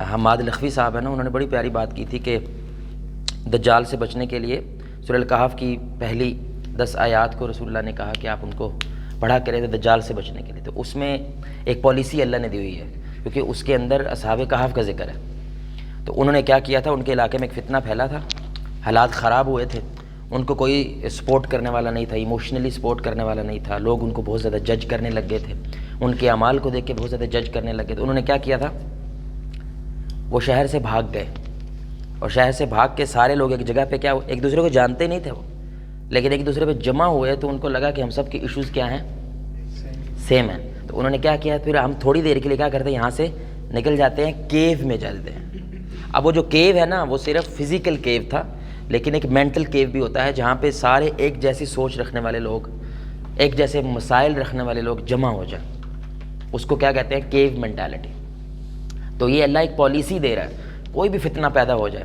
حماد لخوی صاحب ہیں نا، انہوں نے بڑی پیاری بات کی تھی کہ دجال سے بچنے کے لیے سورہ الکہف کی پہلی 10 آیات کو رسول اللہ نے کہا کہ آپ ان کو پڑھا کریں تو دجال سے بچنے کے لیے. تو اس میں ایک پالیسی اللہ نے دی ہوئی ہے، کیونکہ اس کے اندر اصحاب کہف کا ذکر ہے. تو انہوں نے کیا کیا تھا، ان کے علاقے میں ایک فتنہ پھیلا تھا، حالات خراب ہوئے تھے، ان کو کوئی سپورٹ کرنے والا نہیں تھا، ایموشنلی سپورٹ کرنے والا نہیں تھا، لوگ ان کو بہت زیادہ جج کرنے لگ گئے تھے، ان کے اعمال کو دیکھ کے بہت زیادہ جج کرنے لگ گئے. تو انہوں نے کیا کیا تھا، وہ شہر سے بھاگ گئے، اور شہر سے بھاگ کے سارے لوگ ایک جگہ پہ کیا، ایک دوسرے کو جانتے نہیں تھے وہ، لیکن ایک دوسرے پہ جمع ہوئے تو ان کو لگا کہ ہم سب کے ایشوز کیا ہیں، سیم ہیں. تو انہوں نے کیا کیا، پھر ہم تھوڑی دیر کے لیے کیا کرتے ہیں، یہاں سے نکل جاتے ہیں، کیو میں چلتے ہیں. اب وہ جو کیو ہے نا، وہ صرف فزیکل کیو تھا، لیکن ایک مینٹل کیو بھی ہوتا ہے جہاں پہ سارے ایک جیسی سوچ رکھنے والے لوگ، ایک جیسے مسائل رکھنے والے لوگ جمع ہو جائیں. اس کو کیا کہتے ہیں، کیو مینٹالٹی. تو یہ اللہ ایک پالیسی دے رہا ہے، کوئی بھی فتنہ پیدا ہو جائے،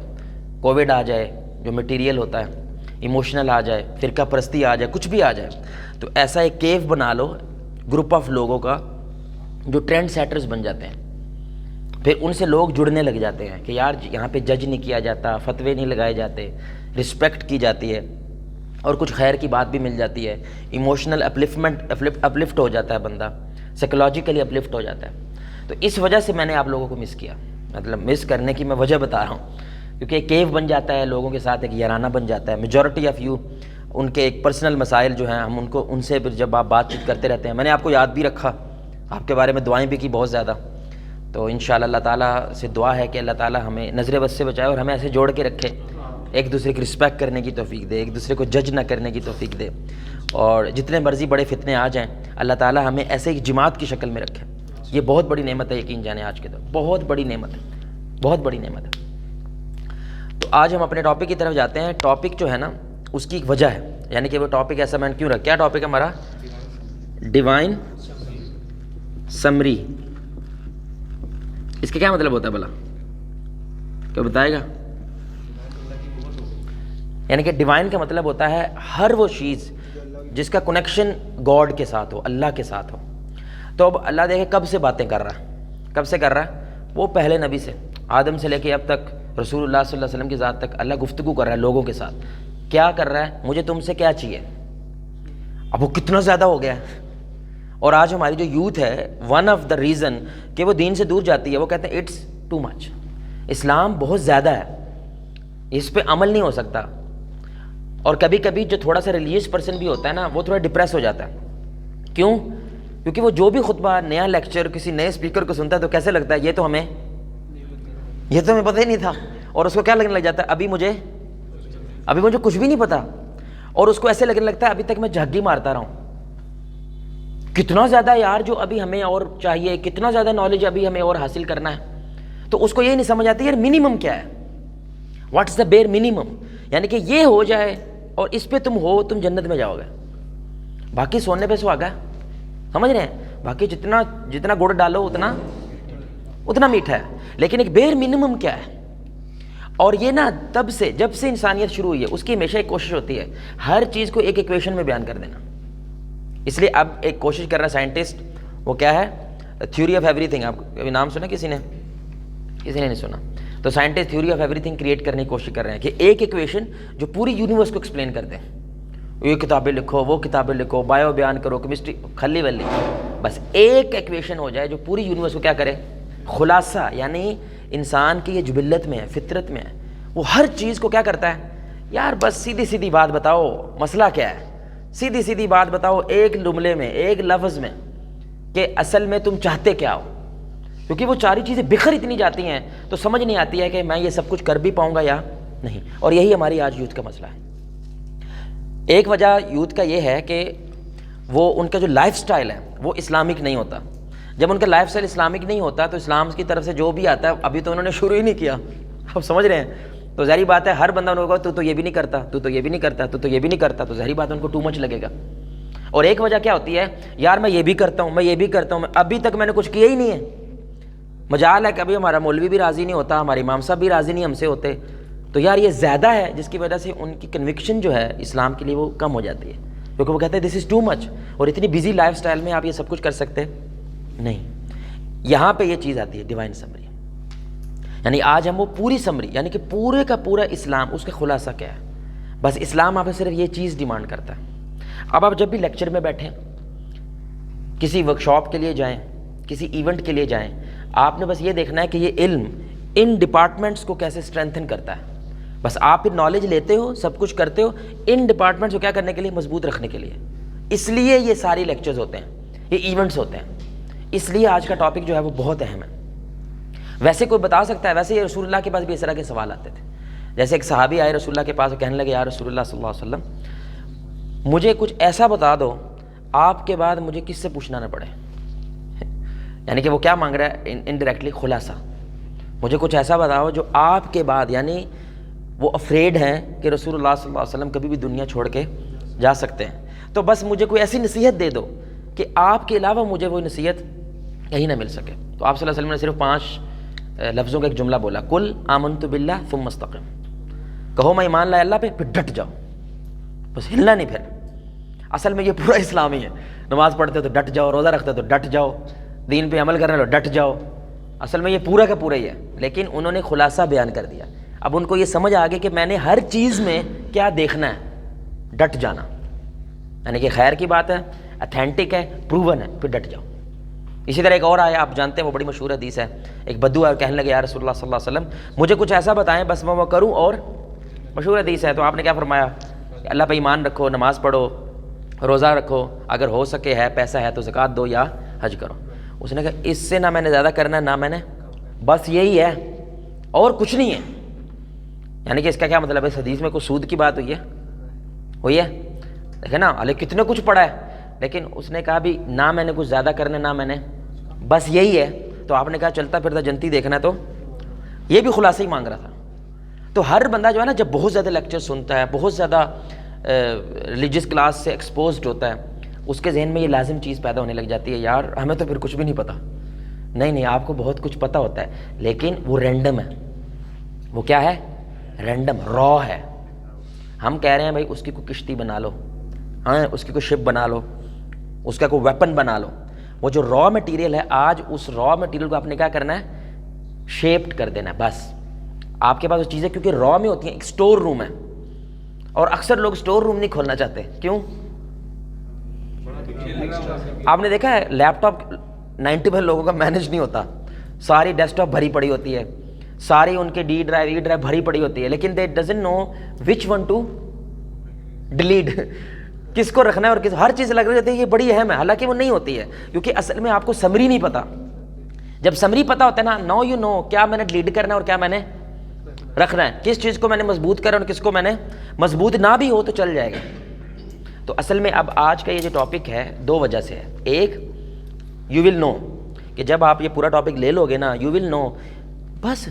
کووڈ آ جائے جو مٹیریل ہوتا ہے، ایموشنل آ جائے، فرقہ پرستی آ جائے، کچھ بھی آ جائے، تو ایسا ایک کیو بنا لو گروپ آف لوگوں کا جو ٹرینڈ سیٹرز بن جاتے ہیں. پھر ان سے لوگ جڑنے لگ جاتے ہیں کہ یار یہاں پہ جج نہیں کیا جاتا، فتوے نہیں لگائے جاتے، رسپیکٹ کی جاتی ہے، اور کچھ خیر کی بات بھی مل جاتی ہے. ایموشنل اپلفٹ ہو جاتا ہے بندہ، سائیکولوجیکلی اپلفٹ ہو جاتا ہے. تو اس وجہ سے میں نے آپ لوگوں کو مس کیا، مطلب مس کرنے کی میں وجہ بتا رہا ہوں، کیونکہ ایک کیو بن جاتا ہے، لوگوں کے ساتھ ایک یارانہ بن جاتا ہے. میجورٹی آف یو ان کے ایک پرسنل مسائل جو ہیں، ہم ان سے پھر جب آپ بات چیت کرتے رہتے ہیں، میں نے آپ کو یاد بھی رکھا، آپ کے بارے میں دعائیں بھی کی بہت زیادہ. تو انشاءاللہ اللہ تعالیٰ سے دعا ہے کہ اللہ تعالیٰ ہمیں نظر بد سے بچائے اور ہمیں ایسے جوڑ کے رکھے، ایک دوسرے کی رسپیکٹ کرنے کی توفیق دے، ایک دوسرے کو جج نہ کرنے کی توفیق دے. اور جتنے مرضی بڑے فتنے آ جائیں، اللہ تعالیٰ ہمیں ایسے ایک جماعت کی شکل میں رکھے. یہ بہت بڑی نعمت ہے، یقین جانے آج کے دور بہت بڑی نعمت ہے، بہت بڑی نعمت ہے. تو آج ہم اپنے ٹاپک کی طرف جاتے ہیں. ٹاپک جو ہے نا، اس کی ایک وجہ ہے، یعنی کہ وہ ٹاپک ایسا میں نے کیوں رکھا. کیا ٹاپک ہے ہمارا؟ Divine summary. اس کا کیا مطلب ہوتا ہے بھلا، کیا بتائے گا؟ یعنی کہ ڈیوائن کا مطلب ہوتا ہے ہر وہ چیز جس کا کنیکشن گاڈ کے ساتھ ہو، اللہ کے ساتھ ہو. تو اب اللہ دیکھے کب سے باتیں کر رہا ہے، کب سے کر رہا ہے؟ وہ پہلے نبی سے، آدم سے لے کے اب تک رسول اللہ صلی اللہ علیہ وسلم کی ذات تک اللہ گفتگو کر رہا ہے لوگوں کے ساتھ. کیا کر رہا ہے؟ مجھے تم سے کیا چاہیے. اب وہ کتنا زیادہ ہو گیا ہے. اور آج ہماری جو یوتھ ہے، ون آف دا ریزن کہ وہ دین سے دور جاتی ہے، وہ کہتے ہیں اٹس ٹو مچ، اسلام بہت زیادہ ہے، اس پہ عمل نہیں ہو سکتا. اور کبھی کبھی جو تھوڑا سا ریلیجیس پرسن بھی ہوتا ہے نا، وہ تھوڑا ڈپریس ہو جاتا ہے. کیوں؟ کیونکہ وہ جو بھی خطبہ، نیا لیکچر کسی نئے اسپیکر کو سنتا ہے تو کیسے لگتا ہے یہ تو ہمیں پتہ ہی نہیں تھا. اور اس کو کیا لگنے لگ جاتا ہے، ابھی مجھے کچھ بھی نہیں پتا. اور اس کو ایسے لگنے لگتا ہے ابھی تک میں جھگی مارتا رہا ہوں. کتنا زیادہ یار جو ابھی ہمیں اور چاہیے، کتنا زیادہ نالج ابھی ہمیں اور حاصل کرنا ہے. تو اس کو یہ نہیں سمجھ آتی یار منیمم کیا ہے، what is the bare minimum. یعنی کہ یہ ہو جائے اور اس پہ تم ہو، تم جنت میں جاؤ گے. باقی سونے پہ سہاگا، سمجھ رہے ہیں؟ باقی جتنا گڑ ڈالو اتنا میٹھا ہے. لیکن ایک بیئر منیمم کیا ہے؟ اور یہ نا تب سے، جب سے انسانیت شروع ہوئی ہے، اس کی ہمیشہ ایک کوشش ہوتی ہے ہر چیز کو ایک ایکویشن میں بیان کر دینا. اس لیے اب ایک کوشش کر رہا ہے سائنٹسٹ، وہ کیا ہے؟ Theory of every thing. آپ کبھی نام سنا کسی نے نہیں سنا؟ تو scientist theory of every thing create کرنے کی کوشش کر رہے ہیں کہ ایک ایکویشن جو پوری یونیورس کو ایکسپلین کر دیں. یہ کتابیں لکھو، وہ کتابیں لکھو، بایو بیان کرو، کیمسٹری، کھلی ولی، بس ایک ایکویشن ہو جائے جو پوری یونیورس کو کیا کرے، خلاصہ. یعنی انسان کی یہ جبلت میں ہے، فطرت میں ہے، وہ ہر چیز کو کیا کرتا ہے، یار بس سیدھی بات بتاؤ، مسئلہ کیا ہے، سیدھی بات بتاؤ ایک جملے میں، ایک لفظ میں، کہ اصل میں تم چاہتے کیا ہو. کیونکہ وہ چاری چیزیں بکھر اتنی جاتی ہیں تو سمجھ نہیں آتی ہے کہ میں یہ سب کچھ کر بھی پاؤں گا یا نہیں. اور یہی ہماری آج یوتھ کا مسئلہ ہے. ایک وجہ یوتھ کا یہ ہے کہ وہ ان کا جو لائف سٹائل ہے وہ اسلامک نہیں ہوتا. جب ان کا لائف سٹائل اسلامک نہیں ہوتا تو اسلام کی طرف سے جو بھی آتا ہے، ابھی تو انہوں نے شروع ہی نہیں کیا، آپ سمجھ رہے ہیں. تو ظاہری بات ہے ہر بندہ ان کو تو یہ بھی نہیں کرتا، تو یہ بھی نہیں کرتا، تو یہ بھی نہیں کرتا، تو ظاہری بات ہے ان کو ٹو مچ لگے گا. اور ایک وجہ کیا ہوتی ہے، یار میں یہ بھی کرتا ہوں، میں یہ بھی کرتا ہوں، ابھی تک میں نے کچھ کیا ہی نہیں ہے. مجال ہے کہ ابھی ہمارا مولوی بھی راضی نہیں ہوتا، ہمارے امام صاحب بھی راضی نہیں ہم سے ہوتے، تو یار یہ زیادہ ہے، جس کی وجہ سے ان کی کنوکشن جو ہے اسلام کے لیے وہ کم ہو جاتی ہے. کیونکہ وہ کہتے ہیں دس از ٹو مچ، اور اتنی بزی لائف سٹائل میں آپ یہ سب کچھ کر سکتے نہیں. یہاں پہ یہ چیز آتی ہے ڈیوائن سمری. یعنی آج ہم وہ پوری سمری، یعنی کہ پورے کا پورا اسلام، اس کا خلاصہ کیا ہے. بس اسلام آپ سے صرف یہ چیز ڈیمانڈ کرتا ہے. اب آپ جب بھی لیکچر میں بیٹھیں، کسی ورکشاپ کے لیے جائیں، کسی ایونٹ کے لیے جائیں، آپ نے بس یہ دیکھنا ہے کہ یہ علم ان ڈپارٹمنٹس کو کیسے اسٹرینتھن کرتا ہے. بس آپ پھر نالج لیتے ہو، سب کچھ کرتے ہو ان ڈپارٹمنٹس کو کیا کرنے کے لیے، مضبوط رکھنے کے لیے. اس لیے یہ ساری لیکچرز ہوتے ہیں، یہ ایونٹس ہوتے ہیں. اس لیے آج کا ٹاپک جو ہے وہ بہت اہم ہے. ویسے کوئی بتا سکتا ہے، ویسے یہ رسول اللہ کے پاس بھی اس طرح کے سوال آتے تھے. جیسے ایک صحابی آئے رسول اللہ کے پاس، کہنے لگے یا رسول اللہ صلی اللہ علیہ وسلم مجھے کچھ ایسا بتا دو آپ کے بعد مجھے کس سے پوچھنا نہ پڑے. یعنی کہ وہ کیا مانگ رہا ہے انڈائریکٹلی، خلاصہ. مجھے کچھ ایسا بتاؤ جو آپ کے بعد، یعنی وہ افریڈ ہیں کہ رسول اللہ صلی اللہ علیہ وسلم کبھی بھی دنیا چھوڑ کے جا سکتے ہیں، تو بس مجھے کوئی ایسی نصیحت دے دو کہ آپ کے علاوہ مجھے وہ نصیحت کہیں نہ مل سکے. تو آپ صلی اللہ علیہ وسلم نے صرف 5 لفظوں کا ایک جملہ بولا، کل آمنت باللہ ثم استقم. کہو میں ایمان لایا اللہ پہ، پھر ڈٹ جاؤ، بس ہلنا نہیں. پھر اصل میں یہ پورا اسلامی ہے. نماز پڑھتے ہو تو ڈٹ جاؤ، روزہ رکھتے ہو تو ڈٹ جاؤ، دین پہ عمل کرنے لو ڈٹ جاؤ. اصل میں یہ پورا کا پورا ہی ہے، لیکن انہوں نے خلاصہ بیان کر دیا. اب ان کو یہ سمجھ آ گئی کہ میں نے ہر چیز میں کیا دیکھنا ہے، ڈٹ جانا. یعنی کہ خیر کی بات ہے، اتھینٹک ہے، پروون ہے، پھر ڈٹ جاؤ. اسی طرح ایک اور آیا آپ جانتے ہیں، وہ بڑی مشہور حدیث ہے. ایک بدو آیا، کہنے لگے یا رسول اللہ صلی اللہ علیہ وسلم مجھے کچھ ایسا بتائیں بس میں وہ کروں. اور مشہور حدیث ہے. تو آپ نے کیا فرمایا کہ اللہ پہ ایمان رکھو، نماز پڑھو، روزہ رکھو، اگر ہو سکے ہے پیسہ ہے تو زکوٰۃ دو یا حج کرو. اس نے کہا اس سے نہ میں نے زیادہ کرنا ہے نہ میں نے، بس یہی ہے اور کچھ نہیں ہے. یعنی کہ اس کا کیا مطلب ہے، اس حدیث میں کوئی سود کی بات ہوئی ہے دیکھیں نا. علی کتنے کچھ پڑھا ہے، لیکن اس نے کہا بھی نہ میں نے کچھ زیادہ کرنا نہ میں نے، بس یہی ہے. تو آپ نے کہا چلتا پھرتا جنتی دیکھنا. تو یہ بھی خلاصہ ہی مانگ رہا تھا. تو ہر بندہ جو ہے نا، جب بہت زیادہ لیکچر سنتا ہے، بہت زیادہ ریلیجیس کلاس سے ایکسپوزڈ ہوتا ہے، اس کے ذہن میں یہ لازم چیز پیدا ہونے لگ جاتی ہے، یار ہمیں تو پھر کچھ بھی نہیں پتہ. نہیں، آپ کو بہت کچھ پتہ ہوتا ہے، لیکن وہ رینڈم ہے. وہ کیا ہے، رینڈم، را ہے. ہم کہہ رہے ہیں بھائی اس کی کوئی کشتی بنا لو، ہاں اس کی کوئی شپ بنا لو، اس کا کوئی ویپن بنا لو. وہ جو را مٹیریل ہے، آج اس را مٹیریل کو آپ نے کیا کرنا ہے، شیپڈ کر دینا ہے. بس آپ کے پاس وہ چیزیں کیونکہ را میں ہوتی ہیں، ایک سٹور روم ہے. اور اکثر لوگ سٹور روم نہیں کھولنا چاہتے. کیوں؟ آپ نے دیکھا ہے لیپ ٹاپ 90% لوگوں کا مینیج نہیں ہوتا. ساری ڈیسک ٹاپ بھری پڑی ہوتی ہے، ساری ان کے ڈی ڈرائیو بھری پڑی ہوتی ہے، لیکن they doesn't know which one to delete, کس کو رکھنا ہے اور کس. ہر چیز لگ رہی ہوتی ہے یہ بڑی اہم ہے، حالانکہ وہ نہیں ہوتی ہے، کیونکہ اصل میں آپ کو سمری نہیں پتا. جب سمری پتا ہوتا ہے نا، نو یو نو کیا میں نے ڈیلیٹ کرنا ہے اور کیا میں نے رکھنا ہے، کس چیز کو میں نے مضبوط کرنا اور کس کو میں نے مضبوط نہ بھی ہو تو چل جائے گا. تو اصل میں اب آج کا یہ جو ٹاپک ہے 2 وجہ سے ہے. ایک، یو ول نو، کہ جب آپ یہ پورا ٹاپک لے لو گے نا، یو ول نو، بس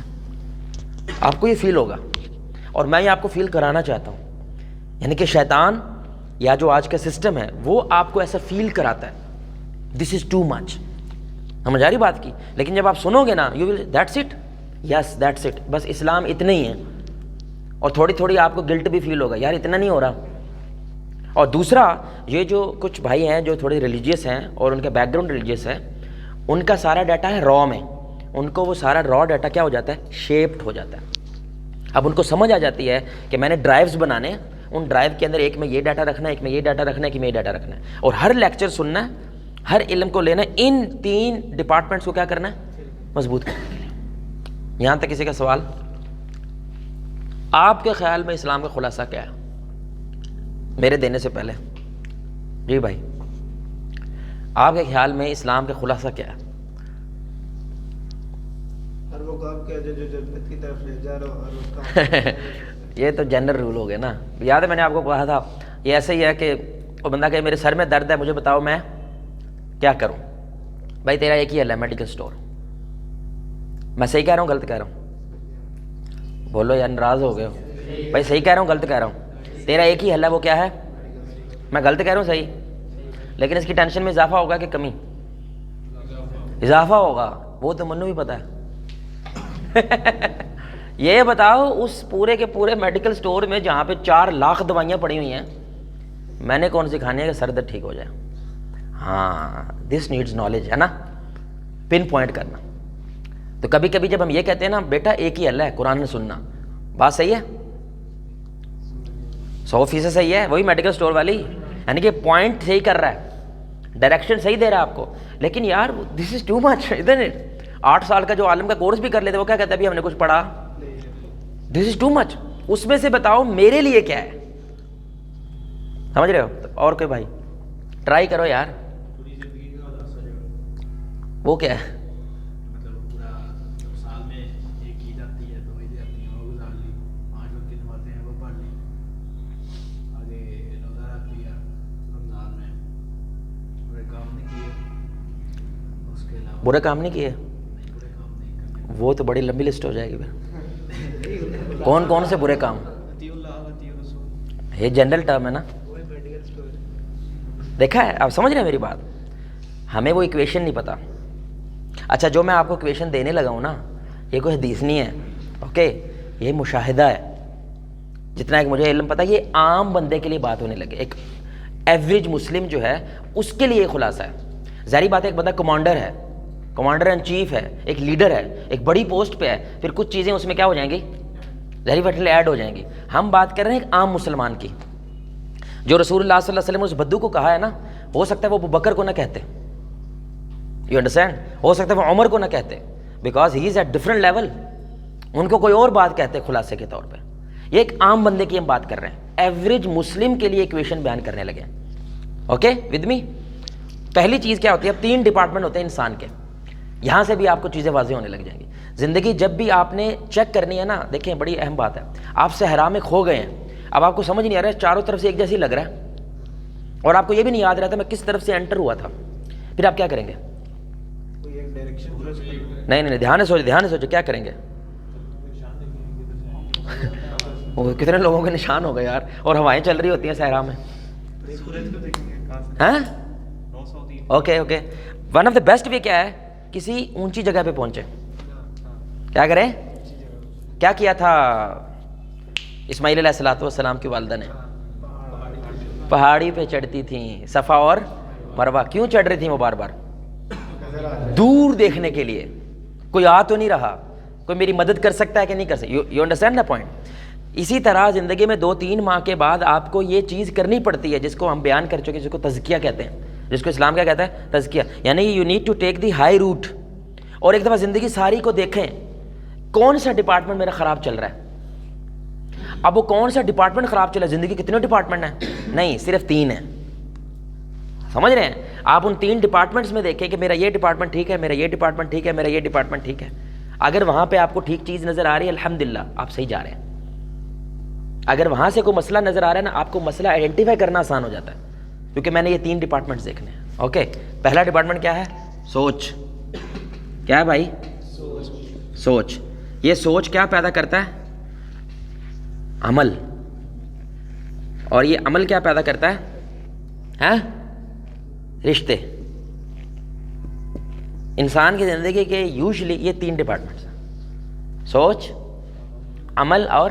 آپ کو یہ فیل ہوگا. اور میں یہ آپ کو فیل کرانا چاہتا ہوں. یعنی کہ شیطان یا جو آج کا سسٹم ہے وہ آپ کو ایسا فیل کراتا ہے دس از ٹو مچ. سمجھ آ رہی بات کی؟ لیکن جب آپ سنو گے نا، you will that's it, yes that's it, بس اسلام اتنا ہی ہے. اور تھوڑی تھوڑی آپ کو گلٹ بھی فیل ہوگا، یار اتنا نہیں ہو رہا. اور دوسرا، یہ جو کچھ بھائی ہیں جو تھوڑے ریلیجیس ہیں اور ان کا بیک گراؤنڈ ریلیجیس ہے، ان کا سارا ڈیٹا ہے را میں. ان کو وہ سارا را ڈیٹا کیا ہو جاتا ہے، شیپڈ ہو جاتا ہے. اب ان کو سمجھ آ جاتی ہے کہ میں نے ڈرائیوز بنانے ہیں، ان ڈرائیو کے اندر ایک میں یہ ڈیٹا رکھنا ہے، ایک میں یہ ڈیٹا رکھنا ہے، ایک میں یہ ڈیٹا رکھنا ہے. اور ہر لیکچر سننا ہے، ہر علم کو لینا ہے، ان 3 ڈپارٹمنٹس کو کیا کرنا ہے، مضبوط کرنے کے لیے. یہاں تک کسی کا سوال؟ آپ کے خیال میں اسلام کا خلاصہ کیا ہے؟ میرے دینے سے پہلے جی بھائی، آپ کے خیال میں اسلام کا خلاصہ کیا ہے؟ ہر وہ کام کیا جو جنت کی طرف لے جا رہا ہو، ہر اس کا یہ تو جنرل رول ہو گیا نا. یاد ہے میں نے آپ کو کہا تھا یہ ایسے ہی ہے کہ وہ بندہ کہ میرے سر میں درد ہے، مجھے بتاؤ میں کیا کروں. بھائی تیرا ایک ہی حل ہے، میڈیکل سٹور. میں صحیح کہہ رہا ہوں غلط کہہ رہا ہوں؟ بولو یار، ناراض ہو گئے ہو. بھائی صحیح کہہ رہا ہوں غلط کہہ رہا ہوں؟ تیرا ایک ہی حل ہے، وہ کیا ہے؟ میں غلط کہہ رہا ہوں صحیح؟ لیکن اس کی ٹینشن میں اضافہ ہوگا کہ کمی؟ اضافہ ہوگا. وہ تو منو بھی پتا ہے. یہ بتاؤ اس پورے کے پورے میڈیکل سٹور میں جہاں پہ 4 لاکھ دوائیاں پڑی ہوئی ہیں، میں نے کون سی کھانی ہے کہ سر درد ٹھیک ہو جائے؟ ہاں، دس نیڈز نالج ہے نا، پن پوائنٹ کرنا. تو کبھی کبھی جب ہم یہ کہتے ہیں نا بیٹا ایک ہی اللہ ہے، قرآن میں سننا، بات صحیح ہے، 100% صحیح ہے، وہی میڈیکل اسٹور والی، یعنی کہ پوائنٹ صحیح کر رہا ہے، ڈائریکشن صحیح دے رہا ہے آپ کو، لیکن یار دس از ٹو مچ، ادھر 8 سال کا جو عالم کا کورس بھی کر لیتے وہ کیا کہتا ہے ابھی ہم نے کچھ پڑھا، دس از ٹو مچ، اس میں سے بتاؤ میرے لیے کیا ہے، سمجھ رہے ہو؟ اور کوئی بھائی ٹرائی کرو یار، وہ کیا ہے؟ برے کام نہیں کیے، وہ تو بڑی لمبی لسٹ ہو جائے گی پھر، کون کون سے برے کام؟ یہ جنرل ٹرم ہے نا، دیکھا ہے، آپ سمجھ رہے ہیں میری بات؟ ہمیں وہ ایکویشن نہیں پتا۔ اچھا جو میں آپ کو ایکویشن دینے لگا ہوں نا، یہ کوئی حدیث نہیں ہے، اوکے، یہ مشاہدہ ہے، جتنا ایک مجھے علم پتا، یہ عام بندے کے لیے بات ہونے لگے، ایک ایوریج مسلم جو ہے اس کے لیے خلاصہ ہے۔ ظاہری بات ہے ایک بندہ کمانڈر ہے، کمانڈر ان چیف ہے، ایک لیڈر ہے، ایک بڑی پوسٹ پہ ہے، پھر کچھ چیزیں اس میں کیا ہو جائیں گی، ظاہری بات ایڈ ہو جائیں گی۔ ہم بات کر رہے ہیں ایک عام مسلمان کی، جو رسول اللہ صلی اللہ علیہ وسلم اس بدو کو کہا ہے نا، ہو سکتا ہے وہ ابو بکر کو نہ کہتے، یو انڈرسٹینڈ، ہو سکتا ہے وہ عمر کو نہ کہتے، because he is at different level, ان کو کوئی اور بات کہتے خلاصے کے طور پہ۔ یہ ایک عام بندے کی ہم بات کر رہے ہیں، ایوریج مسلم کے لیے ایکویشن بیان کرنے لگے، اوکے ود می۔ پہلی چیز کیا ہوتی ہے، اب 3 ڈپارٹمنٹ ہوتے ہیں انسان کے، یہاں سے بھی آپ کو چیزیں واضح ہونے لگ جائیں گی۔ زندگی جب بھی آپ نے چیک کرنی ہے نا، دیکھیں بڑی اہم بات ہے، آپ صحرا میں کھو گئے ہیں، اب آپ کو سمجھ نہیں آ رہا ہے، چاروں طرف سے ایک جیسی لگ رہا ہے، اور آپ کو یہ بھی نہیں یاد رہتا میں کس طرف سے انٹر ہوا تھا، پھر آپ کیا کریں گے؟ نہیں، دھیان سے سوچو کیا کریں گے؟ کتنے لوگوں کے نشان ہو گئے یار، اور ہوائیں چل رہی ہوتی ہیں صحرا میں، ہاں okay, one of the best way کیا ہے، کسی اونچی جگہ پہ پہنچے، کیا کریں؟ کیا کیا تھا اسماعیل علیہ الصلوۃ والسلام کی والدہ نے؟ پہاڑی پہ چڑھتی تھیں، صفا اور مروہ، کیوں چڑھ رہی تھیں وہ بار بار؟ دور دیکھنے کے لیے، کوئی آ تو نہیں رہا، کوئی میری مدد کر سکتا ہے کہ نہیں کر سکتا، یو انڈرسٹینڈ دا پوائنٹ۔ اسی طرح زندگی میں 2-3 ماہ کے بعد آپ کو یہ چیز کرنی پڑتی ہے جس کو ہم بیان کر چکے، جس کو تزکیہ کہتے ہیں، جس کو اسلام کیا کہتا ہے؟ تزکیہ، یعنی you need to take the high route, اور ایک دفعہ زندگی ساری کو دیکھیں کون سا ڈپارٹمنٹ میرا خراب چل رہا ہے۔ اب وہ کون سا ڈپارٹمنٹ خراب چلا ہے، زندگی کتنے ڈپارٹمنٹ ہیں؟ نہیں، صرف 3 ہیں، سمجھ رہے ہیں آپ؟ ان 3 ڈپارٹمنٹس میں دیکھیں کہ میرا یہ ڈپارٹمنٹ ٹھیک ہے، میرا یہ ڈپارٹمنٹ ٹھیک ہے، میرا یہ ڈپارٹمنٹ ٹھیک ہے۔ اگر وہاں پہ آپ کو ٹھیک چیز نظر آ رہی ہے الحمدللہ آپ صحیح جا رہے ہیں، اگر وہاں سے کوئی مسئلہ نظر آ رہا ہے نا، آپ کو مسئلہ آئیڈینٹیفائی کرنا آسان ہو جاتا ہے، کیونکہ میں نے یہ 3 ڈپارٹمنٹس دیکھنے ہیں، اوکے۔ پہلا ڈپارٹمنٹ کیا ہے؟ سوچ، کیا ہے بھائی؟ سوچ۔ یہ سوچ کیا پیدا کرتا ہے؟ عمل، اور یہ عمل کیا پیدا کرتا ہے؟ ہاں، رشتے۔ انسان کی زندگی کے یوزلی یہ 3 ڈپارٹمنٹس ہیں، سوچ، عمل اور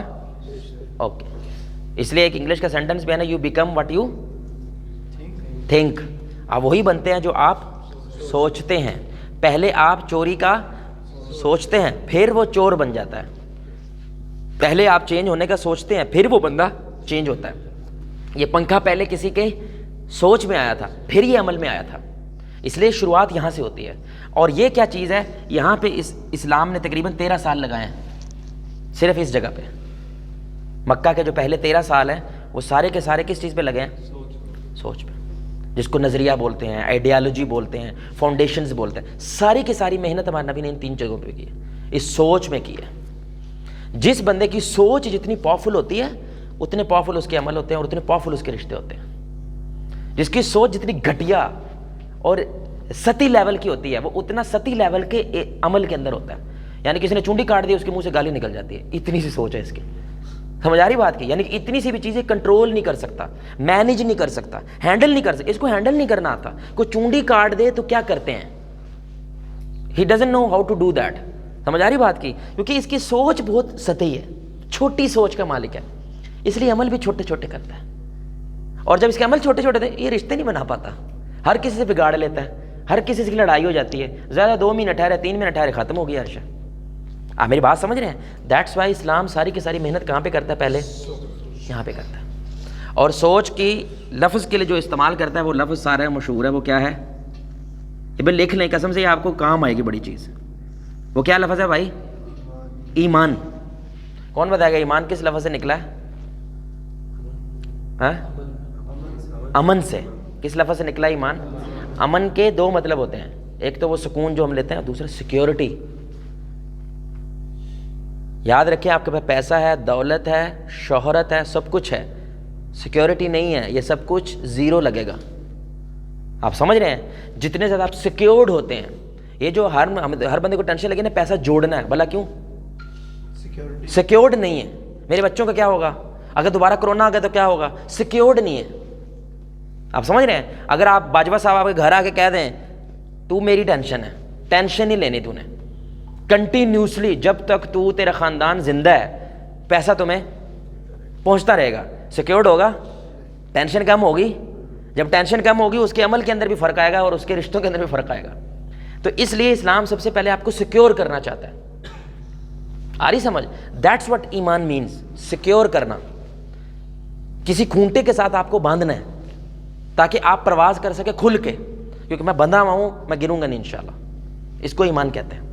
اوکے۔ اس لیے ایک انگلش کا سینٹنس بھی ہے نا، you become what you think, آپ وہی بنتے ہیں جو آپ سوچتے ہیں۔ پہلے آپ چوری کا سوچتے ہیں، پھر وہ چور بن جاتا ہے۔ پہلے آپ چینج ہونے کا سوچتے ہیں، پھر وہ بندہ چینج ہوتا ہے۔ یہ پنکھا پہلے کسی کے سوچ میں آیا تھا، پھر یہ عمل میں آیا تھا، اس لیے شروعات یہاں سے ہوتی ہے۔ اور یہ کیا چیز ہے، یہاں پہ اسلام نے تقریباً 13 سال لگائے ہیں صرف اس جگہ پہ۔ مکہ کے جو پہلے 13 سال ہیں وہ سارے کے سارے کس چیز پہ لگے ہیں؟ سوچ پہ، جس کو نظریہ بولتے ہیں، آئیڈیالوجی بولتے ہیں، فاؤنڈیشنز بولتے ہیں۔ ساری کی ساری محنت ہمارے نبی نے ان 3 جگہوں پہ کی ہے، اس سوچ میں کی ہے۔ جس بندے کی سوچ جتنی پاورفل ہوتی ہے اتنے پاورفل اس کے عمل ہوتے ہیں، اور اتنے پاورفل اس کے رشتے ہوتے ہیں۔ جس کی سوچ جتنی گھٹیا اور سطحی لیول کی ہوتی ہے وہ اتنا سطحی لیول کے عمل کے اندر ہوتا ہے۔ یعنی کسی نے چونڈی کاٹ دی، اس کے منہ سے گالی نکل جاتی ہے، اتنی سی سوچ ہے اس کی، سمجھ آ رہی بات کی؟ یعنی کہ اتنی سی بھی چیزیں کنٹرول نہیں کر سکتا، مینیج نہیں کر سکتا، ہینڈل نہیں کر سکتا، اس کو ہینڈل نہیں کرنا آتا۔ کوئی چونڈی کاٹ دے تو کیا کرتے ہیں، he doesn't know how to do that, سمجھ آ رہی بات کی؟ کیونکہ اس کی سوچ بہت سطحی ہے، چھوٹی سوچ کا مالک ہے، اس لیے عمل بھی چھوٹے چھوٹے کرتا ہے۔ اور جب اس کے عمل چھوٹے چھوٹے تھے، یہ رشتے نہیں بنا پاتا، ہر کسی سے بگاڑ لیتا ہے، ہر کسی سے لڑائی ہو جاتی ہے، زیادہ 2 مہینے ٹھہرے، 3 مہینے ٹھہرے، ختم ہو گیا ہر شے۔ آپ میری بات سمجھ رہے ہیں؟ دیٹس وائی اسلام ساری کی ساری محنت کہاں پہ کرتا ہے؟ پہلے یہاں پہ کرتا ہے. اور سوچ کی لفظ کے لیے جو استعمال کرتا ہے وہ لفظ سارا مشہور ہے. وہ کیا ہے؟ یہ بھائی لکھ لیں قسم سے، یہ آپ کو کام آئے گی بڑی چیز. وہ کیا لفظ ہے بھائی؟ ایمان. کون بتائے گا ایمان کس لفظ سے نکلا ہے؟ ہاں؟ امن سے. کس لفظ سے نکلا ہے ایمان؟ امن کے دو مطلب ہوتے ہیں، ایک تو وہ سکون جو ہم لیتے ہیں، دوسرا سیکیورٹی. یاد رکھیں آپ کے پاس پیسہ ہے، دولت ہے، شہرت ہے، سب کچھ ہے، سیکیورٹی نہیں ہے، یہ سب کچھ زیرو لگے گا. آپ سمجھ رہے ہیں؟ جتنے زیادہ آپ سیکیورڈ ہوتے ہیں، یہ جو ہر بندے کو ٹینشن لگے نا پیسہ جوڑنا ہے، بھلا کیوں؟ سیکیورڈ نہیں ہے. میرے بچوں کا کیا ہوگا اگر دوبارہ کرونا آ گیا تو کیا ہوگا؟ سیکیورڈ نہیں ہے. آپ سمجھ رہے ہیں؟ اگر آپ باجوہ صاحب آپ کے گھر آ کے کہہ دیں تو میری ٹینشن ہے، ٹینشن نہیں لینی تو نے کنٹینیوسلی، جب تک تو تیرا خاندان زندہ ہے پیسہ تمہیں پہنچتا رہے گا. سیکیورڈ ہوگا؟ ٹینشن کم ہوگی. جب ٹینشن کم ہوگی اس کے عمل کے اندر بھی فرق آئے گا اور اس کے رشتوں کے اندر بھی فرق آئے گا. تو اس لیے اسلام سب سے پہلے آپ کو سیکیور کرنا چاہتا ہے. آ رہی سمجھ؟ دیٹس واٹ ایمان مینس، سیکیور کرنا. کسی کھونٹے کے ساتھ آپ کو باندھنا ہے تاکہ آپ پرواز کر سکے کھل کے، کیونکہ میں بندھا ہوا ہوں، میں گروں گا نہیں انشاءاللہ. اس کو ایمان کہتے ہیں.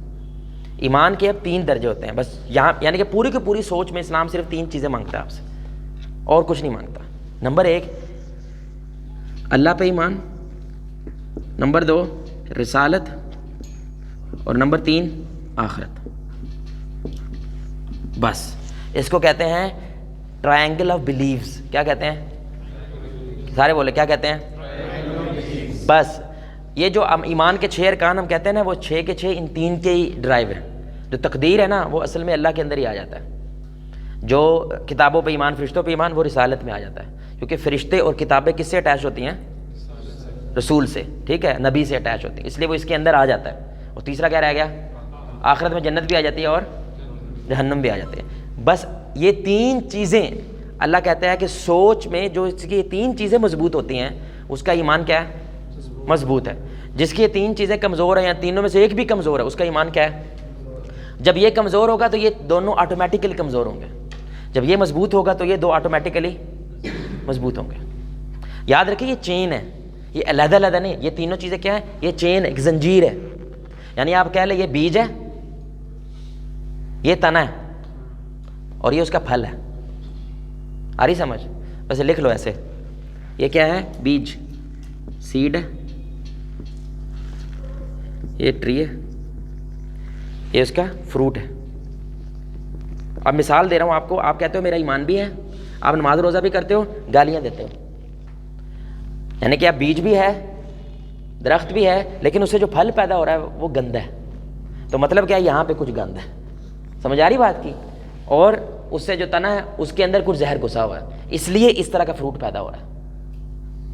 ایمان کے اب 3 درجے ہوتے ہیں بس یہاں، یعنی کہ پوری کی پوری سوچ میں اسلام صرف 3 چیزیں مانگتا ہے آپ سے اور کچھ نہیں مانگتا. نمبر 1 اللہ پہ ایمان، نمبر 2 رسالت، اور نمبر 3 آخرت. بس اس کو کہتے ہیں ٹرائنگل آف بلیوز. کیا کہتے ہیں؟ سارے بولے کیا کہتے ہیں؟ بس یہ جو ایمان کے 6 ارکان ہم کہتے ہیں نا، وہ 6 کے 6 ان 3 کے ہی ڈرائیو ہیں. جو تقدیر ہے نا وہ اصل میں اللہ کے اندر ہی آ جاتا ہے. جو کتابوں پہ ایمان، فرشتوں پہ ایمان، وہ رسالت میں آ جاتا ہے. کیونکہ فرشتے اور کتابیں کس سے اٹیچ ہوتی ہیں؟ رسول سے. ٹھیک ہے، نبی سے اٹیچ ہوتی ہیں، اس لیے وہ اس کے اندر آ جاتا ہے. اور تیسرا کیا رہ گیا؟ آخرت میں جنت بھی آ جاتی ہے اور جہنم بھی آ جاتے ہیں. بس یہ 3 چیزیں اللہ کہتا ہے کہ سوچ میں جو اس کی 3 چیزیں مضبوط ہوتی ہیں اس کا ایمان کیا ہے؟ مضبوط ہے. جس کی یہ 3 چیزیں کمزور ہیں یا تینوں میں سے ایک بھی کمزور ہے اس کا ایمان کیا ہے؟ جب یہ کمزور ہوگا تو یہ دونوں آٹومیٹیکلی کمزور ہوں گے. جب یہ مضبوط ہوگا تو یہ 2 آٹومیٹیکلی مضبوط ہوں گے. یاد رکھیں یہ چین ہے، یہ علیحدہ علیحدہ نہیں. یہ تینوں چیزیں کیا ہیں؟ یہ چین ہے، ایک زنجیر ہے. یعنی آپ کہہ لیں یہ بیج ہے، یہ تنا ہے، اور یہ اس کا پھل ہے. آ رہی سمجھ؟ ویسے لکھ لو ایسے، یہ کیا ہے؟ بیج، سیڈ ہے، یہ ٹری ہے، یہ اس کا فروٹ ہے. اب مثال دے رہا ہوں آپ کو. آپ کہتے ہو میرا ایمان بھی ہے، آپ نماز روزہ بھی کرتے ہو، گالیاں دیتے ہو. یعنی کہ آپ بیج بھی ہے، درخت بھی ہے، لیکن اس سے جو پھل پیدا ہو رہا ہے وہ گند ہے. تو مطلب کیا ہے؟ یہاں پہ کچھ گند ہے. سمجھ آ رہی بات کی؟ اور اس سے جو تنا ہے اس کے اندر کچھ زہر گھسا ہوا ہے، اس لیے اس طرح کا فروٹ پیدا ہو رہا ہے.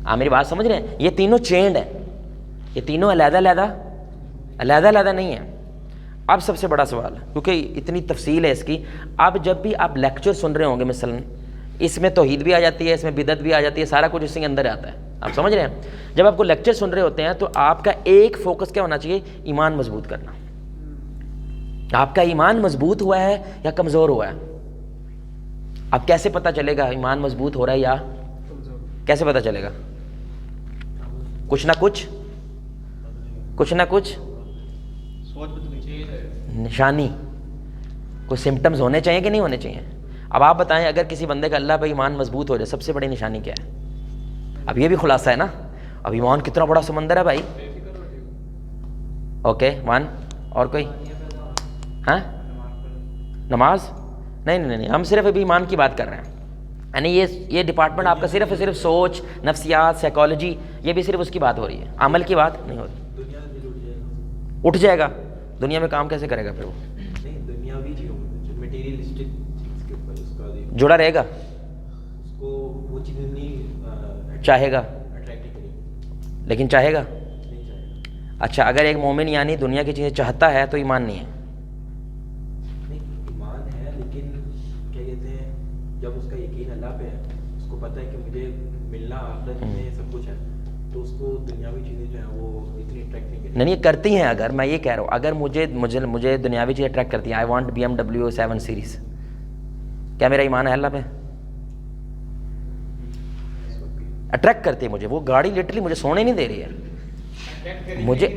آپ میری بات سمجھ رہے ہیں؟ یہ تینوں چینڈ ہے، یہ تینوں علیحدہ علیحدہ نہیں ہے. اب سب سے بڑا سوال، کیونکہ اتنی تفصیل ہے اس کی، اب جب بھی آپ لیکچر سن رہے ہوں گے مثلاً، اس میں توحید بھی آ جاتی ہے، اس میں بدعت بھی آ جاتی ہے، سارا کچھ اس کے اندر آتا ہے. آپ سمجھ رہے ہیں؟ جب آپ کو لیکچر سن رہے ہوتے ہیں تو آپ کا ایک فوکس کیا ہونا چاہیے؟ ایمان مضبوط کرنا. آپ کا ایمان مضبوط ہوا ہے یا کمزور ہوا ہے؟ اب کیسے پتہ چلے گا ایمان مضبوط ہو رہا ہے یا کیسے پتہ چلے گا؟ کچھ نہ کچھ نشانی، کوئی سمٹمز ہونے چاہیے کہ نہیں ہونے چاہیے؟ اب آپ بتائیں اگر کسی بندے کا اللہ پہ ایمان مضبوط ہو جائے سب سے بڑی نشانی کیا ہے؟ اب یہ بھی خلاصہ ہے نا. اب ایمان کتنا بڑا سمندر ہے بھائی. اوکے 1 اور کوئی؟ ہاں نماز؟ نہیں، ہم صرف ابھی ایمان کی بات کر رہے ہیں. یعنی یہ ڈپارٹمنٹ آپ کا صرف سوچ، نفسیات، سائیکالوجی، یہ بھی صرف اس کی بات ہو رہی ہے، عمل کی بات نہیں ہو رہی. اٹھ جائے گا دنیا میں کام کیسے کرے گا پھر؟ وہ جڑا رہے گا، چاہے گا لیکن چاہے گا. اچھا اگر ایک مومن یعنی دنیا کی چیزیں چاہتا ہے تو ایمان نہیں ہے. ایمان ہے لیکن کیا کہتے ہیں جب اس کا یقین اللہ پہ ہے، اس کو پتہ ہے کہ مجھے ملنا آخرت میں سب کچھ ہے، تو اس کو دنیاوی چیزیں جو ہیں وہ اتنی اٹریکٹ نہیں کرتی. نہیں یہ کرتی ہیں. اگر میں یہ کہہ رہا ہوں اگر مجھے دنیاوی چیزیں اٹریکٹ کرتی ہیں, آئی وانٹ BMW 7 سیریز, کیا میرا ایمان ہے اللہ پہ؟ اٹریکٹ کرتی ہے مجھے وہ گاڑی, لٹرلی مجھے سونے نہیں دے رہی ہے مجھے.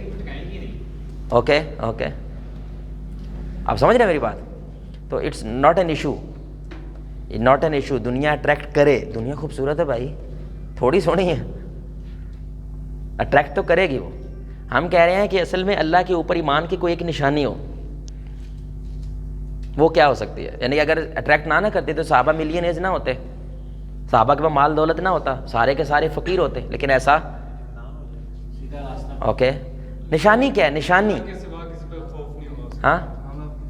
اوکے آپ سمجھ رہے ہیں میری بات؟ تو اٹس ناٹ این ایشو, دنیا اٹریکٹ کرے. دنیا خوبصورت ہے بھائی, تھوڑی سونی ہے, اٹریکٹ تو کرے گی وہ. ہم کہہ رہے ہیں کہ اصل میں اللہ کے اوپر ایمان کی کوئی ایک نشانی ہو, وہ کیا ہو سکتی ہے؟ یعنی اگر اٹریکٹ نہ کرتے تو صحابہ ملینئرز نہ ہوتے, صحابہ کے پاس مال دولت نہ ہوتا, سارے کے سارے فقیر ہوتے. لیکن ایسا اوکے نشانی کیا ہے؟ نشانی ہاں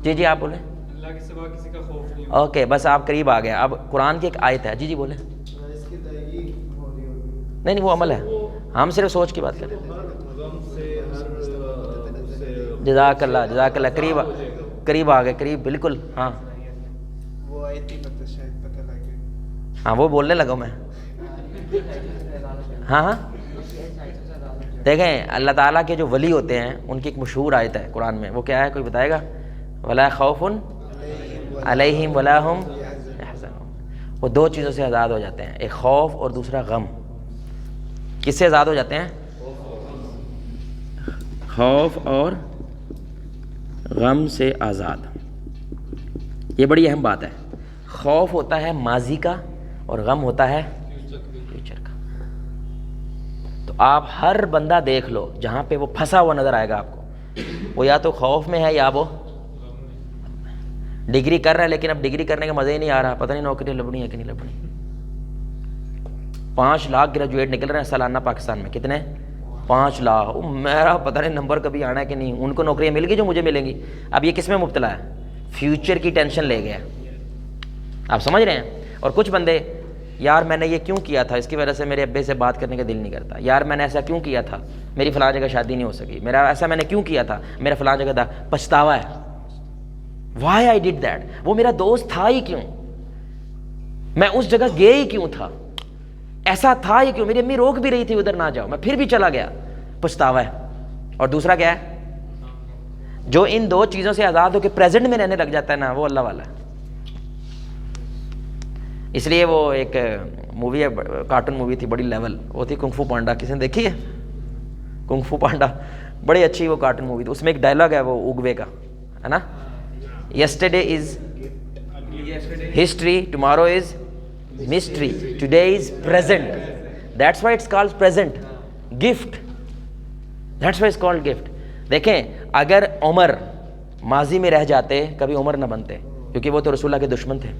جی آپ بولیں. اللہ کے سوا کسی کا خوف نہیں. اوکے بس آپ قریب آ گئے. اب قرآن کی ایک آیت ہے, جی بولیں. اس کی ادائیگی ہو رہی ہوگی. نہیں وہ عمل ہے, ہم صرف سوچ کی بات کریں. جزاک اللہ, قریب آ گئے, قریب بالکل. ہاں وہ آئی تھی مطلب شاید پتہ لگے. ہاں وہ بولنے لگا میں. ہاں دیکھیں اللہ تعالیٰ کے جو ولی ہوتے ہیں ان کی ایک مشہور آیت ہے قرآن میں, وہ کیا ہے کوئی بتائے گا؟ ولا خوف علیہم ولا ہم یحزنون. وہ دو چیزوں سے آزاد ہو جاتے ہیں, ایک خوف اور دوسرا غم. کس سے آزاد ہو جاتے ہیں؟ خوف اور غم سے آزاد. یہ بڑی اہم بات ہے. خوف ہوتا ہے ماضی کا اور غم ہوتا ہے فیوچر کا. تو آپ ہر بندہ دیکھ لو جہاں پہ وہ پھنسا ہوا نظر آئے گا آپ کو, وہ یا تو خوف میں ہے یا وہ ڈگری کر رہا ہے, لیکن اب ڈگری کرنے کا مزہ ہی نہیں آ رہا, پتہ نہیں نوکری لبنی ہے کہ نہیں لبنی. 5 لاکھ گریجویٹ نکل رہے ہیں سالانہ پاکستان میں. کتنے؟ 5 لاکھ. میرا پتہ نہیں نمبر کبھی آنا ہے کہ نہیں. ان کو نوکریاں مل گئی جو مجھے ملیں گی. اب یہ کس میں مبتلا ہے؟ فیوچر کی ٹینشن لے گیا. آپ سمجھ رہے ہیں؟ اور کچھ بندے یار میں نے یہ کیوں کیا تھا, اس کی وجہ سے میرے ابے سے بات کرنے کا دل نہیں کرتا. یار میں نے ایسا کیوں کیا تھا, میری فلاں جگہ شادی نہیں ہو سکی. میرا ایسا میں نے کیوں کیا تھا, میرا فلاں جگہ تھا, پچھتاوا ہے. Why I did that? وہ میرا دوست تھا ہی کیوں, میں اس جگہ گئے ہی کیوں تھا, ایسا تھا ہی کیوں, میری امی روک بھی رہی تھی ادھر نہ جاؤ, میں پھر بھی چلا گیا. پچھتاوا ہے. اور دوسرا کیا ہے؟ جو ان دو چیزوں سے آزاد ہو کے پریزنٹ میں رہنے لگ جاتا ہے نا, وہ اللہ والا ہے. اس لیے وہ ایک مووی ہے, کارٹون مووی تھی بڑی لیول, وہ تھی کنگ فو پانڈا. کسی نے دیکھی ہے کنگ فو پانڈا؟ بڑی اچھی وہ کارٹون مووی تھی. اس میں ایک ڈائلاگ ہے وہ اوگوے کا, ہے نا, yesterday is history, tomorrow is mystery, today is present. That's why it's called present. Gift. That's why it's called gift. دیکھیں اگر عمر ماضی میں رہ جاتے کبھی عمر نہ بنتے, کیونکہ وہ تو رسول اللہ کے دشمن تھے,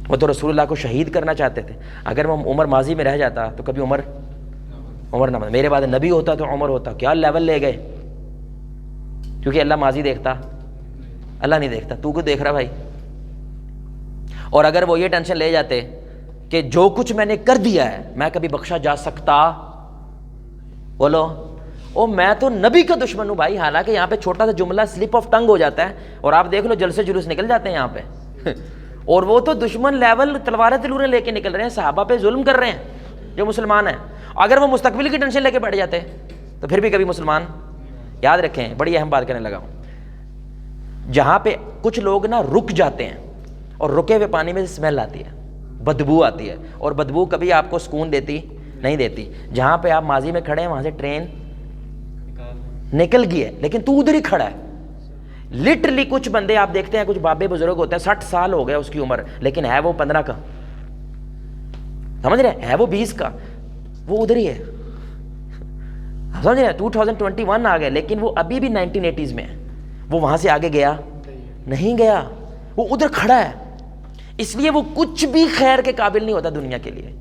وہ تو رسول اللہ کو شہید کرنا چاہتے تھے. اگر وہ عمر ماضی میں رہ جاتا تو کبھی عمر نہ بنتا. میرے بعد نبی ہوتا تو عمر ہوتا. کیا لیول لے گئے, کیونکہ اللہ ماضی دیکھتا, اللہ نہیں دیکھتا. تو کو دیکھ رہا بھائی. اور اگر وہ یہ ٹینشن لے جاتے کہ جو کچھ میں نے کر دیا ہے میں کبھی بخشا جا سکتا, بولو او میں تو نبی کا دشمن ہوں بھائی. حالانکہ یہاں پہ چھوٹا سا جملہ سلپ آف ٹنگ ہو جاتا ہے اور آپ دیکھ لو جلسے جلوس نکل جاتے ہیں یہاں پہ. اور وہ تو دشمن لیول تلواریں تلوریں لے کے نکل رہے ہیں, صحابہ پہ ظلم کر رہے ہیں جو مسلمان ہیں. اگر وہ مستقبل کی ٹینشن لے کے بیٹھ جاتے تو پھر بھی کبھی مسلمان. یاد رکھیں, بڑی اہم بات کرنے لگا ہوں. جہاں پہ کچھ لوگ نا رک جاتے ہیں اور رکے ہوئے پانی میں اسمیل آتی ہے, بدبو آتی ہے, اور بدبو کبھی آپ کو سکون دیتی نہیں دیتی. جہاں پہ آپ ماضی میں کھڑے ہیں وہاں سے ٹرین نکل گئی ہے لیکن تو ادھر ہی کھڑا ہے. لٹرلی کچھ بندے آپ دیکھتے ہیں, کچھ بابے بزرگ ہوتے ہیں 60 سال ہو گئے اس کی عمر, لیکن ہے وہ 15 کا, سمجھ رہے ہیں, ہے وہ 20 کا, وہ ادھر ہی ہے. سمجھ رہے ہیں, 2021 آ گئے لیکن وہ ابھی بھی 1980s میں ہے. وہ وہاں سے آگے گیا نہیں گیا, وہ ادھر کھڑا ہے. اس لیے وہ کچھ بھی خیر کے قابل نہیں ہوتا دنیا کے لیے,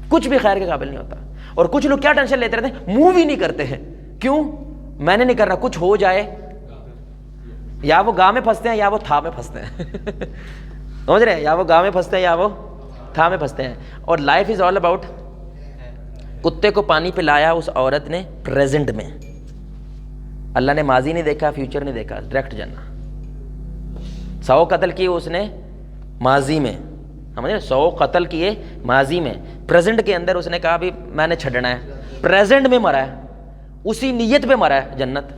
کچھ بھی خیر کے قابل نہیں ہوتا. اور کچھ لوگ کیا ٹینشن لیتے رہتے ہیں, موو ہی نہیں کرتے ہیں. کیوں؟ میں نے نہیں کرنا, کچھ ہو جائے. یا وہ گاہ میں پھنستے ہیں یا وہ تھا میں پھنستے ہیں. سمجھ رہے ہیں, یا وہ گاہ میں پھنستے ہیں یا وہ تھا میں پھنستے ہیں. اور لائف از آل اباؤٹ, کتے کو پانی پلایا اس عورت نے پریزنٹ میں. اللہ نے ماضی نہیں دیکھا, فیوچر نہیں دیکھا, ڈائریکٹ جانا. 100 قتل کیے اس نے ماضی میں, سمجھ رہے, 100 قتل کیے ماضی میں. پریزنٹ کے اندر اس نے کہا بھی میں نے چھڈنا ہے, پریزنٹ میں مرا ہے, اسی نیت پہ مرا ہے, جنت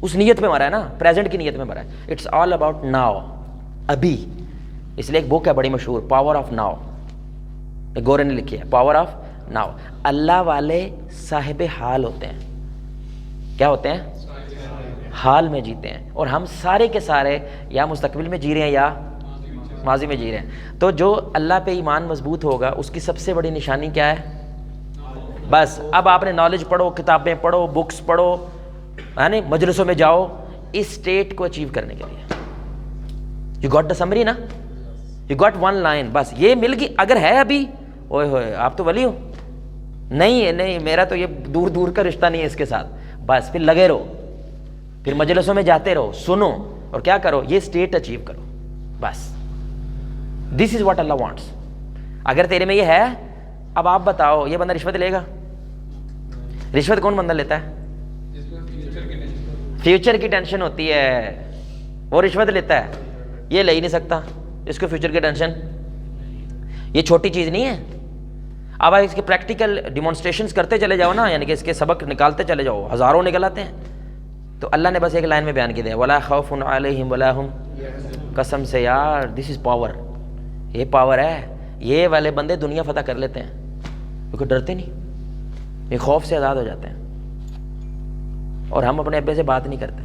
اس نیت پہ مرا ہے نا, پریزنٹ کی نیت میں مرا ہے. اٹس آل اباؤٹ ناؤ, ابھی. اس لیے ایک بک ہے بڑی مشہور, پاور آف ناؤ, گورے نے لکھی ہے, پاور آف ناؤ. اللہ والے صاحب حال ہوتے ہیں. کیا ہوتے ہیں؟ حال میں جیتے ہیں. اور ہم سارے کے سارے یا مستقبل میں جی رہے ہیں یا ماضی میں جی رہے ہیں. تو جو اللہ پہ ایمان مضبوط ہوگا اس کی سب سے بڑی نشانی کیا ہے؟ بس اب آپ نے نالج پڑھو, کتابیں پڑھو, بکس پڑھو, یعنی مجلسوں میں جاؤ, اس اسٹیٹ کو اچیو کرنے کے لیے. یو گاٹ دا سمری نا, یو گاٹ ون لائن, بس یہ مل گئی. اگر ہے ابھی اوئے ہوئے آپ تو ولی ہو, نہیں ہے, نہیں میرا تو یہ دور دور کا رشتہ نہیں ہے اس کے ساتھ, بس پھر لگے رہو, پھر مجلسوں میں جاتے رہو, سنو اور کیا کرو, یہ اسٹیٹ اچیو کرو. بس دس از واٹ اللہ وانٹس. اگر تیرے میں یہ ہے, اب آپ بتاؤ یہ بندہ رشوت لے گا؟ رشوت کون بندہ لیتا ہے؟ فیوچر کی ٹینشن ہوتی ہے, وہ رشوت لیتا ہے. یہ لے ہی نہیں سکتا, اس کو فیوچر کی ٹینشن. یہ چھوٹی چیز نہیں ہے. اب آپ اس کے پریکٹیکل ڈیمونسٹریشنز کرتے چلے جاؤ نا, یعنی کہ اس کے سبق نکالتے چلے جاؤ, ہزاروں نکل آتے ہیں. تو اللہ نے بس ایک لائن میں بیان کی دیا, ولا خوف علیہم ولا ہم. قسم سے یار, دس از پاور. یہ پاور ہے. یہ والے بندے دنیا فتح کر لیتے ہیں کیونکہ ڈرتے نہیں, یہ خوف سے آزاد ہو جاتے ہیں. اور ہم اپنے ابے سے بات نہیں کرتے.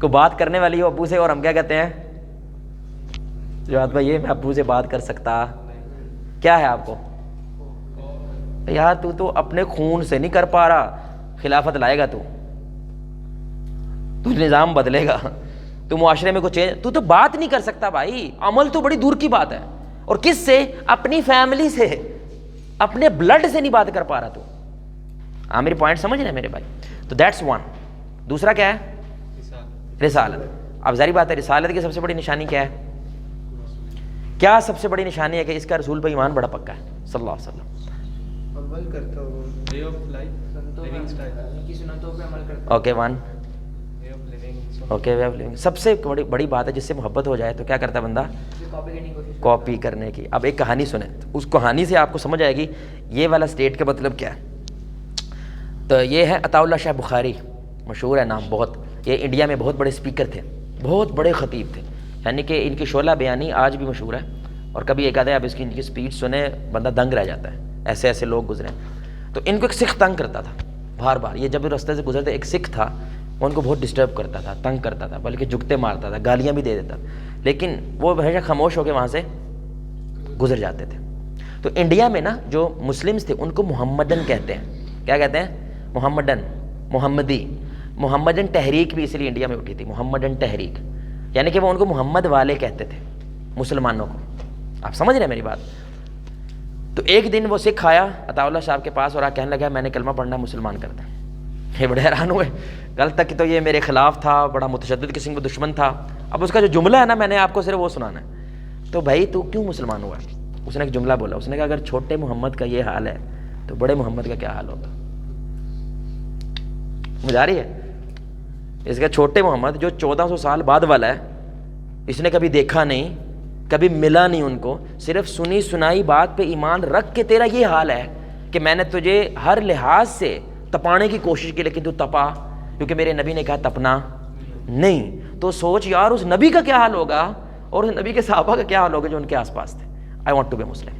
کو بات کرنے والی ہو ابو سے, اور ہم کیا کہتے ہیں, جو بھائی یہ میں ابو سے بات کر سکتا, کیا ہے آپ کو یار, تو اپنے خون سے نہیں کر پا رہا, خلافت لائے گا, تو نظام بدلے گا, تو معاشرے میں کچھ چینج, تو بات نہیں کر سکتا بھائی. عمل تو بڑی دور کی بات ہے. اور کس سے؟ اپنی فیملی سے, اپنے بلڈ سے نہیں بات کر پا رہا. تو ہاں میری پوائنٹ سمجھ رہے ہیں میرے بھائی. تو دیٹس ون. دوسرا کیا ہے؟ رسالت. اب ظاہر بات ہے, رسالت کی سب سے بڑی نشانی کیا ہے؟ کیا سب سے بڑی نشانی ہے کہ اس کا رسول پہ ایمان بڑا پکا ہے صلی اللہ علیہ وسلم. عمل کرتا ہوں, way of life, living style. کی سنتوں پہ عمل کرتا. Okay one. Way of living. Okay way of living. سب سے بڑی بات ہے, جس سے محبت ہو جائے تو کیا کرتا ہے بندہ؟ کاپی کرنے کی کوشش. کاپی کرنے کی. اب ایک کہانی سنیں, اس کہانی سے آپ کو سمجھ آئے گی یہ والا اسٹیٹ کا مطلب کیا ہے. تو یہ ہے عطاء اللہ شاہ بخاری, مشہور ہے نام بہت. یہ انڈیا میں بہت بڑے اسپیکر تھے, بہت بڑے خطیب تھے, یعنی کہ ان کی شعلہ بیانی آج بھی مشہور ہے. اور کبھی ایک آدھا اب اس کی ان کی اسپیچ سنے بندہ دنگ رہ جاتا ہے, ایسے ایسے لوگ گزرے. تو ان کو ایک سکھ تنگ کرتا تھا بار بار. یہ جب راستے سے گزرتے, ایک سکھ تھا, وہ ان کو بہت ڈسٹرب کرتا تھا, تنگ کرتا تھا, بلکہ جھکتے مارتا تھا, گالیاں بھی دے دیتا. لیکن وہ ہمیشہ خاموش ہو کے وہاں سے گزر جاتے تھے. تو انڈیا میں نا جو مسلمز تھے ان کو محمدن کہتے ہیں. کیا کہتے ہیں؟ محمدن, محمدی. محمدن تحریک بھی اسی لیے انڈیا میں اٹھی تھی, محمدن تحریک, یعنی کہ وہ ان کو محمد والے کہتے تھے مسلمانوں کو. آپ سمجھ رہے ہیں میری بات؟ تو ایک دن وہ سکھ آیا عطاء اللہ صاحب کے پاس اور کہنے لگا میں نے کلمہ پڑھنا مسلمان کر دیں. یہ بڑے حیران ہوئے, کل تک تو یہ میرے خلاف تھا, بڑا متشدد قسم کا دشمن تھا, اب اس کا جو جملہ ہے نا میں نے آپ کو صرف وہ سنانا ہے. تو بھائی تو کیوں مسلمان ہوا؟ اس نے ایک جملہ بولا, اس نے کہا اگر چھوٹے محمد کا یہ حال ہے تو بڑے محمد کا کیا حال ہوگا. مجھے آ رہی ہے؟ اس کا چھوٹے محمد جو 1400 سال بعد والا ہے, اس نے کبھی دیکھا نہیں, کبھی ملا نہیں ان کو, صرف سنی سنائی بات پہ ایمان رکھ کے تیرا یہ حال ہے کہ میں نے تجھے ہر لحاظ سے تپانے کی کوشش کی لیکن تو تپا, کیونکہ میرے نبی نے کہا تپنا نہیں. تو سوچ یار اس نبی کا کیا حال ہوگا اور اس نبی کے صحابہ کا کیا حال ہوگا جو ان کے آس پاس تھے. I want to be Muslim.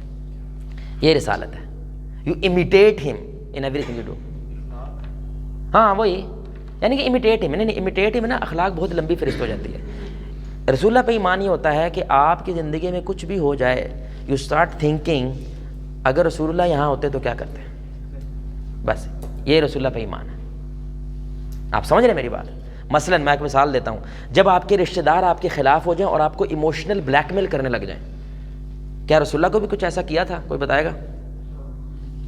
یہ رسالت ہے. You imitate him in everything you do. ہاں وہی, یعنی کہ امیٹیٹ ہم. نہیں امیٹیٹ ہم نا اخلاق بہت لمبی فہرست ہو جاتی ہے. رسول اللہ پہ ایمان یہ ہوتا ہے کہ آپ کی زندگی میں کچھ بھی ہو جائے, یو اسٹارٹ تھنکنگ اگر رسول اللہ یہاں ہوتے تو کیا کرتے. بس یہ رسول اللہ پہ ایمان ہے. آپ سمجھ رہے ہیں میری بات؟ مثلا میں ایک مثال دیتا ہوں, جب آپ کے رشتہ دار آپ کے خلاف ہو جائیں اور آپ کو ایموشنل بلیک میل کرنے لگ جائیں, کیا رسول اللہ کو بھی کچھ ایسا کیا تھا؟ کوئی بتائے گا؟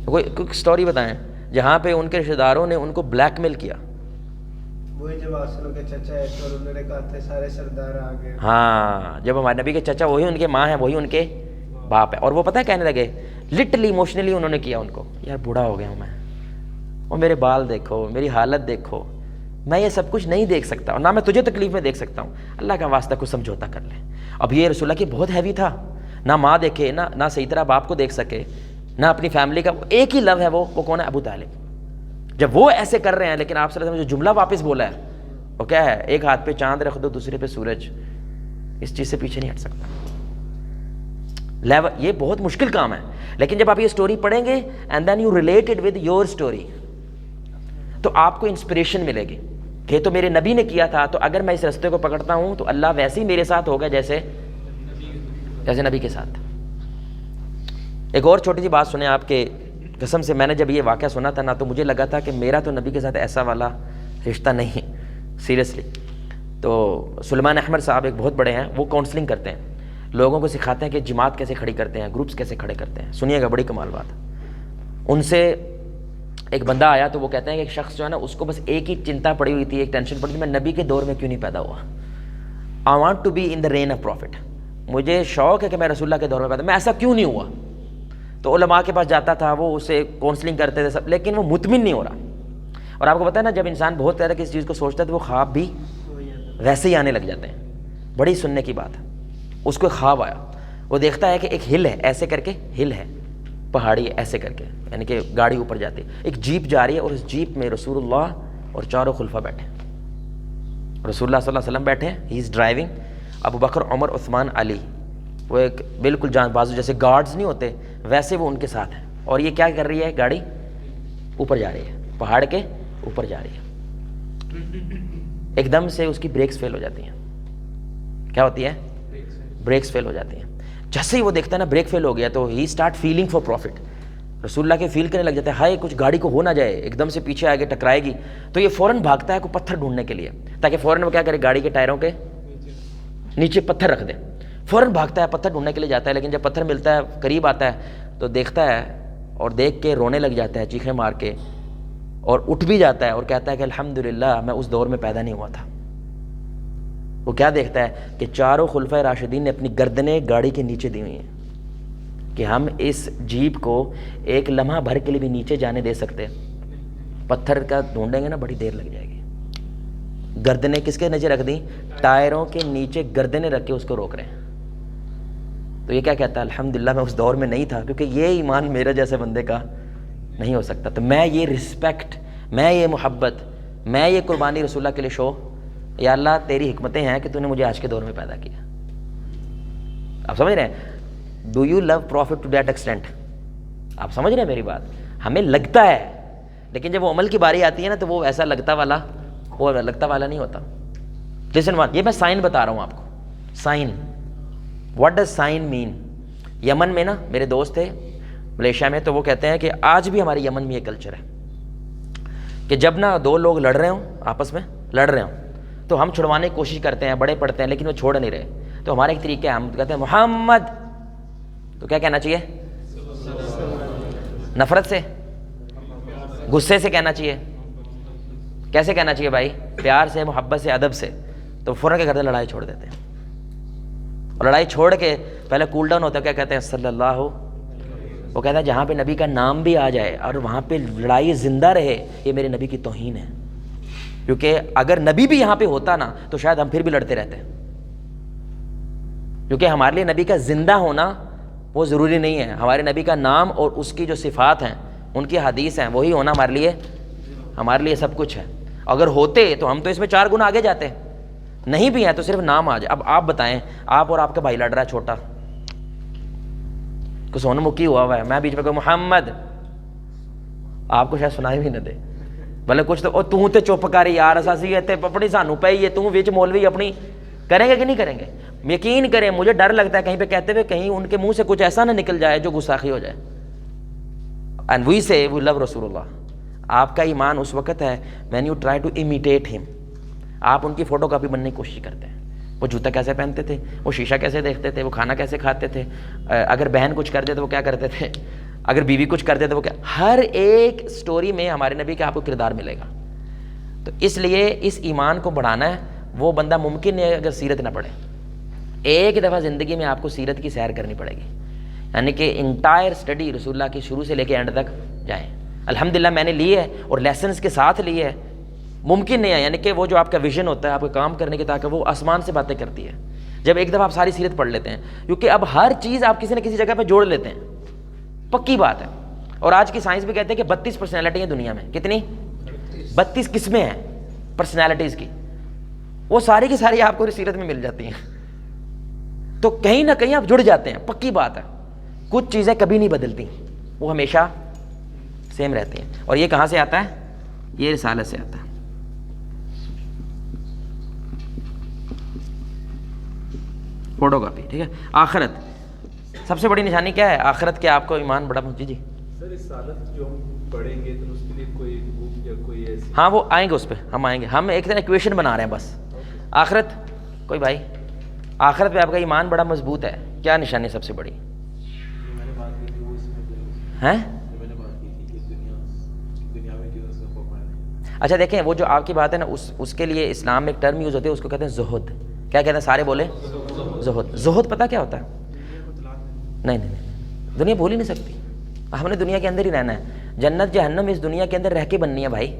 کوئی سٹوری بتائیں جہاں پہ ان کے رشتہ داروں نے ان کو بلیک میل کیا. وہی جب آسنوں کے چچا ہے تو انہوں نے کہا تھے سارے سردار آ گئے. ہاں, جب ہمارے نبی کے چچا وہی ان کے ماں ہیں, وہی ان کے باپ ہے. اور وہ پتہ ہے کہنے لگے لٹرلی ایموشنلی انہوں نے کیا ان کو, یار بوڑھا ہو گیا ہوں میں, اور میرے بال دیکھو, میری حالت دیکھو, میں یہ سب کچھ نہیں دیکھ سکتا اور نہ میں تجھے تکلیف میں دیکھ سکتا ہوں, اللہ کا واسطہ کچھ سمجھوتا کر لے. اب یہ رسول اللہ کی بہت ہیوی تھا, نہ ماں دیکھے نہ صحیح طرح باپ کو دیکھ سکے, نہ اپنی فیملی کا. ایک ہی لو ہے وہ کون ہے؟ ابو طالب. جب وہ ایسے کر رہے ہیں, لیکن آپ صلی اللہ علیہ وسلم جو جملہ واپس بولا ہے وہ کیا ہے؟ ایک ہاتھ پہ چاند رکھ دو, دوسرے پہ سورج. اس چیز سے پیچھے نہیں ہٹ سکتا. یہ بہت مشکل کام ہے, لیکن جب آپ یہ سٹوری پڑھیں گے and then you relate it with your story, تو آپ کو انسپریشن ملے گی کہ تو میرے نبی نے کیا تھا, تو اگر میں اس رستے کو پکڑتا ہوں تو اللہ ویسے ہی میرے ساتھ ہوگا جیسے نبی کے ساتھ. ایک اور چھوٹی سی بات سنیں آپ کے قسم سے, میں نے جب یہ واقعہ سنا تھا نا, تو مجھے لگا تھا کہ میرا تو نبی کے ساتھ ایسا والا رشتہ نہیں, سیریسلی. تو سلیمان احمد صاحب ایک بہت بڑے ہیں, وہ کاؤنسلنگ کرتے ہیں, لوگوں کو سکھاتے ہیں کہ جماعت کیسے کھڑی کرتے ہیں, گروپس کیسے کھڑے کرتے ہیں. سنیے گا, بڑی کمال بات. ان سے ایک بندہ آیا تو وہ کہتے ہیں کہ ایک شخص جو ہے نا, اس کو بس ایک ہی چنتا پڑی ہوئی تھی, ایک ٹینشن پڑی تھی, میں نبی کے دور میں کیوں نہیں پیدا ہوا. I want to be in the rain of profit. مجھے شوق ہے کہ میں رسول اللہ کے دور میں پیدا, میں ایسا کیوں نہیں ہوا. تو علماء کے پاس جاتا تھا, وہ اسے کاؤنسلنگ کرتے تھے سب, لیکن وہ مطمئن نہیں ہو رہا. اور آپ کو پتہ ہے نا, جب انسان بہت زیادہ کسی چیز کو سوچتا ہے تو وہ خواب بھی ویسے ہی آنے لگ جاتے ہیں. بڑی سننے کی بات ہے. اس کو خواب آیا, وہ دیکھتا ہے کہ ایک ہل ہے, ایسے کر کے ہل ہے, پہاڑی ایسے کر کے, یعنی کہ گاڑی اوپر جاتی ہے, ایک جیپ جا رہی ہے, اور اس جیپ میں رسول اللہ اور چاروں خلفاء بیٹھے. رسول اللہ صلی اللہ علیہ وسلم بیٹھے, ہی از ڈرائیونگ, ابو بکر, عمر, عثمان, علی, وہ ایک بالکل جان بازو جیسے گارڈز نہیں ہوتے ویسے وہ ان کے ساتھ ہیں. اور یہ کیا کر رہی ہے؟ گاڑی اوپر جا رہی ہے, پہاڑ کے اوپر جا رہی ہے. ایک دم سے اس کی بریکس فیل ہو جاتی ہیں. کیا ہوتی ہے؟ بریکس فیل ہو جاتی ہیں. جیسے ہی وہ دیکھتا ہے نا بریک فیل ہو گیا, تو ہی اسٹارٹ فیلنگ فار پروفٹ. رسول اللہ کے فیل کرنے لگ جاتے ہیں, ہائے کچھ گاڑی کو ہو نہ جائے, ایک دم سے پیچھے آگے ٹکرائے گی. تو یہ فوراً بھاگتا ہے کوئی پتھر ڈھونڈنے کے لیے, تاکہ فوراً وہ کیا کرے, گاڑی کے ٹائروں کے نیچے پتھر رکھ دے. فوراً بھاگتا ہے, پتھر ڈھونڈنے کے لیے جاتا ہے, لیکن جب پتھر ملتا ہے, قریب آتا ہے, تو دیکھتا ہے اور دیکھ کے رونے لگ جاتا ہے, چیخیں مار کے, اور اٹھ بھی جاتا ہے اور کہتا ہے کہ الحمدللہ میں اس دور میں پیدا نہیں ہوا تھا. وہ کیا دیکھتا ہے کہ چاروں خلفائے راشدین نے اپنی گردنیں گاڑی کے نیچے دی ہوئی ہیں, کہ ہم اس جیپ کو ایک لمحہ بھر کے لیے بھی نیچے جانے دے سکتے. پتھر کا ڈھونڈیں گے نا, بڑی دیر لگ جائے گی. گردنیں کس کے نیچے رکھ دیں؟ ٹائروں کے نیچے گردنیں رکھ کے اس کو روک رہے ہیں. تو یہ کیا کہتا ہے؟ الحمدللہ میں اس دور میں نہیں تھا, کیونکہ یہ ایمان میرے جیسے بندے کا نہیں ہو سکتا. تو میں یہ رسپیکٹ, میں یہ محبت, میں یہ قربانی رسول اللہ کے لیے شو, یا اللہ تیری حکمتیں ہیں کہ تو نے مجھے آج کے دور میں پیدا کیا. آپ سمجھ رہے ہیں؟ Do you love profit to that extent? آپ سمجھ رہے ہیں میری بات؟ ہمیں لگتا ہے, لیکن جب وہ عمل کی باری آتی ہے نا, تو وہ ایسا لگتا والا نہیں ہوتا. لسن ون, یہ میں سائن بتا رہا ہوں آپ کو. سائن, واٹ ڈز سائن مین؟ یمن میں نا میرے دوست تھے ملیشیا میں, تو وہ کہتے ہیں کہ آج بھی ہمارے یمن میں یہ کلچر ہے کہ جب نا دو لوگ لڑ رہے ہوں, آپس میں لڑ رہے ہوں, تو ہم چھڑوانے کی کوشش کرتے ہیں, بڑے پڑھتے ہیں, لیکن وہ چھوڑ نہیں رہے. تو ہمارا ایک طریقہ ہے, ہم کہتے ہیں محمد, تو کیا کہنا چاہیے؟ نفرت سے, غصے سے کہنا چاہیے. کیسے کہنا چاہیے بھائی؟ پیار سے, محبت سے, ادب سے. تو فوراً کیا کرتے ہیں؟ لڑائی چھوڑ دیتے ہیں. اور لڑائی چھوڑ کے پہلے کول ڈاؤن ہوتا ہے, کیا کہتے ہیں؟ صلی اللہ. وہ کہتا ہے جہاں پہ نبی کا نام بھی آ جائے اور وہاں پہ لڑائی زندہ رہے, یہ میرے نبی کی توہین ہے. کیونکہ اگر نبی بھی یہاں پہ ہوتا نا, تو شاید ہم پھر بھی لڑتے رہتے, کیونکہ ہمارے لیے نبی کا زندہ ہونا وہ ضروری نہیں ہے. ہمارے نبی کا نام اور اس کی جو صفات ہیں, ان کی حدیث ہیں, وہی ہونا ہمارے لیے سب کچھ ہے. اگر ہوتے تو ہم تو اس میں 4 گنا آگے جاتے. نہیں بھی ہیں تو صرف نام آ جائے. اب آپ بتائیں, آپ اور آپ کا بھائی لڑ رہا ہے چھوٹا, کو سون مکی ہوا ہے, میں بیچ میں کوئی محمد, آپ کو شاید سنائی بھی نہ دے, بھلے کچھ تو تو چپ کر یار, اساسی اپنی سانو پئی ہے, تو وچ مولوی اپنی کریں گے کہ نہیں کریں گے؟ یقین کریں, مجھے ڈر لگتا ہے کہیں پہ کہتے ہوئے کہیں ان کے منہ سے کچھ ایسا نہ نکل جائے جو گستاخی ہو جائے. اینڈ وی سے وی لو رسول اللہ. آپ کا ایمان اس وقت ہے when you try to imitate him. آپ ان کی فوٹو کاپی بننے کی کوشش کرتے ہیں. وہ جوتا کیسے پہنتے تھے, وہ شیشہ کیسے دیکھتے تھے, وہ کھانا کیسے کھاتے تھے, اگر بہن کچھ کرتے تو وہ کیا کرتے تھے, اگر بیوی کچھ کرتے تو وہ کیا. ہر ایک سٹوری میں ہمارے نبی کا آپ کو کردار ملے گا. تو اس لیے اس ایمان کو بڑھانا ہے, وہ بندہ ممکن ہے اگر سیرت نہ پڑھے. ایک دفعہ زندگی میں آپ کو سیرت کی سیر کرنی پڑے گی, یعنی کہ انٹائر اسٹڈی رسول اللہ کی شروع سے لے کے اینڈ تک جائیں. الحمدللہ میں نے لی ہے اور لیسنس کے ساتھ لی ہے. ممکن نہیں ہے, یعنی کہ وہ جو آپ کا ویژن ہوتا ہے آپ کا کام کرنے کی, تاکہ وہ آسمان سے باتیں کرتی ہے جب ایک دفعہ آپ ساری سیرت پڑھ لیتے ہیں. کیونکہ اب ہر چیز آپ کسی نہ کسی جگہ پہ جوڑ لیتے ہیں. پکی بات ہے. اور آج کی سائنس بھی کہتے ہیں کہ 32 پرسنالٹی ہیں دنیا میں. کتنی؟ 32 قسمیں ہیں پرسنالٹیز کی. وہ ساری کی ساری آپ کو سیرت میں مل جاتی ہیں. تو کہیں نہ کہیں آپ جڑ جاتے ہیں. پکی بات ہے. کچھ چیزیں کبھی نہیں بدلتی, وہ ہمیشہ سیم رہتی ہیں. اور یہ کہاں سے آتا ہے؟ یہ رسالت سے آتا ہے. Photo copy. ٹھیک ہے. آخرت سب سے بڑی نشانی کیا ہے؟ آخرت کے آپ کو ایمان بڑا. جی سر رسالت جو ہم پڑھیں گے تو اس کے لیے کوئی بک یا کوئی ایسی؟ ہاں وہ آئیں گے, اس پہ ہم آئیں گے. ہم ایک طرح ایکویشن بنا رہے ہیں بس. آخرت کوئی بھائی, آخرت پہ آپ کا ایمان بڑا مضبوط ہے. کیا نشانی سب سے بڑی میں نے بات کی تھی وہ اس میں ہیں؟ میں نے بات کی تھی کہ دنیا میں جو اس کا خوف ہے. اچھا دیکھیں, وہ جو آپ کی بات ہے نا, اس کے لیے اسلام میں ایک ٹرم یوز ہوتی ہے, اس کو کہتے ہیں زہد. کیا کہتے ہیں سارے بولے؟ زہد. زہد پتہ کیا ہوتا ہے؟ نہیں, دنیا بھول ہی نہیں سکتی. ہم نے دنیا کے اندر ہی رہنا ہے. جنت جہنم اس دنیا کے اندر رہ کے بننی ہے بھائی.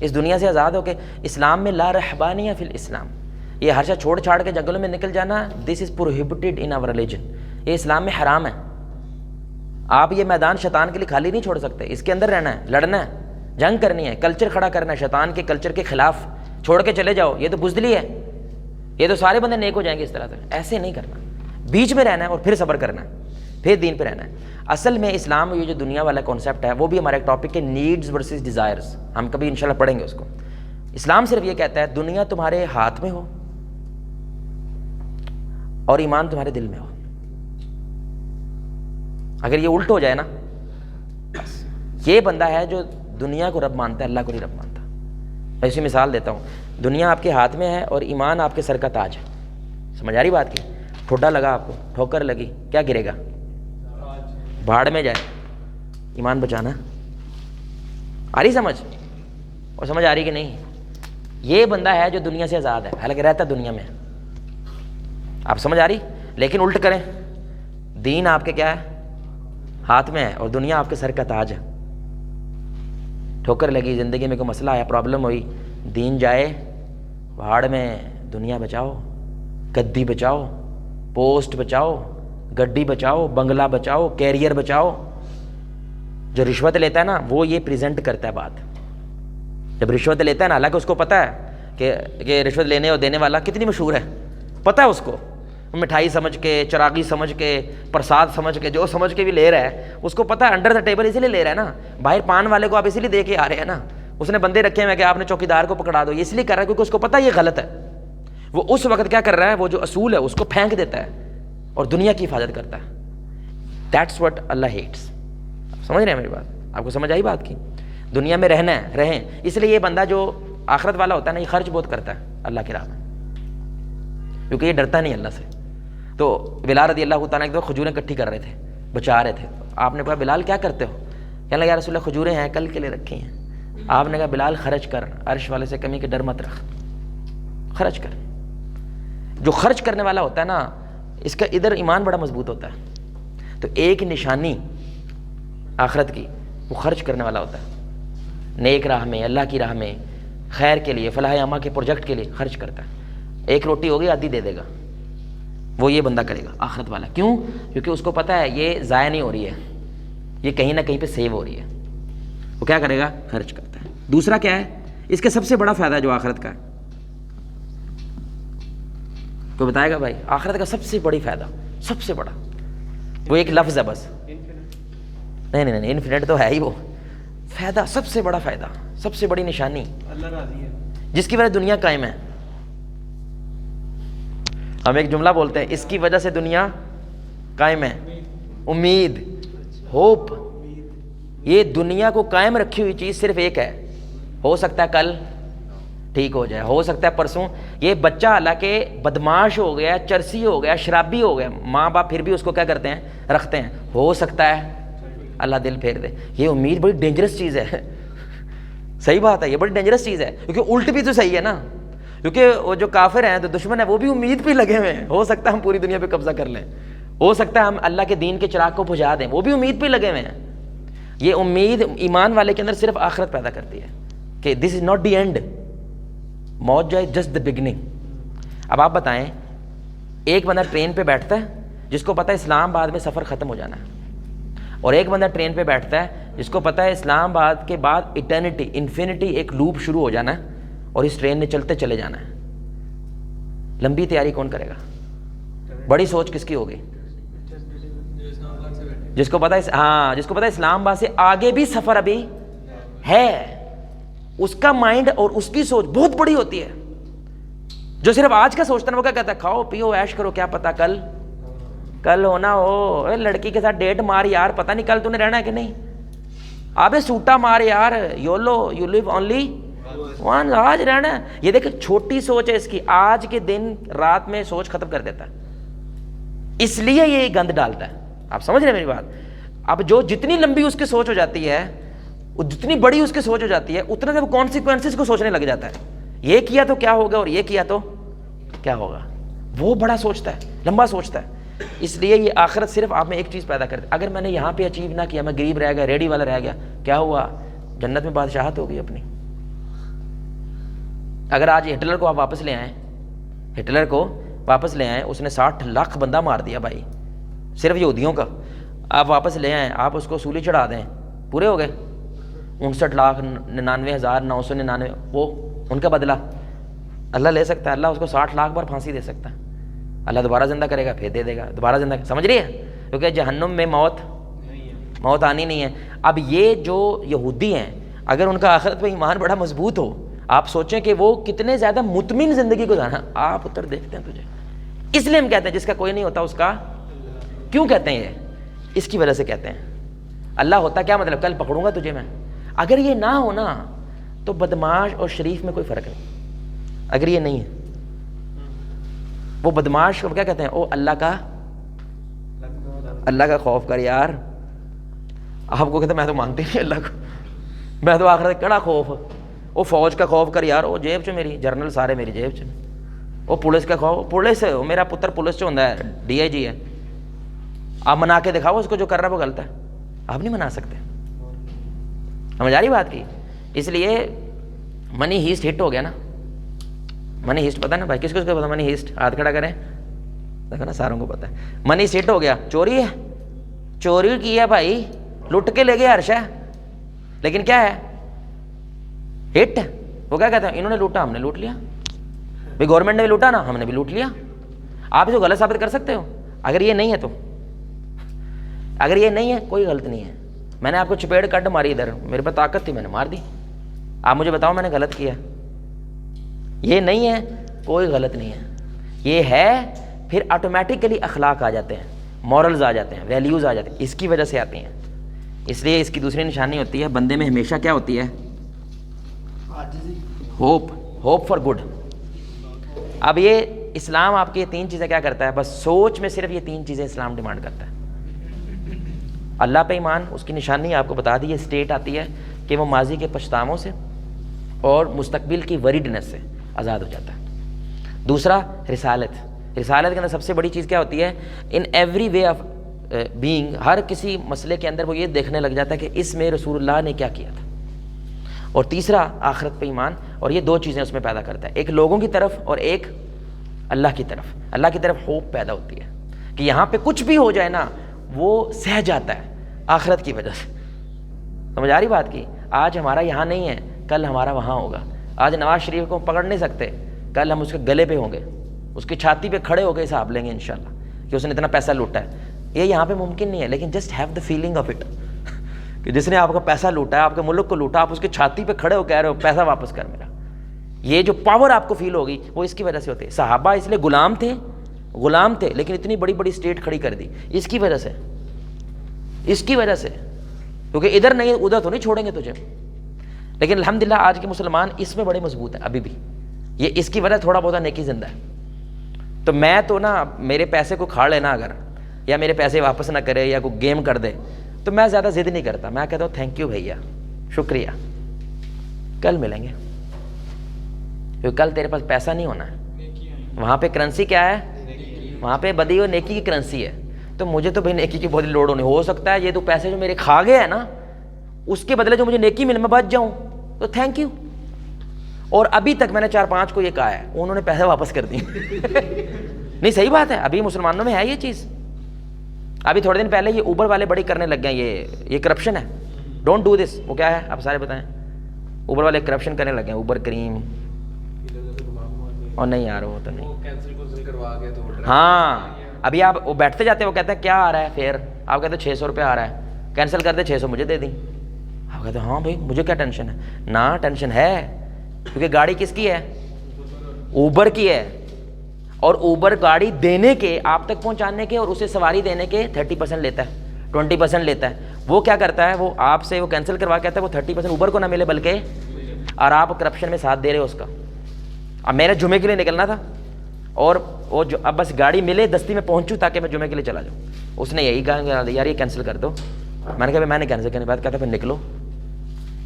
اس دنیا سے آزاد ہو کے. اسلام میں لا رہبانیہ فی الاسلام, یہ ہر شے چھوڑ چھاڑ کے جنگلوں میں نکل جانا, دس از پروہیبٹڈ ان آور ریلیجن. یہ اسلام میں حرام ہے. آپ یہ میدان شیطان کے لیے خالی نہیں چھوڑ سکتے. اس کے اندر رہنا ہے, لڑنا ہے, جنگ کرنی ہے, کلچر کھڑا کرنا ہے شیطان کے کلچر کے خلاف. چھوڑ کے چلے جاؤ, یہ تو بزدلی ہے, یہ تو سارے بندے نیک ہو جائیں گے اس طرح سے. ایسے نہیں کرنا, بیچ میں رہنا ہے اور پھر صبر کرنا ہے, پھر دین پہ رہنا ہے. اصل میں اسلام یہ جو دنیا والا کانسیپٹ ہے, وہ بھی ہمارا ایک ٹاپک ہے, نیڈز ورسز ڈیزائرز. ہم کبھی انشاءاللہ پڑھیں گے اس کو. اسلام صرف یہ کہتا ہے دنیا تمہارے ہاتھ میں ہو اور ایمان تمہارے دل میں ہو. اگر یہ الٹ ہو جائے نا, بس یہ بندہ ہے جو دنیا کو رب مانتا ہے, اللہ کو نہیں رب مانتا. میں اسی مثال دیتا ہوں. دنیا آپ کے ہاتھ میں ہے اور ایمان آپ کے سر کا تاج ہے. سمجھ آ رہی بات کی؟ ٹھوڈا لگا آپ کو, ٹھوکر لگی, کیا گرے گا؟ بھاڑ میں جائے. ایمان بچانا. آ رہی سمجھ؟ اور سمجھ آ رہی کہ نہیں؟ یہ بندہ ہے جو دنیا سے آزاد ہے, حالانکہ رہتا دنیا میں. آپ سمجھ آ رہی؟ لیکن الٹ کریں, دین آپ کے کیا ہے؟ ہاتھ میں ہے, اور دنیا آپ کے سر کا تاج ہے. ٹھوکر لگی, زندگی میں کوئی مسئلہ آیا, پرابلم ہوئی, دین جائے بھاڑ میں, دنیا بچاؤ, گدی بچاؤ, پوسٹ بچاؤ, گڈی بچاؤ, بنگلہ بچاؤ, کیریئر بچاؤ. جو رشوت لیتا ہے نا, وہ یہ پریزنٹ کرتا ہے بات. جب رشوت لیتا ہے نا, حالانکہ اس کو پتہ ہے کہ رشوت لینے اور دینے والا کتنی مشہور ہے, پتہ ہے اس کو. مٹھائی سمجھ کے, چراغی سمجھ کے, پرساد سمجھ کے, جو سمجھ کے بھی لے رہا ہے, اس کو پتہ ہے انڈر دا ٹیبل اسی لیے لے رہا ہے نا. باہر پان والے کو آپ اسی لیے دے کے آ رہے ہیں نا. اس نے بندے رکھے ہیں کہ آپ نے چوکیدار کو پکڑا دو, یہ اس لیے کر رہا ہے کیونکہ اس کو پتہ ہے یہ غلط ہے. وہ اس وقت کیا کر رہا ہے, وہ جو اصول ہے اس کو پھینک دیتا ہے اور دنیا کی حفاظت کرتا ہے. دیٹس واٹ اللہ ہیٹس. سمجھ رہے ہیں میری بات؟ آپ کو سمجھ آئی بات کی؟ دنیا میں رہنا ہے, رہیں. اس لیے یہ بندہ جو آخرت والا ہوتا ہے نا, یہ خرچ بہت کرتا ہے اللہ کی راہ میں, کیونکہ یہ ڈرتا نہیں اللہ سے. تو بلال رضی اللہ تعالیٰ ایک کھجوریں اکٹھی کر رہے تھے, بچا رہے تھے. آپ نے کہا بلال کیا کرتے ہو؟ کہنے لگا یا رسول اللہ کھجوریں ہیں, کل کے لیے رکھی ہیں. آپ نے کہا بلال خرچ کر, عرش والے سے کمی کی ڈر مت رکھ, خرچ کر. جو خرچ کرنے والا ہوتا ہے نا, اس کا ادھر ایمان بڑا مضبوط ہوتا ہے. تو ایک نشانی آخرت کی, وہ خرچ کرنے والا ہوتا ہے. نیک راہ میں, اللہ کی راہ میں, خیر کے لیے, فلاح عامہ کے پروجیکٹ کے لیے خرچ کرتا ہے. ایک روٹی ہوگی آدھی دے دے گا, وہ یہ بندہ کرے گا آخرت والا. کیوں؟ کیونکہ اس کو پتہ ہے یہ ضائع نہیں ہو رہی ہے, یہ کہیں نہ کہیں پہ سیو ہو رہی ہے. وہ کیا کرے گا؟ خرچ کرتا ہے. دوسرا کیا ہے اس کا سب سے بڑا فائدہ جو آخرت کا ہے؟ کوئی بتائے گا بھائی؟ آخرت کا سب سے بڑی فائدہ, سب سے بڑا, وہ ایک لفظ ہے بس. نہیں, انفینٹ تو ہے ہی وہ فائدہ. سب سے بڑا فائدہ, سب سے بڑی نشانی, اللہ راضی ہے, جس کی وجہ دنیا قائم ہے. ہم ایک جملہ بولتے ہیں, اس کی وجہ سے دنیا قائم ہے. امید, ہوپ. یہ دنیا کو قائم رکھی ہوئی چیز صرف ایک ہے. ہو سکتا ہے کل ٹھیک ہو جائے, ہو سکتا ہے پرسوں. یہ بچہ حالانکہ بدماش ہو گیا, چرسی ہو گیا, شرابی ہو گیا, ماں باپ پھر بھی اس کو کیا کرتے ہیں؟ رکھتے ہیں. ہو سکتا ہے اللہ دل پھیر دے. یہ امید بڑی ڈینجرس چیز ہے. صحیح بات ہے, یہ بڑی ڈینجرس چیز ہے, کیونکہ الٹ بھی تو صحیح ہے نا. کیونکہ وہ جو کافر ہیں, تو دشمن ہیں, وہ بھی امید پہ لگے ہوئے ہیں. ہو سکتا ہے ہم پوری دنیا پہ قبضہ کر لیں, ہو سکتا ہے ہم اللہ کے دین کے چراغ کو بجھا دیں, وہ بھی امید پہ لگے ہوئے ہیں. یہ امید ایمان والے کے اندر صرف آخرت پیدا کرتی ہے کہ دس از ناٹ دی اینڈ, موت جو ہے جسٹ دا بگننگ. اب آپ بتائیں, ایک بندہ ٹرین پہ بیٹھتا ہے جس کو پتہ ہے اسلام آباد میں سفر ختم ہو جانا ہے. اور ایک بندہ ٹرین پہ بیٹھتا ہے جس کو پتہ ہے اسلام آباد کے بعد ایٹرنٹی انفینٹی ایک لوپ شروع ہو جانا ہے اور اس ٹرین نے چلتے چلے جانا ہے. لمبی تیاری کون کرے گا؟ بڑی سوچ کس کی ہوگی؟ جس کو پتہ ہے جس کو پتہ ہے اسلام آباد سے آگے بھی سفر ابھی ہے. اس کا مائنڈ اور اس کی سوچ بہت بڑی ہوتی ہے. جو صرف آج کا سوچتا ہے وہ کیا کہتا ہے؟ کھاؤ پیو عیش کرو, کیا پتا کل ہونا ہو. لڑکی کے ساتھ ڈیٹ مار یار, پتہ نہیں کل تو نے رہنا ہے کہ نہیں. آبے سوٹا مار یار, یو لیو اونلی ون, آج رہنا ہے. یہ دیکھ چھوٹی سوچ ہے اس کی, آج کے دن رات میں سوچ ختم کر دیتا ہے. اس لیے یہ گند ڈالتا ہے. آپ سمجھ رہے ہیں میری بات؟ اب جو جتنی لمبی اس کی سوچ ہو جاتی ہے, جتنی بڑی اس کی سوچ ہو جاتی ہے, اتنا جب کانسیکوینسز کو سوچنے لگ جاتا ہے. یہ کیا تو کیا ہوگا اور یہ کیا تو کیا ہوگا. وہ بڑا سوچتا ہے, لمبا سوچتا ہے. اس لیے یہ آخرت صرف آپ میں ایک چیز پیدا کرتی ہے. اگر میں نے یہاں پہ اچیو نہ کیا, میں غریب رہ گیا, ریڈی والا رہ گیا, کیا ہوا؟ جنت میں بادشاہت ہوگی اپنی. اگر آج ہٹلر کو آپ واپس لے آئیں, ہٹلر کو واپس لے آئیں, اس نے 60 لاکھ بندہ مار دیا بھائی, صرف یہودیوں کا. آپ واپس لے آئیں, آپ اس کو سولی چڑھا دیں, پورے ہو گئے 59,99,999. وہ ان کا بدلہ اللہ لے سکتا ہے. اللہ اس کو 60 لاکھ بار پھانسی دے سکتا ہے. اللہ دوبارہ زندہ کرے گا, پھر دے دے گا دوبارہ زندہ. سمجھ رہی ہے؟ کیونکہ جہنم میں موت آنی نہیں ہے. اب یہ جو یہودی ہیں, اگر ان کا آخرت پہ ایمان بڑا مضبوط ہو, آپ سوچیں کہ وہ کتنے زیادہ مطمئن زندگی گزارنا. آپ اتر دیکھتے ہیں تجھے. اس لیے ہم کہتے ہیں جس کا کوئی نہیں ہوتا اس کا. کیوں کہتے ہیں یہ؟ اس کی وجہ سے کہتے ہیں. اللہ ہوتا کیا مطلب؟ کل پکڑوں گا تجھے میں. اگر یہ نہ ہونا تو بدماش اور شریف میں کوئی فرق نہیں. اگر یہ نہیں ہے, وہ بدماش کو کیا کہتے ہیں؟ او اللہ کا خوف کر یار. آپ کو کہتے ہیں میں تو مانتی نہیں اللہ کو, میں تو آخرت کڑا خوف. وہ فوج کا خوف کر یار, وہ جیب چ میری جرنل سارے میری جیب چ. وہ پولیس کا خوف, پولیس ہے میرا پتر پولیس چ ہوتا ہے, DIG ہے. آپ منا کے دکھاؤ اس کو, جو کر رہا ہے وہ غلط ہے. آپ نہیں منا سکتے. سمجھ آ رہی بات کی؟ اس لیے منی ہیسٹ ہٹ ہو گیا نا. منی ہیسٹ پتہ نا بھائی, کس کو پتا منی ہیسٹ؟ ہاتھ کھڑا کریں, دیکھو نا ساروں کو پتہ ہے. منی ہیسٹ ہو گیا. چوری ہے, چوری کی ہے بھائی, لٹ کے لے گئے ہر شے. لیکن کیا ہے؟ ہٹ. وہ کیا کہتے ہیں؟ انہوں نے لوٹا, ہم نے لوٹ لیا. بھائی گورنمنٹ نے بھی لوٹا نا, ہم نے بھی لوٹ لیا. آپ اس کو غلط ثابت کر سکتے ہو؟ اگر یہ نہیں ہے تو, اگر یہ نہیں ہے کوئی غلط نہیں ہے. میں نے آپ کو چپیڑ کٹ ماری ادھر, میرے پاس طاقت تھی, میں نے مار دی. آپ مجھے بتاؤ میں نے غلط کیا؟ یہ نہیں ہے کوئی غلط نہیں ہے. یہ ہے پھر آٹومیٹکلی اخلاق آ جاتے ہیں, مورلز آ جاتے ہیں, ویلیوز آ جاتے ہیں. اس کی وجہ سے آتی ہیں. اس لیے اس کی دوسری نشانی ہوتی ہے بندے میں ہمیشہ کیا ہوتی ہے؟ Hope for good. اب یہ اسلام آپ کی یہ 3 چیزیں کیا کرتا ہے؟ بس سوچ میں صرف یہ 3 چیزیں اسلام ڈیمانڈ کرتا ہے. اللہ پہ ایمان, اس کی نشانی آپ کو بتا دی. یہ اسٹیٹ آتی ہے کہ وہ ماضی کے پچھتاووں سے اور مستقبل کی وریڈنس سے آزاد ہو جاتا ہے. دوسرا رسالت. رسالت کے اندر سب سے بڑی چیز کیا ہوتی ہے؟ In every way of being, ہر کسی مسئلے کے اندر وہ یہ دیکھنے لگ جاتا ہے کہ اس میں رسول اللہ نے کیا کیا تھا. اور تیسرا آخرت پہ ایمان, اور یہ 2 چیزیں اس میں پیدا کرتا ہے, ایک لوگوں کی طرف اور ایک اللہ کی طرف. اللہ کی طرف ہوپ پیدا ہوتی ہے کہ یہاں پہ کچھ بھی ہو جائے نا وہ سہ جاتا ہے آخرت کی وجہ سے. سمجھ آ رہی بات کی؟ آج ہمارا یہاں نہیں ہے, کل ہمارا وہاں ہوگا. آج نواز شریف کو پکڑ نہیں سکتے, کل ہم اس کے گلے پہ ہوں گے, اس کی چھاتی پہ کھڑے ہو کے حساب لیں گے انشاءاللہ کہ اس نے اتنا پیسہ لوٹا ہے. یہ یہاں پہ ممکن نہیں ہے, لیکن just have the feeling of it کہ جس نے آپ کا پیسہ لوٹا ہے, آپ کے ملک کو لوٹا, آپ اس کی چھاتی پہ کھڑے ہو کہہ رہے ہو پیسہ واپس کر میرا. یہ جو پاور آپ کو فیل ہوگی وہ اس کی وجہ سے ہوتی ہے. صحابہ اس لیے غلام تھے لیکن اتنی بڑی بڑی اسٹیٹ کھڑی کر دی اس کی وجہ سے, کیونکہ ادھر نہیں ادھر تو نہیں چھوڑیں گے تجھے. لیکن الحمدللہ آج کے مسلمان اس میں بڑے مضبوط ہیں ابھی بھی. یہ اس کی وجہ تھوڑا بہت نیکی زندہ ہے. تو میں تو نا میرے پیسے کو کھا لینا اگر, یا میرے پیسے واپس نہ کرے یا کوئی گیم کر دے تو میں زیادہ ضد نہیں کرتا. میں کہتا ہوں تھینک یو بھیا, شکریہ, کل ملیں گے. کیونکہ کل تیرے پاس پیسہ نہیں ہونا ہے, وہاں پہ کرنسی کیا ہے؟ وہاں پہ بدی اور نیکی کی کرنسی ہے. تو مجھے تو بھائی نیکی کی بہت لوڑ ہونی. ہو سکتا ہے یہ تو پیسے جو میرے کھا گیا ہے نا اس کے بدلے جو مجھے نیکی ملے میں بچ جاؤں, تو تھینک یو. اور ابھی تک میں نے 4-5 کو یہ کہا ہے, انہوں نے پیسے واپس کر دیے. نہیں صحیح بات ہے, ابھی مسلمانوں میں ہے یہ چیز, ابھی تھوڑے دن پہلے یہ اوبر والے بڑی کرنے لگ گئے ہیں، یہ کرپشن ہے. Don't do this. وہ کیا ہے آپ سارے بتائیں. اوبر والے کرپشن کرنے لگ گئے ہیں، اوبر کریم. اور نہیں یار وہ تو نہیں. کینسل کروا کے تو ہاں ابھی آپ وہ بیٹھتے جاتے ہیں، وہ کہتے ہیں کیا آ رہا ہے فیئر، آپ کہتے ہیں 600 روپے آ رہا ہے، کینسل کر دے 600 مجھے دے دیں. آپ کہتے ہیں ہاں بھائی مجھے کیا ٹینشن ہے. نہ ٹینشن ہے، کیونکہ گاڑی کس کی ہے؟ اوبر کی ہے. اور اوبر گاڑی دینے کے، آپ تک پہنچانے کے اور اسے سواری دینے کے 30% لیتا ہے، 20% لیتا ہے. وہ کیا کرتا ہے، وہ آپ سے وہ کینسل کروا کے آتا ہے، وہ 30% اوبر کو نہ ملے بلکہ، اور آپ کرپشن میں ساتھ دے رہے ہو اس کا. اب میرے جمعے کے لیے نکلنا تھا اور وہ جو اب بس گاڑی ملے دستی میں پہنچوں تاکہ میں جمعے کے لیے چلا جاؤں. اس نے یہی کہا یار یہ کینسل کر دو. میں نے کہا میں نے کینسل کرنے کے بعد کہتا پھر نکلو.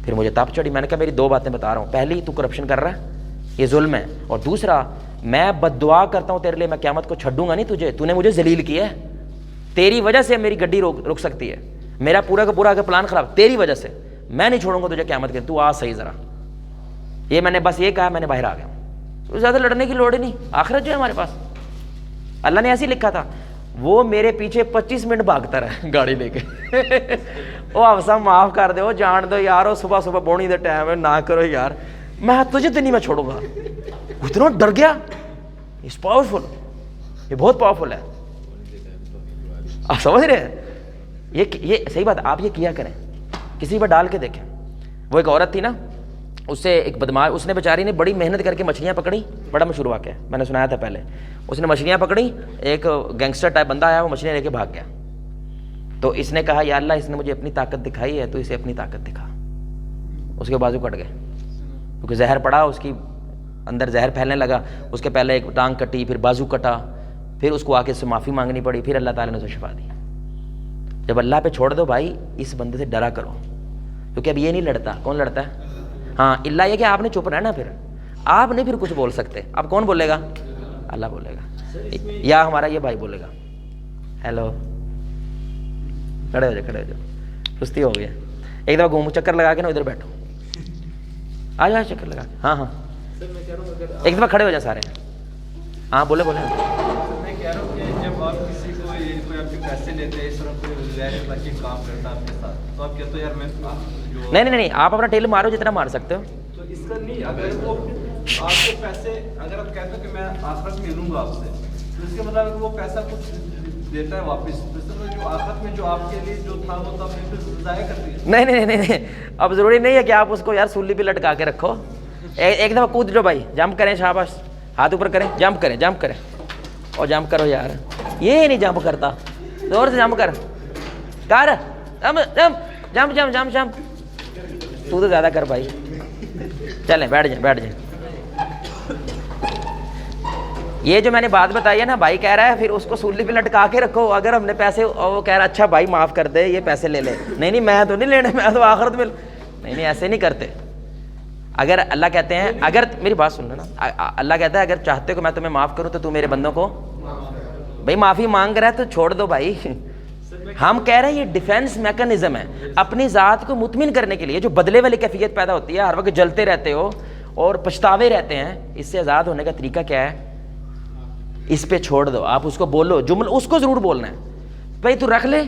پھر مجھے تاپ چڑھی. میں نے کہا میری 2 باتیں بتا رہا ہوں، پہلی تو کرپشن کر رہا ہے، یہ ظلم ہے، اور دوسرا میں بد دعا کرتا ہوں تیرے لیے، میں قیامت کو چھڈوں گا نہیں تجھے، تو نے مجھے ذلیل کیا ہے، تیری وجہ سے میری گڈی رک سکتی ہے، میرا پورا کا پورا اگر پلان خراب تیری وجہ سے، میں نہیں چھوڑوں گا تجھے قیامت کے، تو آ صحیح ذرا. یہ میں نے بس یہ کہا، میں نے باہر آ گیا. تو زیادہ لڑنے کی لوڑ ہی نہیں، آخرت جو ہے ہمارے پاس اللہ نے ایسے ہی لکھا تھا. وہ میرے پیچھے 25 منٹ بھاگتا رہا گاڑی لے کے. وہ اب سب معاف کر دو، جان دو یار، وہ صبح صبح بونی دے ٹائم ہے، نہ کرو یار، میں تجھے تو نہیں میں چھوڑوں گا. اتنا ڈر گیا. اٹس پاورفل، یہ بہت پاورفل ہے. آپ سمجھ رہے ہیں؟ یہ صحیح بات. آپ یہ کیا کریں، کسی پر ڈال کے دیکھیں. وہ ایک عورت تھی نا، اس سے ایک بدماش، اس نے بیچاری نے بڑی محنت کر کے مچھلیاں پکڑی. بڑا مشہور واقعہ ہے، میں نے سنایا تھا پہلے. اس نے مچھلیاں پکڑی، ایک گینگسٹر ٹائپ بندہ آیا، وہ مچھلیاں لے کے بھاگ گیا. تو اس نے کہا یا اللہ اس نے مجھے اپنی طاقت دکھائی ہے تو اسے اپنی طاقت دکھا. اس کے بازو کٹ گئے کیونکہ زہر پڑا، اس کی اندر زہر پھیلنے لگا. اس کے پہلے ایک ٹانگ کٹی، پھر بازو کٹا، پھر اس کو آ کے اس سے معافی مانگنی پڑی، پھر اللہ تعالیٰ نے اسے شفا دی. جب اللہ پہ چھوڑ دو بھائی، اس بندے سے ڈرا کرو، کیونکہ اب یہ نہیں لڑتا. کون لڑتا ہے؟ ہاں اللہ یہ کہ آپ نے چپ رہنا، پھر آپ نہیں پھر کچھ بول سکتے. اب کون بولے گا؟ اللہ بولے گا، یا ہمارا یہ بھائی بولے گا. ہیلو، کھڑے ہو جاؤ، کھڑے ہو جاؤ، سستی ہو گئی ہے. ایک دفعہ گھومو، چکر لگا کے نا ادھر بیٹھو، آ جاؤ چکر لگا کے. ہاں ہاں ایک دفعہ کھڑے ہو جائیں سارے. ہاں بولے بولے. میں کہہ رہا ہوں کہ جب آپ کسی کو کوئی آپ کے پیسے لیتے ہیں، اس طرح کوئی غیر اخلاقی کام کرتا ہے آپ کے ساتھ، تو آپ کہتے ہو یار میں نہیں نہیں نہیں، آپ اپنا ٹیل مارو جتنا مار سکتے ہو. تو اس کا نہیں، اگر وہ آپ کے پیسے، اگر آپ کہتے ہو کہ میں آخرت میں لوں گا آپ سے، تو اس کے مطلب اگر وہ پیسہ کچھ دیتا ہے واپس، تو اس طرح جو آخرت میں جو آپ کے لیے جو تھا وہ تو آپ نے پھر ضائع کر دیا. نہیں نہیں نہیں نہیں، اب ضروری نہیں ہے کہ آپ اس کو یار سولی پہ لٹکا کے رکھو. ایک دفعہ کود جو بھائی، جمپ کریں، شاباش، ہاتھ اوپر کریں، جمپ کریں، جمپ کریں، اور جمپ کرو یار. یہ نہیں جمپ کرتا، زور سے جمپ کر jump jump jump jump jump jump. تو زیادہ کر بھائی. چلیں بیٹھ جائیں، بیٹھ جائیں. یہ جو میں نے بات بتائی ہے نا، بھائی کہہ رہا ہے پھر اس کو سولی پہ لٹکا کے رکھو. اگر ہم نے پیسے، وہ کہہ رہا اچھا بھائی معاف کر دے، یہ پیسے لے لے. نہیں نہیں میں تو نہیں لینے، میں تو آخرت میں. نہیں نہیں ایسے نہیں کرتے. اگر اللہ کہتے ہیں، اگر میری بات سن لو نا، اللہ کہتا ہے اگر چاہتے ہو کہ میں تمہیں معاف کروں تو میرے بندوں کو بھائی معافی مانگ رہا ہے تو چھوڑ دو بھائی. ہم کہہ رہے ہیں یہ ڈیفینس میکانزم ہے اپنی ذات کو مطمئن کرنے کے لیے. جو بدلے والی کیفیت پیدا ہوتی ہے، ہر وقت جلتے رہتے ہو اور پچھتاوے رہتے ہیں، اس سے آزاد ہونے کا طریقہ کیا ہے؟ اس پہ چھوڑ دو. آپ اس کو بولو، جملہ اس کو ضرور بولنا ہے، بھائی تو رکھ لے،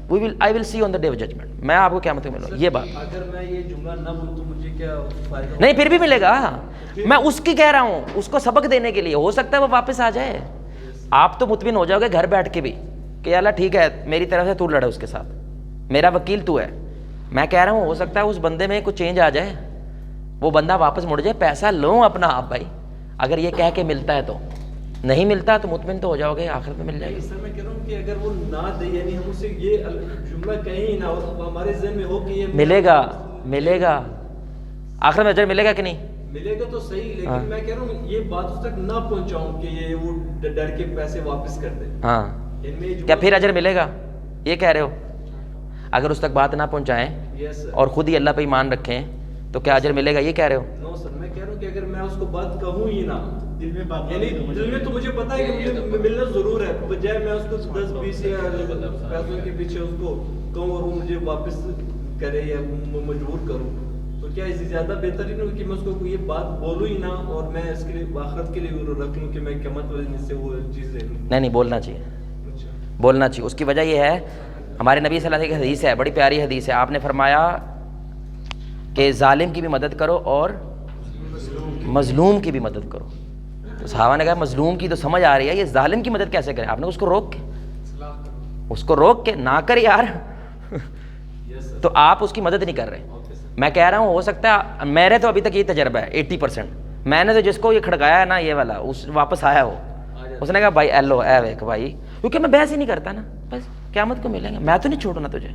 I will see on the day of judgment. میں آپ کو قیامت میں ملوں. یہ بات اگر میں یہ جملہ نہ بولوں تو مجھے کیا فائدہ؟ نہیں، پھر بھی ملے گا. میں اس کی کہہ رہا ہوں، اس کو سبق دینے کے لیے. ہو سکتا ہے وہ واپس آ جائے. آپ تو مطمئن ہو جاؤ گے گھر بیٹھ کے بھی کہ اللہ ٹھیک ہے، میری طرف سے تو لڑے اس کے ساتھ، میرا وکیل تو ہے. میں کہہ رہا ہوں ہو سکتا ہے اس بندے میں کچھ چینج آ جائے، وہ بندہ واپس مڑ جائے. پیسہ لو اپنا آپ بھائی، اگر یہ کہہ کے ملتا ہے تو. نہیں ملتا تو مطمئن تو ہو جاؤ گے، آخر میں مل جائے گا. سر میں کہہ رہا ہوں کہ اگر وہ نہ دے، یعنی ہم اسے یہ جملہ کہیں نہ ہو، ہمارے ذہن میں ہو کہ یہ ملے گا، ملے گا آخر میں اجر ملے گا کہ نہیں؟ ملے گا تو صحیح، لیکن میں کہہ رہا ہوں یہ بات اس تک نہ پہنچاؤں کہ یہ وہ ڈر کے پیسے واپس کر دے. ہاں کیا پھر اجر ملے گا؟ یہ کہہ رہے ہو؟ اگر اس تک بات نہ پہنچائیں اور خود ہی اللہ پہ ایمان رکھیں تو کیا اجر ملے گا؟ یہ کہہ رہے ہو؟ نو سر، میں کہہ رہا ہوں کہ اگر میں اس کو بات کہوں ہی نہ، یعنی دل میں تو مجھے پتا ہے کہ مجھے ملنا ضرور ہے، بجائے میں اس کو 10-20 یا پیسوں کے پیچھے اس کو کہوں اور وہ مجھے واپس کرے یا مجبور کروں، تو کیا اس سے زیادہ بہتر ہی نہیں کہ میں اس کو یہ بات بولوں ہی نہ اور میں اس کے لیے آخرت کے لیے رکھ لوں کہ میں قیامت والے دن سے وہ چیز لے لوں. نہیں نہیں، بولنا چاہیے. بولنا چاہیے. اس کی وجہ یہ ہے, ہمارے نبی صلی اللہ علیہ وسلم کی حدیث ہے, بڑی پیاری حدیث ہے. آپ نے فرمایا کہ ظالم کی بھی مدد کرو اور مظلوم کی بھی مدد کرو. تو صحابہ نے کہا مظلوم کی تو سمجھ آ رہی ہے, یہ ظالم کی مدد کیسے کریں؟ آپ نے اس کو روک کے نہ کر یار. تو آپ اس کی مدد نہیں کر رہے. میں کہہ رہا ہوں ہو سکتا ہے, میرے تو ابھی تک یہ تجربہ ہے 80%, میں نے تو جس کو یہ کھڑکایا ہے نا یہ والا, اس واپس آیا ہو, اس نے کہا بھائی ایلو اے ویک بھائی, کیونکہ میں بحث ہی نہیں کرتا نا, بس قیامت کو ملیں گے, میں تو نہیں چھوڑوں نا تجھے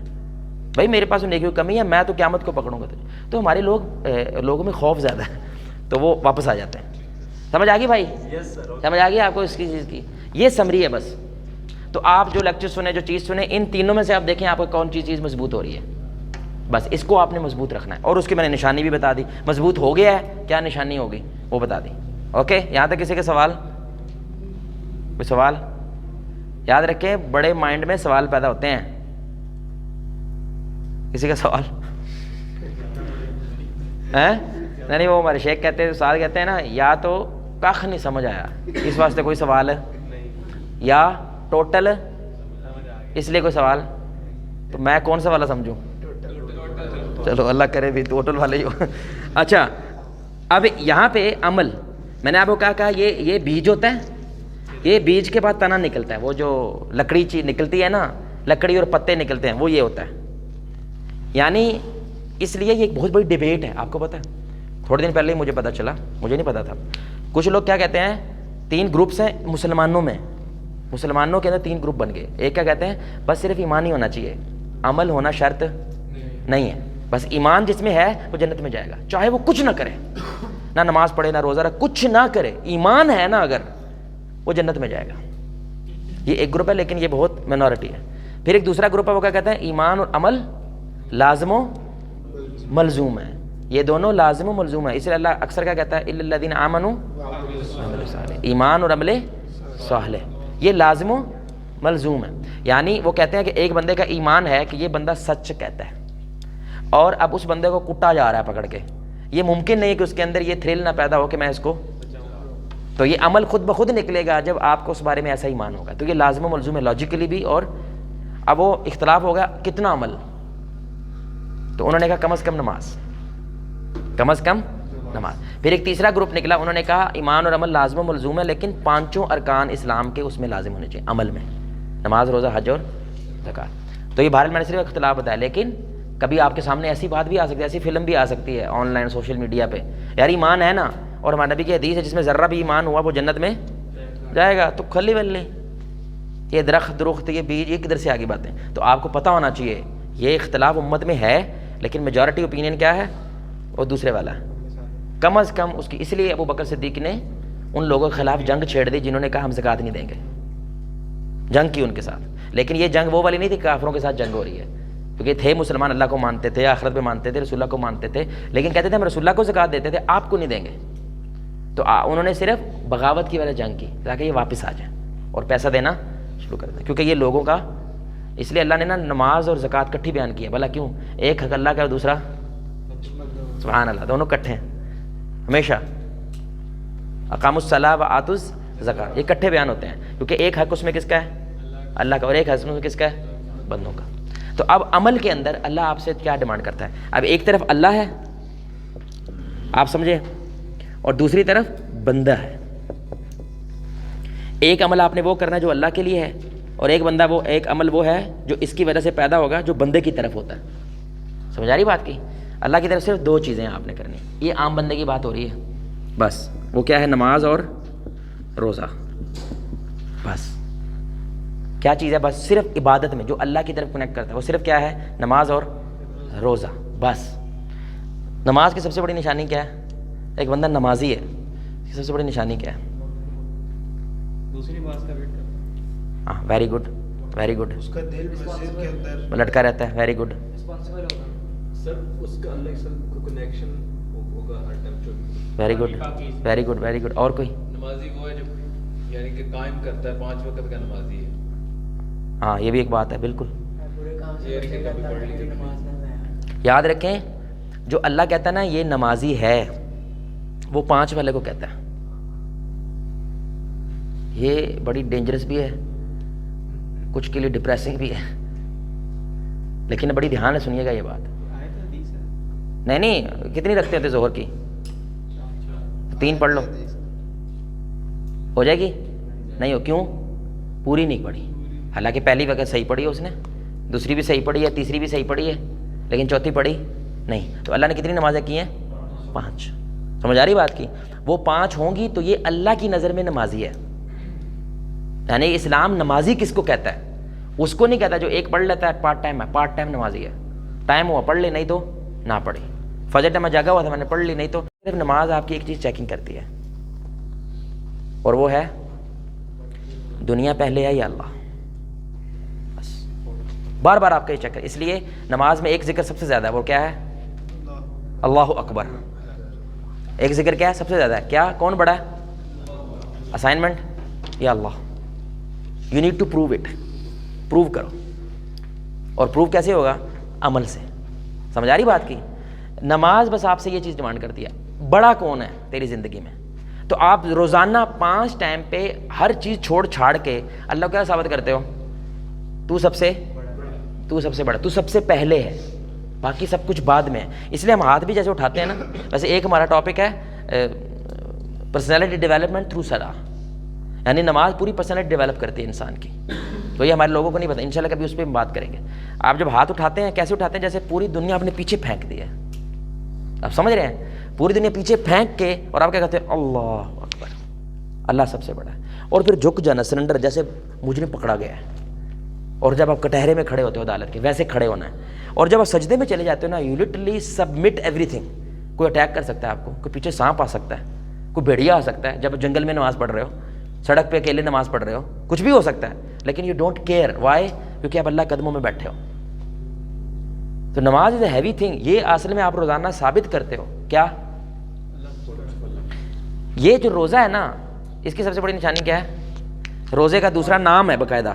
بھائی, میرے پاس نیکی کی کمی ہے, میں تو قیامت کو پکڑوں گا تجھے. تو ہمارے لوگوں میں خوف زیادہ ہے, تو وہ واپس آ جاتے ہیں. سمجھ آ گئی بھائی؟ سمجھ آ گئی آپ کو اس کی چیز کی؟ یہ سمری ہے بس. تو آپ جو لیکچر سنیں, جو چیز سنیں, ان تینوں میں سے آپ دیکھیں آپ کو کون سی چیز مضبوط ہو رہی ہے, بس اس کو آپ نے مضبوط رکھنا ہے. اور اس کی میں نے نشانی بھی بتا دی, مضبوط ہو گیا ہے, کیا نشانی ہوگی وہ بتا دی. اوکے, یہاں تک کسی کے سوال؟ کوئی سوال؟ یاد رکھیں بڑے مائنڈ میں سوال پیدا ہوتے ہیں. کسی کا سوال؟ نہیں, وہ ہمارے شیخ کہتے ہیں, استاد کہتے ہیں نا, یا تو کخ نہیں سمجھ آیا اس واسطے کوئی سوال ہے, یا ٹوٹل اس لیے کوئی سوال. تو میں کون سا والا سمجھوں؟ چلو اللہ کرے بھی ٹوٹل والے ہی ہو. اچھا, اب یہاں پہ عمل, میں نے آپ کو کہا یہ بیج ہوتا ہے, یہ بیج کے بعد تنا نکلتا ہے, وہ جو لکڑی چیز نکلتی ہے نا, لکڑی اور پتے نکلتے ہیں, وہ یہ ہوتا ہے. یعنی اس لیے یہ ایک بہت بڑی ڈیبیٹ ہے. آپ کو پتہ ہے, تھوڑے دن پہلے ہی مجھے پتہ چلا, مجھے نہیں پتا تھا. کچھ لوگ کیا کہتے ہیں, 3 گروپس ہیں مسلمانوں میں, مسلمانوں کے اندر 3 گروپ بن گئے. ایک کیا کہتے ہیں, بس صرف ایمان ہی ہونا چاہیے, عمل ہونا شرط نہیں ہے, بس ایمان جس میں ہے وہ جنت میں جائے گا, چاہے وہ کچھ نہ کرے, نہ نماز پڑھے, نہ روزہ رکھے, کچھ نہ کرے, ایمان ہے نا اگر, وہ جنت میں جائے گا. یہ ایک گروپ ہے, لیکن یہ بہت مینورٹی ہے. پھر ایک دوسرا گروپ ہے, وہ کیا کہتے ہیں, ایمان اور عمل لازم و ملزوم ہے. یہ دونوں لازم و ملزوم ہے, اس لیے اللہ اکثر کیا کہتا ہے, الا الذین آمنوا وعملوا الصالحات, ایمان اور عمل صالح یہ لازم و ملزوم ہے. یعنی وہ کہتے ہیں کہ ایک بندے کا ایمان ہے کہ یہ بندہ سچ کہتا ہے, اور اب اس بندے کو کٹا جا رہا ہے پکڑ کے, یہ ممکن نہیں کہ اس کے اندر یہ تھرل نہ پیدا ہو کہ میں اس کو, تو یہ عمل خود بخود نکلے گا جب آپ کو اس بارے میں ایسا ایمان ہوگا. تو یہ لازم و ملزوم ہے لاجیکلی بھی. اور اب وہ اختلاف ہوگا کتنا عمل, تو انہوں نے کہا کم از کم نماز, کم از کم نماز. پھر ایک تیسرا گروپ نکلا, انہوں نے کہا ایمان اور عمل لازم و ملزوم ہے, لیکن 5 ارکان اسلام کے اس میں لازم ہونے چاہیے عمل میں, نماز, روزہ, حج اور زکات. تو یہ بہرحال میں نے صرف اختلاف بتایا, لیکن کبھی آپ کے سامنے ایسی بات بھی آ سکتی ہے, ایسی فلم بھی آ سکتی ہے آن لائن سوشل میڈیا پہ, یار ایمان ہے نا, اور ہمارے نبی کی حدیث ہے جس میں ذرہ بھی ایمان ہوا وہ جنت میں جائے گا. تو کھلی بلے یہ درخت یہ بیج, یہ کدھر سے آگے باتیں. تو آپ کو پتہ ہونا چاہیے یہ اختلاف امت میں ہے, لیکن میجورٹی اوپینین کیا ہے, وہ دوسرے والا ہے کم از کم اس کی. اس لیے ابو بکر صدیق نے ان لوگوں کے خلاف جنگ چھیڑ دی جنہوں نے کہا ہم زکوٰۃ نہیں دیں گے, جنگ کی ان کے ساتھ. لیکن یہ جنگ وہ والی نہیں تھی کافروں کے ساتھ جنگ ہو رہی ہے, کیونکہ تھے مسلمان, اللہ کو مانتے تھے, آخرت پہ مانتے تھے, رسول اللہ کو مانتے تھے, لیکن کہتے تھے ہم رسول اللہ کو زکوٰۃ دیتے تھے, آپ کو نہیں دیں گے. تو انہوں نے صرف بغاوت کی وجہ جنگ کی تاکہ یہ واپس آ جائیں اور پیسہ دینا شروع کر دیں, کیونکہ یہ لوگوں کا. اس لیے اللہ نے نا نماز اور زکوٰۃ کٹھی بیان کی ہے. بھلا کیوں؟ ایک حق اللہ کا اور دوسرا سبحان اللہ, دونوں کٹھے ہیں ہمیشہ. اقاموا الصلاۃ وآتوا الزکاۃ, یہ کٹھے بیان ہوتے ہیں, کیونکہ ایک حق اس میں کس کا ہے, اللہ کا, اور ایک حق اس میں کس کا ہے, بندوں کا. تو اب عمل کے اندر اللہ آپ سے کیا ڈیمانڈ کرتا ہے؟ اب ایک طرف اللہ ہے, آپ سمجھے, اور دوسری طرف بندہ ہے. ایک عمل آپ نے وہ کرنا ہے جو اللہ کے لیے ہے, اور ایک عمل وہ ہے جو اس کی وجہ سے پیدا ہوگا جو بندے کی طرف ہوتا ہے. سمجھ آ رہی بات کی؟ اللہ کی طرف صرف 2 چیزیں آپ نے کرنی. یہ عام بندے کی بات ہو رہی ہے بس, وہ کیا ہے, نماز اور روزہ. بس کیا چیز ہے, بس صرف عبادت میں جو اللہ کی طرف کنیکٹ کرتا ہے وہ صرف کیا ہے, نماز اور روزہ. بس نماز کی سب سے بڑی نشانی کیا ہے, ایک بندہ نمازی ہے, اس کی سب سے بڑی نشانی کیا ہے, دوسری نماز کا ویٹ کرنا. ہاں, ویری گڈ, ویری گڈ, اس کا دل مسجد کے اندر لٹکا رہتا ہے, ویری گڈ. رسپانسبل ہوگا سر, اس کا اللہ کے ساتھ کنیکشن ہوگا ہر time. Very good, very good, very good. اور کوئی؟ نمازی وہ ہے جو یعنی کہ قائم کرتا ہے, 5 وقت کا نمازی ہے. ہاں, یہ بھی ایک بات ہے, بالکل. برے کام سے بچے کرتا ہے لیکن نماز میں ہے. یاد رکھیں جو اللہ کہتا ہے نا یہ نمازی ہے, وہ 5 والے کو کہتا ہے. یہ بڑی ڈینجرس بھی ہے, کچھ کے لیے ڈپریسنگ بھی ہے، لیکن بڑی دھیان سے سنیے گا یہ بات. نہیں کتنی رکھتے تھے ظہر کی؟ 3 پڑھ لو ہو جائے گی. نہیں ہو کیوں؟ پوری نہیں پڑھی. حالانکہ پہلی وقت صحیح پڑھی ہے اس نے، دوسری بھی صحیح پڑھی ہے، تیسری بھی صحیح پڑھی ہے، لیکن چوتھی پڑھی نہیں. تو اللہ نے کتنی نمازیں کی ہیں؟ 5. سمجھ آ رہی بات کی؟ وہ 5 ہوں گی تو یہ اللہ کی نظر میں نمازی ہے. یعنی اسلام نمازی کس کو کہتا ہے؟ اس کو نہیں کہتا جو ایک پڑھ لیتا ہے پارٹ ٹائم ہے، پارٹ ٹائم نمازی ہے. ٹائم ہوا پڑھ لے، نہیں تو نہ پڑھی. فجر ٹائم میں جاگا ہوا تھا میں نے پڑھ لی، نہیں تو. صرف نماز آپ کی ایک چیز چیکنگ کرتی ہے، اور وہ ہے دنیا پہلے ہے یا اللہ. بس بار بار آپ کا یہ چکر. اس لیے نماز میں ایک ذکر سب سے زیادہ ہے، وہ کیا ہے؟ اللہ اکبر. ایک ذکر کیا ہے سب سے زیادہ ہے؟ کیا؟ کون بڑا ہے؟ اسائنمنٹ یا اللہ. You need to prove it. Prove کرو. اور پروو کیسے ہوگا؟ عمل سے. سمجھ آ رہی بات کی؟ نماز بس آپ سے یہ چیز ڈیمانڈ کرتی ہے بڑا کون ہے تیری زندگی میں. تو آپ روزانہ 5 ٹائم پہ ہر چیز چھوڑ چھاڑ کے اللہ کو کیا ثابت کرتے ہو؟ تو سب سے بڑا، تو سب سے پہلے ہے، باقی سب کچھ بعد میں ہے. اس لیے ہم ہاتھ بھی جیسے اٹھاتے ہیں نا، ویسے ایک ہمارا ٹاپک ہے پرسنالٹی ڈیولپمنٹ تھرو صلاح. یعنی نماز پوری پرسنالٹی ڈیولپ کرتی ہے انسان کی. تو یہ ہمارے لوگوں کو نہیں پتہ. انشاءاللہ کبھی اس پہ ہم بات کریں گے. آپ جب ہاتھ اٹھاتے ہیں کیسے اٹھاتے ہیں؟ جیسے پوری دنیا اپنے پیچھے پھینک دی ہے. آپ سمجھ رہے ہیں؟ پوری دنیا پیچھے پھینک کے اور آپ کیا کہتے ہیں؟ اللہ اکبر، اللہ سب سے بڑا ہے. اور پھر جھک جانا، سرنڈر، جیسے مجرم پکڑا گیا ہے. اور جب آپ کٹہرے میں کھڑے ہوتے ہو عدالت کے، ویسے کھڑے ہونا ہے. اور جب آپ سجدے میں چلے جاتے ہو نا، you literally submit every thing. کوئی اٹیک کر سکتا ہے آپ کو، کوئی پیچھے سانپ آ سکتا ہے، کوئی بھیڑیا آ سکتا ہے. جب جنگل میں نماز پڑھ رہے ہو، سڑک پہ اکیلے نماز پڑھ رہے ہو، کچھ بھی ہو سکتا ہے، لیکن یو ڈونٹ کیئر. وائی؟ کیونکہ آپ اللہ قدموں میں بیٹھے ہو. تو نماز از اے ہیوی تھنگ. یہ اصل میں آپ روزانہ ثابت کرتے ہو کیا؟ یہ جو روزہ ہے نا، اس کی سب سے بڑی نشانی کیا ہے؟ روزے کا دوسرا نام ہے باقاعدہ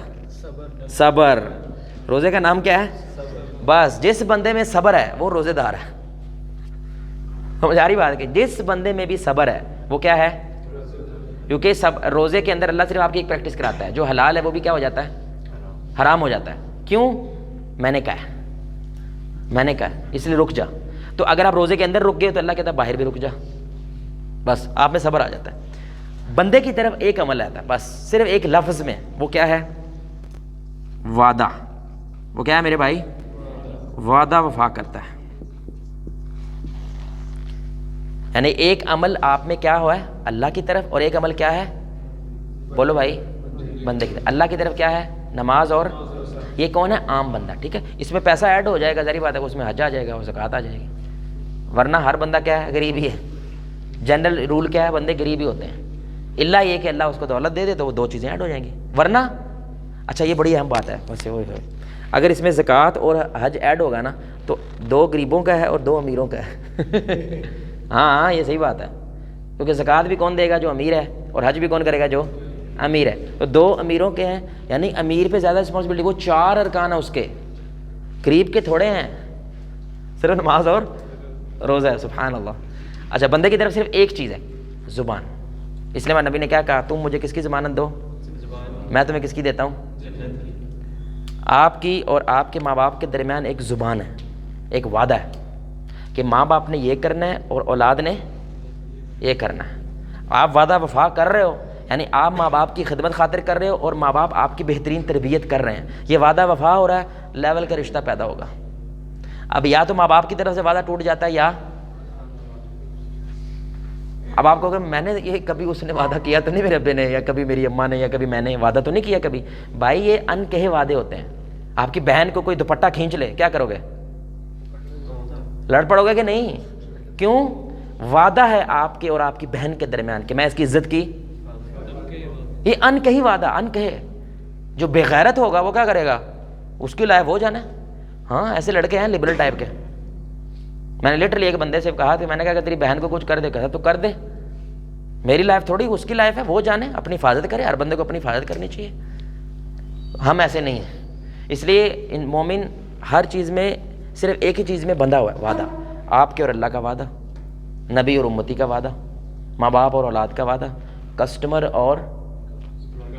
صبر. روزے کا نام کیا ہے؟ بس جس بندے میں صبر ہے وہ روزے دار ہے. سمجھ آ رہی بات کہ جس بندے میں بھی صبر ہے وہ کیا ہے؟ کیونکہ روزے کے اندر اللہ صرف آپ کی ایک پریکٹس کراتا ہے، جو حلال ہے وہ بھی کیا ہو جاتا ہے؟ حرام ہو جاتا ہے. کیوں؟ میں نے کہا ہے اس لیے رک جا. تو اگر آپ روزے کے اندر رک گئے تو اللہ کہتا ہے باہر بھی رک جا. بس آپ میں صبر آ جاتا ہے. بندے کی طرف ایک عمل آتا ہے بس، صرف ایک لفظ میں. وہ کیا ہے؟ وعدہ. وہ کیا ہے میرے بھائی؟ وعدہ وفا کرتا ہے. یعنی ایک عمل آپ میں کیا ہوا ہے؟ اللہ کی طرف. اور ایک عمل کیا ہے؟ بولو بھائی. بندے کی طرف. اللہ کی طرف کیا ہے؟ نماز. اور یہ کون ہے؟ عام بندہ. ٹھیک ہے، اس میں پیسہ ایڈ ہو جائے گا، ظاہر بات ہے اس میں حج آ جائے گا اور زکوٰۃ آ جائے گی. ورنہ ہر بندہ کیا ہے؟ غریب ہی ہے. جنرل رول کیا ہے؟ بندے غریب ہی ہوتے ہیں، الا یہ کہ اللہ اس کو دولت دے دے تو وہ 2 چیزیں ایڈ ہو جائیں گی. ورنہ اچھا یہ بڑی اہم بات ہے ویسے، اگر اس میں زکوٰۃ اور حج ایڈ ہوگا نا تو 2 غریبوں کا ہے اور 2 امیروں کا ہے. ہاں یہ صحیح بات ہے، کیونکہ زکوٰۃ بھی کون دے گا؟ جو امیر ہے. اور حج بھی کون کرے گا؟ جو امیر ہے. تو 2 امیروں کے ہیں، یعنی امیر پہ زیادہ رسپانسبلٹی. وہ 4 ارکان ہیں اس کے، قریب کے تھوڑے ہیں. صرف نماز اور روزہ ہے. سبحان اللہ. اچھا بندے کی طرف صرف ایک چیز ہے، زبان. اس لیے نبی نے کیا کہا؟ تم مجھے کس کی ضمانت دو، میں تمہیں کس کی دیتا ہوں؟ آپ کی اور آپ کے ماں باپ کے درمیان ایک زبان ہے، ایک وعدہ ہے کہ ماں باپ نے یہ کرنا ہے اور اولاد نے یہ کرنا ہے. آپ وعدہ وفا کر رہے ہو، یعنی آپ ماں باپ کی خدمت خاطر کر رہے ہو اور ماں باپ آپ کی بہترین تربیت کر رہے ہیں. یہ وعدہ وفا ہو رہا ہے، لیول کا رشتہ پیدا ہوگا. اب یا تو ماں باپ کی طرف سے وعدہ ٹوٹ جاتا ہے، یا اب آپ کو کہ میں نے یہ کبھی اس نے وعدہ کیا تو نہیں میرے ابے نے، یا کبھی میری اماں نے، یا کبھی میں نے وعدہ تو نہیں کیا کبھی. بھائی یہ ان کہے وعدے ہوتے ہیں. آپ کی بہن کو کوئی دوپٹہ کھینچ لے، کیا کرو گے؟ لڑ پڑو گے کہ نہیں؟ کیوں؟ وعدہ ہے آپ کے اور آپ کی بہن کے درمیان کہ میں اس کی عزت کی. یہ ان کہی وعدہ، ان کہے. جو بے غیرت ہوگا وہ کیا کرے گا؟ اس کی لائف ہو جانا. ہاں ایسے لڑکے ہیں لبرل ٹائپ کے. میں نے لٹرلی ایک بندے سے کہا کہ میں نے کہا کہ تیری بہن کو کچھ کر دے، کہا تو کر دے، میری لائف تھوڑی اس کی لائف ہے، وہ جانے اپنی حفاظت کرے. ہر بندے کو اپنی حفاظت کرنی چاہیے. ہم ایسے نہیں ہیں. اس لیے ان مومن ہر چیز میں صرف ایک ہی چیز میں بندھا ہوا ہے، وعدہ. آپ کے اور اللہ کا وعدہ، نبی اور امتی کا وعدہ، ماں باپ اور اولاد کا وعدہ، کسٹمر اور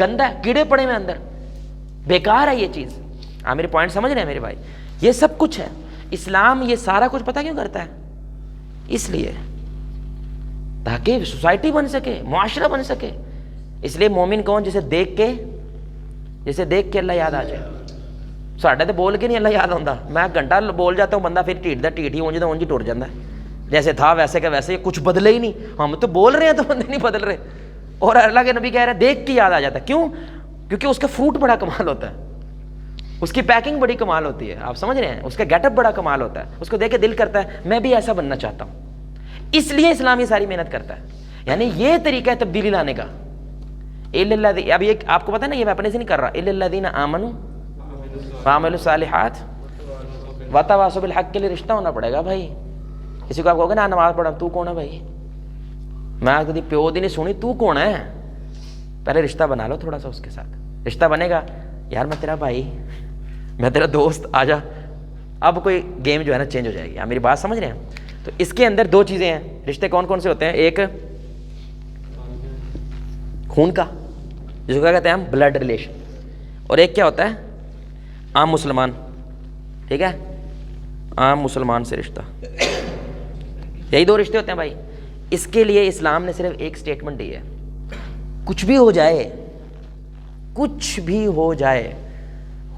گندا ہے, کیڑے پڑے ہوئے اندر, بیکار ہے یہ چیز. آپ میرے پوائنٹ سمجھ رہے ہیں میرے بھائی؟ یہ سب کچھ ہے. اسلام یہ سارا کچھ پتہ کیوں کرتا ہے؟ اس لیے تاکہ سوسائٹی بن سکے, معاشرہ بن سکے. اس لیے مومن کون؟ جسے دیکھ کے اللہ یاد آ جائے. ساڈے تو بول کے نہیں اللہ یاد آتا. میں گھنٹہ بول جاتا ہوں, بندہ پھر ٹھیٹ ہی اونج ہی ٹر جاتا ہے, جیسے تھا ویسے کا ویسے, کچھ بدلے ہی نہیں. ہم تو بول رہے ہیں تو بندے نہیں بدل رہے. اور اللہ کے نبی کہہ رہے ہیں دیکھ کے یاد آ جاتا ہے. کیوں؟ کیونکہ اس کا فروٹ بڑا کمال ہوتا ہے, اس کی پیکنگ بڑی کمال ہوتی ہے. آپ سمجھ رہے ہیں؟ اس کا گیٹ اپ بڑا کمال ہوتا ہے. اس کو دیکھ کے دل کرتا ہے میں بھی ایسا بننا چاہتا ہوں. اس لیے اسلام یہ ساری محنت کرتا ہے. یعنی یہ طریقہ ہے تبدیلی لانے کا. اب یہ آپ کو پتا ہے نا, یہ میں اپنے سے نہیں کر رہا. الا الذین آمنوا وعملوا الصالحات وتواصوا بالحق کے لیے رشتہ ہونا پڑے گا بھائی. کسی کو آپ کہو گے نا نماز پڑھا, تو کون ہے بھائی؟ میں کبھی پیو دی نہیں سنی, تو کون ہے؟ پہلے رشتہ بنا لو تھوڑا سا اس کے ساتھ. رشتہ بنے گا, یار میں تیرا بھائی, میں تیرا دوست, آ جا. اب کوئی گیم جو ہے نا چینج ہو جائے گی. آپ میری بات سمجھ رہے ہیں؟ تو اس کے اندر دو چیزیں ہیں. رشتے کون کون سے ہوتے ہیں؟ ایک خون کا, جس کو کیا کہتے ہیں ہم بلڈ ریلیشن, اور ایک کیا ہوتا ہے عام مسلمان. ٹھیک ہے, عام مسلمان سے رشتہ. یہی دو رشتے ہوتے ہیں بھائی. اس کے لیے اسلام نے صرف ایک سٹیٹمنٹ دی ہے, کچھ بھی ہو جائے, کچھ بھی ہو جائے,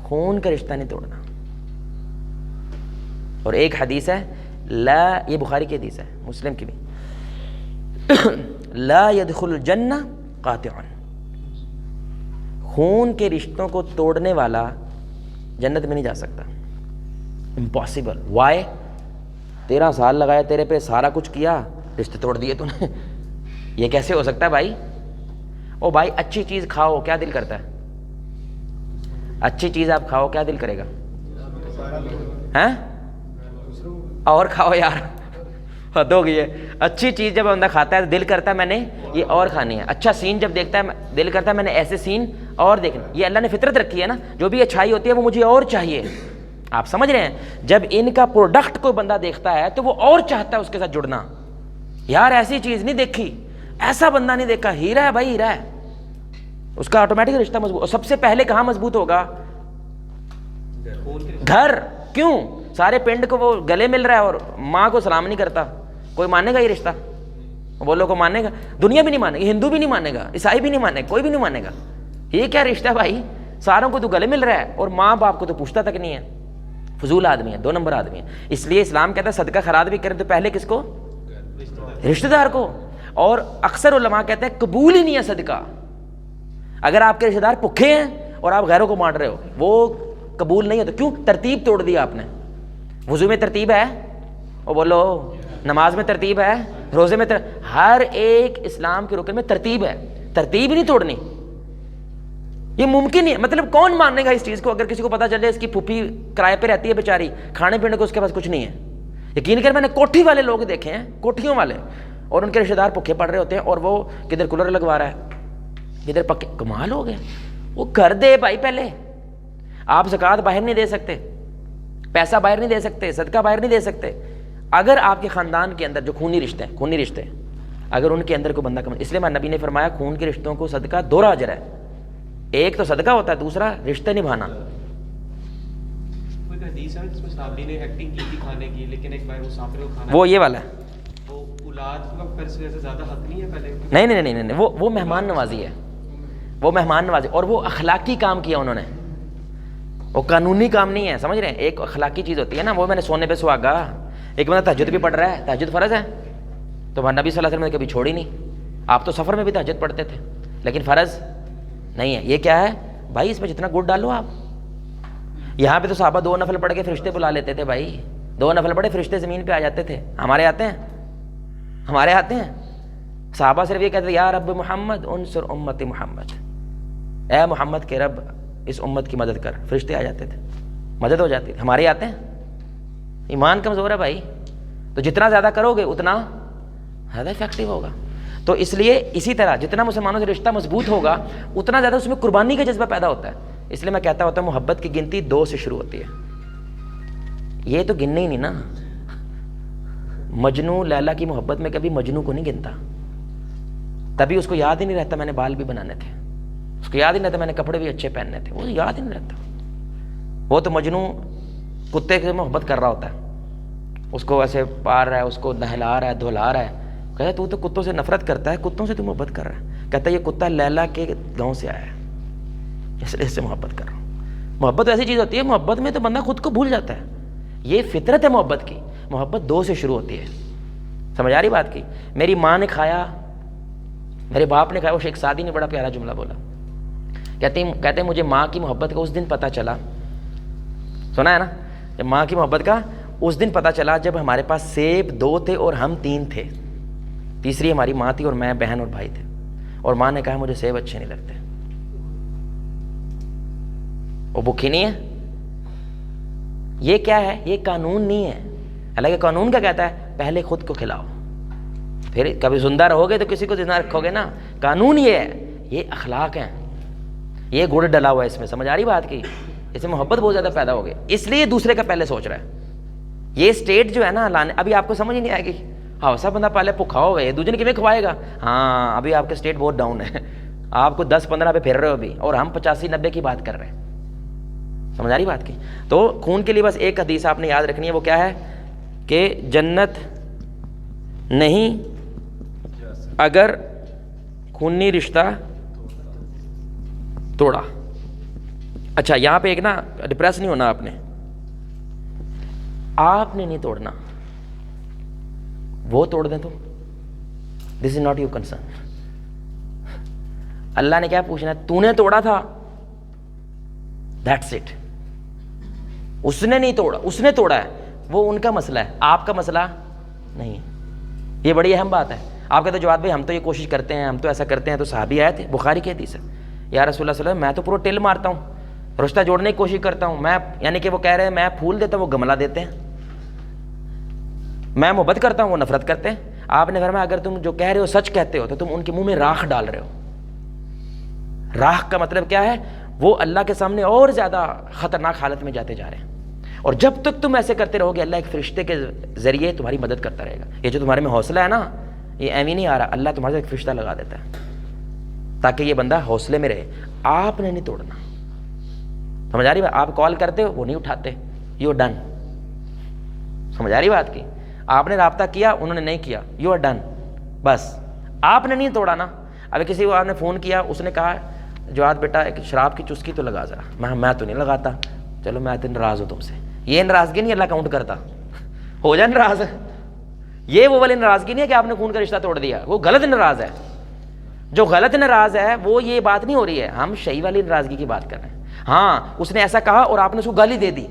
خون کا رشتہ نہیں توڑنا. اور ایک حدیث ہے لا, یہ بخاری کی حدیث ہے, مسلم کی بھی, لا يدخل الجنہ قاطع, خون کے رشتوں کو توڑنے والا جنت میں نہیں جا سکتا. امپاسبل. وائے؟ 13 سال لگائے تیرے پہ, سارا کچھ کیا, رشتے توڑ دیے تو نے. یہ کیسے ہو سکتا ہے بھائی؟ او بھائی اچھی چیز کھاؤ, کیا دل کرتا ہے؟ اچھی چیز آپ کھاؤ, کیا دل کرے گا؟ ہیں؟ اور کھاؤ یار, حد ہو گئی ہے. اچھی چیز جب بندہ کھاتا ہے دل کرتا ہے میں نے یہ اور کھانی ہے. اچھا سین جب دیکھتا ہے دل کرتا ہے میں نے ایسے سین اور دیکھنا. یہ اللہ نے فطرت رکھی ہے نا, جو بھی اچھائی ہوتی ہے وہ مجھے اور چاہیے. آپ سمجھ رہے ہیں؟ جب ان کا پروڈکٹ کوئی بندہ دیکھتا ہے تو وہ اور چاہتا ہے اس کے ساتھ جڑنا. یار ایسی چیز نہیں دیکھی, ایسا بندہ نہیں دیکھا, ہیرا ہے بھائی, ہیرا ہے. اس کا آٹومیٹک رشتہ مضبوط. اور سب سے پہلے کہاں مضبوط ہوگا؟ گھر. کیوں؟ سارے پنڈ کو وہ گلے مل رہا ہے اور ماں کو سلام نہیں کرتا. کوئی مانے گا یہ رشتہ؟ بولو کو مانے گا؟ دنیا بھی نہیں مانے گی, ہندو بھی نہیں مانے گا, عیسائی بھی نہیں مانے گا, کوئی بھی نہیں مانے گا. یہ کیا رشتہ بھائی؟ ساروں کو تو گلے مل رہا ہے اور ماں باپ کو تو پوچھتا تک نہیں ہے. فضول آدمی ہے, 2 نمبر آدمی ہے. اس لیے اسلام کہتا ہے صدقہ خیرات بھی کریں تو پہلے کس کو؟ رشتہ دار کو. اور اکثر علماء کہتے ہیں قبول ہی نہیں ہے صدقہ. اگر آپ کے رشتہ دار بھوکے ہیں اور آپ غیروں کو بانٹ رہے ہو, وہ قبول نہیں ہوتا. کیوں؟ ترتیب توڑ دی آپ نے. وضو میں ترتیب ہے, وہ بولو نماز میں ترتیب ہے, روزے میں ہر ایک اسلام کے رکن میں ترتیب ہے. ترتیب نہیں توڑنی, یہ ممکن نہیں ہے. مطلب کون ماننے گا اس چیز کو؟ اگر کسی کو پتا چلے اس کی پھوپھی کرائے پہ رہتی ہے بیچاری, کھانے پینے کو اس کے پاس کچھ نہیں ہے. یقین کر میں نے کوٹھی والے لوگ دیکھے ہیں, کوٹھیوں والے, اور ان کے رشتے دار بھوکے پڑ رہے ہوتے ہیں اور وہ کدھر کولر لگوا رہا ہے, کدھر پکے. کمال ہو گیا. وہ کر دے بھائی. پہلے آپ زکوٰۃ باہر نہیں دے سکتے, پیسہ باہر نہیں دے سکتے, صدقہ باہر نہیں دے سکتے. اگر آپ کے خاندان کے اندر جو خونی رشتے اگر ان کے اندر کوئی بندہ کم, اس لیے میں نبی نے فرمایا خون کے رشتوں کو صدقہ 2 اجر ہے. ایک تو صدقہ ہوتا ہے, دوسرا رشتے نبھانا. کوئی حدیث ہے جس میں صحابی نے ایکٹنگ کی تھی کھانے کی, لیکن ایک بار مسافر کو کھانا, وہ یہ والا ہے. تو اولاد کا پھر سے زیادہ حق نہیں ہے پہلے؟ نہیں, وہ مہمان نوازی ہے, وہ مہمان نوازی, اور وہ اخلاقی کام کیا انہوں نے, وہ قانونی کام نہیں ہے. سمجھ رہے ہیں؟ ایک اخلاقی چیز ہوتی ہے نا, وہ میں نے سونے پہ سہاگا. ایک بندہ تہجد بھی پڑھ رہا ہے, تہجد فرض ہے, تو نبی صلی اللہ علیہ وسلم نے کبھی چھوڑی نہیں. آپ تو سفر میں بھی تہجد پڑھتے تھے, لیکن فرض نہیں ہے. یہ کیا ہے بھائی؟ اس میں جتنا گڑ ڈالو آپ. یہاں پہ تو صحابہ 2 نفل پڑھ کے فرشتے بلا لیتے تھے بھائی. 2 نفل پڑھے فرشتے زمین پہ آ جاتے تھے. ہمارے آتے ہیں صحابہ صرف یہ کہتے ہیں یا رب محمد انصر امت محمد, اے محمد کے رب اس امت کی مدد کر. فرشتے آ جاتے تھے, مدد ہو جاتی تھی. ہمارے آتے ہیں. ایمان کمزور ہے بھائی, تو جتنا زیادہ کرو گے اتنا زیادہ افیکٹو ہوگا. تو اس لیے اسی طرح جتنا مسلمانوں سے رشتہ مضبوط ہوگا اتنا زیادہ اس میں قربانی کا جذبہ پیدا ہوتا ہے. اس لیے میں کہتا ہوتا ہوں محبت کی گنتی 2 سے شروع ہوتی ہے. یہ تو گننے ہی نہیں نا. مجنو لیلا کی محبت میں کبھی مجنو کو نہیں گنتا, تبھی اس کو یاد ہی نہیں رہتا میں نے بال بھی بنانے تھے. اس کو یاد ہی نہیں رہتا میں نے کپڑے بھی اچھے پہننے تھے، وہ یاد ہی نہیں رہتا. وہ تو مجنوں کتے سے محبت کر رہا ہوتا ہے، اس کو ایسے پار رہا ہے، اس کو نہلا رہا ہے، دھلا رہا ہے. کہتا ہے تو کتوں سے نفرت کرتا ہے، کتوں سے تو محبت کر رہا ہے. کہتا ہے یہ کتا لیلا کے گاؤں سے آیا ہے، اس لیے اس سے محبت کر رہا ہوں. محبت ایسی چیز ہوتی ہے، محبت میں تو بندہ خود کو بھول جاتا ہے. یہ فطرت ہے محبت کی. محبت دو سے شروع ہوتی ہے. سمجھ آ رہی بات کی؟ میری ماں نے کھایا، میرے باپ نے کھایا. وہ شیخ سعدی نے بڑا پیارا جملہ بولا، کہتے ہیں مجھے ماں کی محبت کا اس دن پتہ چلا. سنا ہے نا؟ جب ماں کی محبت کا اس دن پتہ چلا جب ہمارے پاس سیب 2 تھے اور ہم 3 تھے. تیسری ہماری ماں تھی اور میں، بہن اور بھائی تھے. اور ماں نے کہا مجھے سیب اچھے نہیں لگتے. وہ بھوکی نہیں ہے. یہ کیا ہے؟ یہ قانون نہیں ہے. حالانکہ قانون کیا کہتا ہے؟ پہلے خود کو کھلاؤ، پھر کبھی زندہ رہو گے تو کسی کو زندہ رکھو گے نا. قانون یہ ہے، یہ اخلاق ہیں، یہ گڑ ڈلا ہوا ہے اس میں. سمجھ آ رہی بات کی؟ اس میں محبت بہت زیادہ پیدا ہو گئی، اس لیے دوسرے کا پہلے سوچ رہا ہے. یہ اسٹیٹ جو ہے نا لانے، ابھی آپ کو سمجھ ہی نہیں آئے گی. ہاؤسا بندہ پہلے بھوکھا ہو گئے، دوسرے کیوں کھوائے گا؟ ہاں ابھی آپ کے اسٹیٹ بہت ڈاؤن ہے، آپ کو 10-15 پہ پھر رہے ہو ابھی، اور ہم 85-90 کی بات کر رہے ہیں. سمجھ آ رہی بات کی؟ تو خون کے لیے بس ایک حدیث آپ نے یاد رکھنی ہے. وہ کیا ہے کہ جنت نہیں اگر خونی رشتہ توڑا. اچھا یہاں پہ ایک نا ڈپریس نہیں ہونا آپ نے نہیں توڑنا، وہ توڑ دیں تو دس از ناٹ یور کنسرن. اللہ نے کیا پوچھنا ہے؟ تو نے توڑا تھا، دیٹس اٹ. اس نے نہیں توڑا، اس نے توڑا ہے، وہ ان کا مسئلہ ہے، آپ کا مسئلہ نہیں. یہ بڑی اہم بات ہے. آپ کہتے جواد بھائی ہم تو یہ کوشش کرتے ہیں، ہم تو ایسا کرتے ہیں. تو صحابی آئے تھے، بخاری کی حدیث ہے، یا رسول اللہ صلی اللہ علیہ وسلم میں تو پورا ٹل مارتا ہوں، رشتہ جوڑنے کی کوشش کرتا ہوں میں. یعنی کہ وہ کہہ رہے ہیں میں پھول دیتا ہوں، وہ گملہ دیتے ہیں. میں محبت کرتا ہوں، وہ نفرت کرتے ہیں. آپ نے فرمایا اگر تم جو کہہ رہے ہو سچ کہتے ہو تو تم ان کے منہ میں راکھ ڈال رہے ہو. راکھ کا مطلب کیا ہے؟ وہ اللہ کے سامنے اور زیادہ خطرناک حالت میں جاتے جا رہے ہیں. اور جب تک تم ایسے کرتے رہو گے اللہ ایک فرشتے کے ذریعے تمہاری مدد کرتا رہے گا. یہ جو تمہارے میں حوصلہ ہے نا، یہ ایویں نہیں آ رہا، اللہ تمہارے ایک فرشتہ لگا دیتا ہے تاکہ یہ بندہ حوصلے میں رہے. آپ نے نہیں توڑنا. سمجھ آ رہی بات؟ آپ کال کرتے ہو، وہ نہیں اٹھاتے، یو آر ڈن. سمجھ آ رہی بات کی؟ آپ نے رابطہ کیا، انہوں نے نہیں کیا، یو آر ڈن. بس آپ نے نہیں توڑا نا. ابھی کسی کو آپ نے فون کیا، اس نے کہا جواد بیٹا ایک شراب کی چسکی تو لگا ذرا. میں تو نہیں لگاتا. چلو میں تو ناراض ہوں تم سے. یہ ناراضگی نہیں اللہ کاؤنٹ کرتا. ہو جائے ناراض، یہ وہ والی ناراضگی نہیں ہے کہ آپ نے خون کا رشتہ توڑ دیا، وہ غلط ناراض ہے. جو غلط ناراض ہے وہ یہ بات نہیں ہو رہی ہے، ہم صحیح والی ناراضگی کی بات کر رہے ہیں. ہاں اس نے ایسا کہا اور آپ نے اس کو گالی دے دی،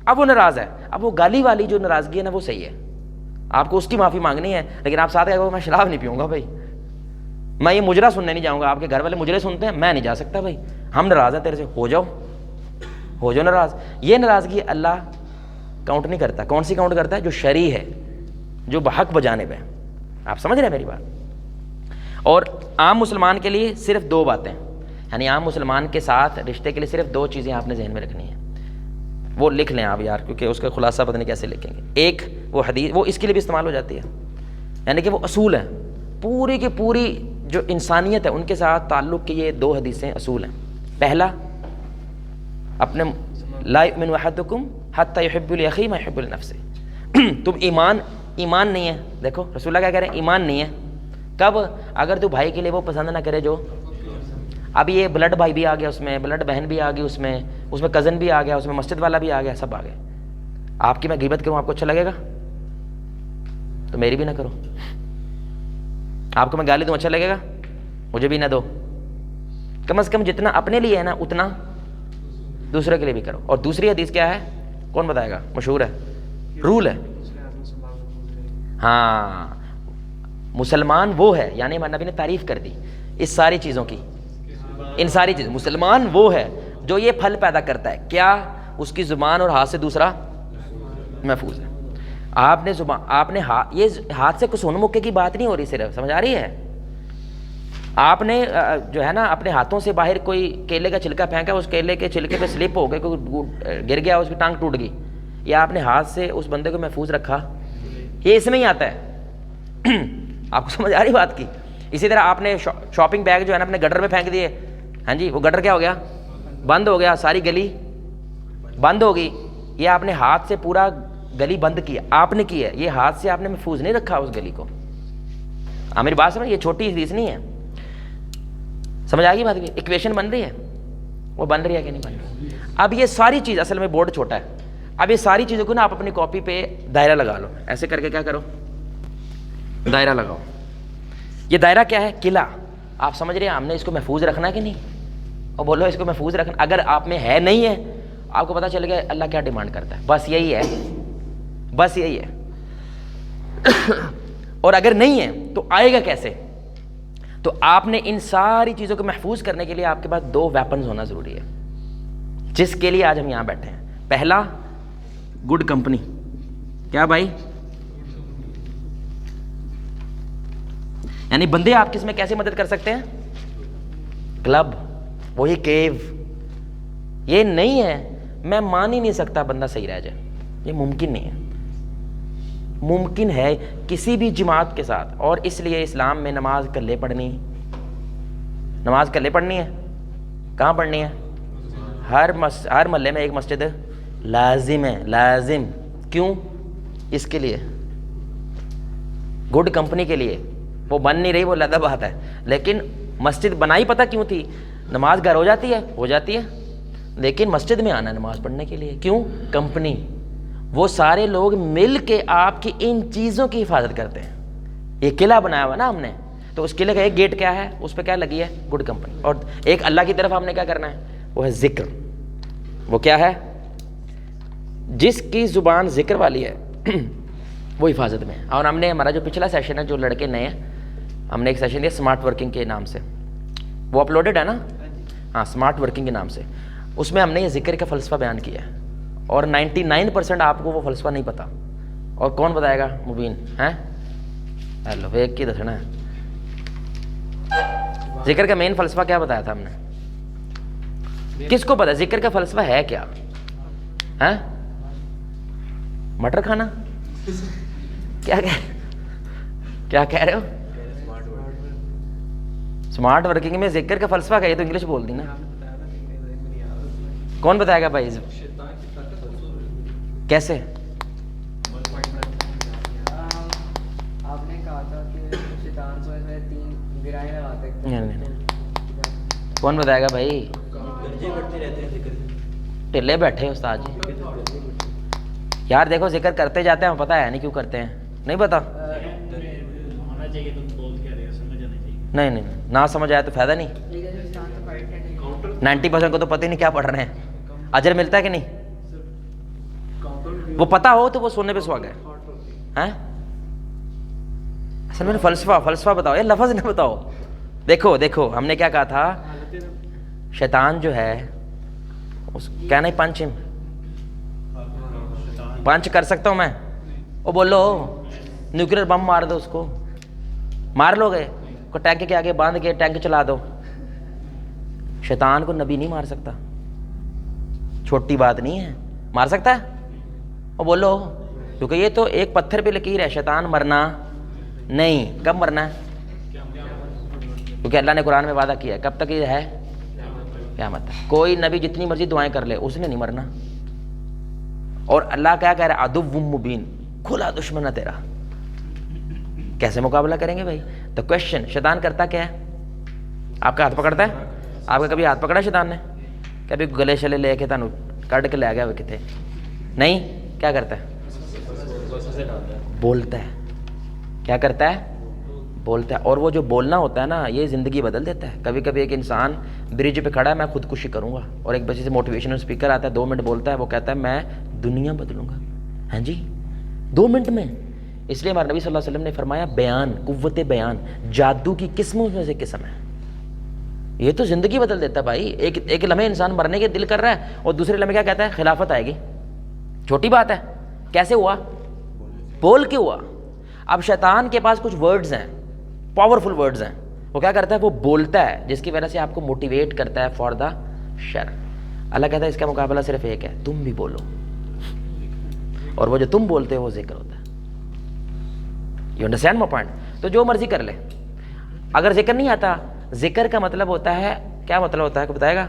اب وہ ناراض ہے. اب وہ گالی والی جو ناراضگی ہے نا وہ صحیح ہے، آپ کو اس کی معافی مانگنی ہے. لیکن آپ ساتھ کہو میں شراب نہیں پیوں گا بھائی، میں یہ مجرا سننے نہیں جاؤں گا. آپ کے گھر والے مجرے سنتے ہیں، میں نہیں جا سکتا بھائی، ہم ناراض ہیں تیرے سے، ہو جاؤ ناراض. یہ ناراضگی اللہ کاؤنٹ نہیں کرتا. کون سی کاؤنٹ کرتا ہے؟ جو شرعی ہے، جو بحق بجانب ہے. آپ سمجھ رہے ہیں میری بات؟ اور عام مسلمان کے لیے صرف 2 باتیں، یعنی عام مسلمان کے ساتھ رشتے کے لیے صرف 2 چیزیں آپ نے ذہن میں رکھنی ہیں. وہ لکھ لیں آپ یار، کیونکہ اس کا خلاصہ پتہ نہیں کیسے لکھیں گے. ایک وہ حدیث، وہ اس کے لیے بھی استعمال ہو جاتی ہے، یعنی کہ وہ اصول ہیں پوری کی پوری جو انسانیت ہے ان کے ساتھ تعلق کے. یہ 2 حدیثیں اصول ہیں. پہلا اپنے لا یؤمن احدکم حتی یحب لاخیہ ما یحب لنفسہ. تم ایمان نہیں ہے. دیکھو رسول اللہ کیا کہہ رہے ہیں؟ ایمان نہیں ہے. کب؟ اگر تو بھائی کے لیے وہ پسند نہ کرے جو، اب یہ بلڈ بھائی بھی آ گیا اس میں، بلڈ بہن بھی آ گئی اس میں کزن بھی آ گیا اس میں، مسجد والا بھی آ گیا، سب آ گئے. آپ کی میں غیبت کروں آپ کو اچھا لگے گا؟ تو میری بھی نہ کرو. آپ کو میں گالی دوں اچھا لگے گا؟ مجھے بھی نہ دو. کم از کم جتنا اپنے لیے ہے نا اتنا دوسرے کے لیے بھی کرو. اور دوسری حدیث کیا ہے؟ کون بتائے گا؟ مشہور ہے، رول ہے. ہاں مسلمان وہ ہے، یعنی ہمارے نبی نے تعریف کر دی اس ساری چیزوں کی، ان ساری چیزوں. مسلمان وہ ہے جو یہ پھل پیدا کرتا ہے. کیا؟ اس کی زبان اور ہاتھ سے دوسرا محفوظ ہے. آپ نے یہ ہاتھ سے کسون مکے کی بات نہیں ہو رہی صرف، سمجھ آ رہی ہے؟ آپ نے جو ہے نا اپنے ہاتھوں سے باہر کوئی کیلے کا چھلکا پھینکا، اس کیلے کے چھلکے پہ سلپ ہو گئے، کوئی گر گیا، اس کی ٹانگ ٹوٹ گئی، یا آپ نے ہاتھ سے اس بندے کو محفوظ رکھا، یہ اس میں ہی آتا ہے. آپ کو سمجھ آ رہی بات کی؟ اسی طرح آپ نے شاپنگ بیگ جو ہے نا اپنے گٹر میں پھینک دیے، ہاں جی وہ گٹر کیا ہو گیا؟ بند ہو گیا، ساری گلی بند ہو گئی. یہ آپ نے ہاتھ سے پورا گلی بند کیا، آپ نے کیا، یہ ہاتھ سے آپ نے محفوظ نہیں رکھا اس گلی کو. آپ میری بات سمجھ، یہ چھوٹی حدیث نہیں ہے. سمجھ آ گئی بات کی؟ ایکویشن بن رہی ہے، وہ بن رہی ہے کہ نہیں بن رہی؟ اب یہ ساری چیز، اصل میں بورڈ چھوٹا ہے، اب یہ ساری چیزوں کو نا آپ اپنی کاپی پہ دائرہ لگا لو. ایسے کر کے کیا کرو، دائرہ لگاؤ. یہ دائرہ کیا ہے؟ قلعہ. آپ سمجھ رہے ہیں ہم نے اس کو محفوظ رکھنا ہے کہ نہیں؟ اور بولو اس کو محفوظ رکھنا. اگر آپ میں ہے نہیں ہے، آپ کو پتہ چل گیا اللہ کیا ڈیمانڈ کرتا ہے. بس یہی ہے، بس یہی ہے. اور اگر نہیں ہے تو آئے گا کیسے؟ تو آپ نے ان ساری چیزوں کو محفوظ کرنے کے لیے آپ کے پاس 2 ویپنز ہونا ضروری ہے، جس کے لیے آج ہم یہاں بیٹھے ہیں. پہلا، گڈ کمپنی. کیا بھائی؟ یعنی بندے آپ کس میں کیسے مدد کر سکتے ہیں؟ کلب، وہی کیو. یہ نہیں ہے، میں مان ہی نہیں سکتا بندہ صحیح رہ جائے، یہ ممکن نہیں ہے. ممکن ہے کسی بھی جماعت کے ساتھ. اور اس لیے اسلام میں نماز کلے پڑھنی، نماز کلے پڑھنی ہے. کہاں پڑھنی ہے؟ ہر محلے میں ایک مسجد لازم ہے، لازم. کیوں؟ اس کے لیے، گڈ کمپنی کے لیے. وہ بن نہیں رہی، وہ علیحدہ بات ہے. لیکن مسجد بنائی پتہ کیوں تھی؟ نماز گھر ہو جاتی ہے، ہو جاتی ہے، لیکن مسجد میں آنا ہے نماز پڑھنے کے لیے. کیوں؟ کمپنی. وہ سارے لوگ مل کے آپ کی ان چیزوں کی حفاظت کرتے ہیں. یہ قلعہ بنایا ہوا نا ہم نے، تو اس قلعے کا ایک گیٹ کیا ہے؟ اس پہ کیا لگی ہے؟ Good company. اور ایک اللہ کی طرف ہم نے کیا کرنا ہے؟ وہ ہے ذکر. وہ کیا ہے؟ جس کی زبان ذکر والی ہے وہ حفاظت میں ہے. اور ہم نے ہمارا جو پچھلا سیشن ہے، جو لڑکے نئے ہیں، ہم نے ایک سیشن دیا اسمارٹ ورکنگ کے نام سے. وہ اپلوڈڈ ہے نا؟ ہاں، اسمارٹ ورکنگ کے نام سے. اس میں ہم نے یہ ذکر کا فلسفہ بیان کیا ہے. اور 99% آپ کو وہ فلسفہ نہیں پتا. اور کون بتائے گا؟ مبین ہیں. ہیلو، ایک کی دسنا ہے. ذکر کا مین فلسفہ کیا بتایا تھا ہم نے؟ کس کو پتا ذکر کا فلسفہ ہے کیا؟ ہیں؟ مٹر کھانا؟ کیا کہہ رہے ہو؟ اسمارٹ ورکنگ میں ذکر کا فلسفہ کیا؟ یہ تو انگلش بول دی نا. کون بتائے گا بھائی؟ کیسے؟ آپ نے کہا تھا کہ شیطان کو ایسے 3 گرائیں لگاتے ہیں. کون بتائے گا بھائی؟ ٹلے بیٹھے استاد جی. یار دیکھو ذکر کرتے جاتے ہیں، پتہ ہے نہیں کیوں کرتے ہیں؟ نہیں پتا. نہیں، نہ سمجھ آیا تو فائدہ نہیں. 90% کو تو پتہ ہی نہیں کیا پڑھ رہے ہیں. اجر ملتا ہے کہ نہیں؟ وہ پتہ ہو تو وہ سونے پہ سواگ ہے. اصل میں فلسفہ بتاؤ، یہ لفظ نہ بتاؤ. دیکھو ہم نے کیا کہا تھا؟ شیطان جو ہے اس کیا نہیں پنچ کر سکتا ہوں میں؟ وہ بولو نیوکلیر بم مار دو، اس کو مار لو گے؟ کو ٹینک کے آگے باندھ کے ٹینک چلا دو. شیطان کو نبی نہیں مار سکتا، چھوٹی بات نہیں ہے. مار سکتا ہے؟ وہ بولو، کیونکہ یہ تو ایک پتھر پہ لکیر ہے. شیطان مرنا نہیں. کب مرنا ہے؟ کیونکہ اللہ نے قرآن میں وعدہ کیا ہے. کب تک یہ ہے؟ قیامت تک. کوئی نبی جتنی مرضی دعائیں کر لے، اس نے نہیں مرنا. اور اللہ کیا کہہ رہا ہے؟ عدو مبین، کھلا دشمن ہے تیرا. کیسے مقابلہ کریں گے بھائی؟ تو کوشچن، شیطان کرتا کیا ہے؟ آپ کا ہاتھ پکڑتا ہے؟ آپ کا کبھی ہاتھ پکڑا شیطان نے؟ کبھی گلے شلے لے کے تانوں کٹ کے لے گیا وہ کتے؟ نہیں. کیا کرتا ہے؟ بولتا ہے. کیا کرتا ہے؟ بولتا ہے. اور وہ جو بولنا ہوتا ہے نا، یہ زندگی بدل دیتا ہے. کبھی کبھی ایک انسان برج پہ کھڑا ہے، میں خودکشی کروں گا، اور ایک بچے سے موٹیویشنل اسپیکر آتا ہے، 2 منٹ بولتا ہے، وہ کہتا ہے میں دنیا بدلوں گا. ہاں جی، 2 منٹ میں. اس لیے ہمارے نبی صلی اللہ علیہ وسلم نے فرمایا بیان، قوت بیان جادو کی قسموں میں سے قسم ہے. یہ تو زندگی بدل دیتا ہے بھائی. ایک لمحے انسان مرنے کے دل کر رہا ہے، اور دوسرے لمحے کیا کہتا ہے؟ خلافت آئے گی. چھوٹی بات ہے. کیسے ہوا؟ بول کے ہوا. اب شیطان کے پاس کچھ ورڈز ہیں، پاورفل ورڈز ہیں. وہ کیا کرتا ہے؟ وہ بولتا ہے، جس کی وجہ سے آپ کو موٹیویٹ کرتا ہے فار دا شر. اللہ کہتا ہے اس کا مقابلہ صرف ایک ہے، تم بھی بولو. اور وہ جو تم بولتے ہو وہ ذکر ہوتا ہے. You understand my point? تو جو مرضی کر لے. اگر ذکر نہیں آتا، ذکر کا مطلب ہوتا ہے کیا مطلب ہوتا ہے, کوئی بتائے گا؟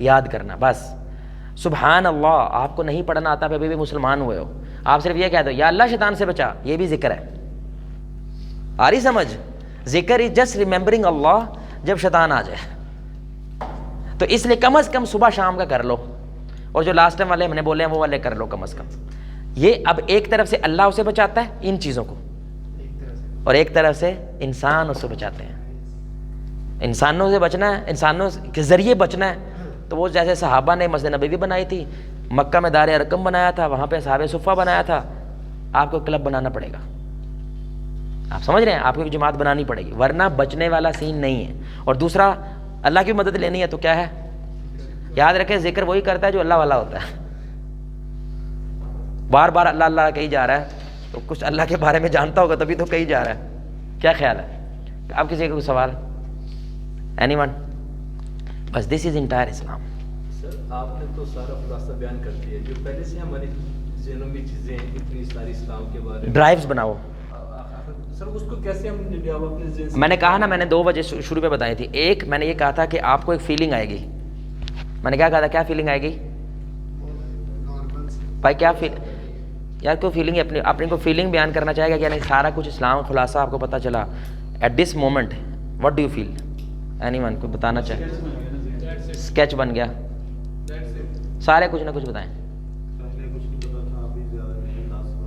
یاد کرنا, بس. سبحان اللہ, آپ کو نہیں پڑھنا آتا, ابھی بھی مسلمان ہوئے ہو, آپ صرف یہ کہہ دو یا اللہ شیطان سے بچا, یہ بھی ذکر ہے. آ رہی سمجھ؟ ذکر از جسٹ ریممبرنگ اللہ جب شیطان آ جائے. تو اس لیے کم از کم صبح شام کا کر لو, اور جو لاسٹ ٹائم والے ہم نے بولے ہیں وہ والے کر لو کم از کم. یہ اب ایک طرف سے اللہ اسے بچاتا ہے ان چیزوں کو, اور ایک طرف سے انسان اسے بچاتے ہیں. انسانوں سے بچنا ہے, انسانوں کے ذریعے بچنا ہے, تو وہ جیسے صحابہ نے مسجد نبوی بنائی تھی, مکہ میں دار ارقم بنایا تھا, وہاں پہ اصحاب صفہ بنایا تھا, آپ کو کلب بنانا پڑے گا. آپ سمجھ رہے ہیں, آپ کو ایک جماعت بنانی پڑے گی, ورنہ بچنے والا سین نہیں ہے. اور دوسرا, اللہ کی مدد لینی ہے تو کیا ہے, یاد رکھیں ذکر وہی کرتا ہے جو اللہ والا ہوتا ہے. بار بار اللہ اللہ کہی جا رہا ہے تو کچھ اللہ کے بارے میں جانتا ہوگا تبھی تو کہی جا رہا ہے. کیا خیال ہے؟ آپ کسی کا کوئی سوال؟ Any one? بس دس از انٹائر اسلام. سر آپ نے تو سارا خلاصہ بیان کر دیا, جو پہلے سے ہماری ذہنوں میں چیزیں ہیں اتنی ساری اسلام کے بارے میں. ڈرائیوز بناؤ سر, اس کو کیسے ہم اپنے ذہن سے, میں نے کہا نا, میں نے 2 وجہ شروع میں بتائی تھی. ایک, میں نے یہ کہا تھا کہ آپ کو ایک فیلنگ آئے گی. میں نے کیا کہا تھا, کیا فیلنگ آئے گی بھائی, کیا یار کوئی فیلنگ اپنے کو فیلنگ بیان کرنا چاہے گا کہ نہیں سارا کچھ اسلام خلاصہ آپ کو پتہ چلا at this moment, what do you feel? Anyone کوئی بتانا چاہے؟ اسکیچ بن گیا, سارے کچھ نہ کچھ بتائیں.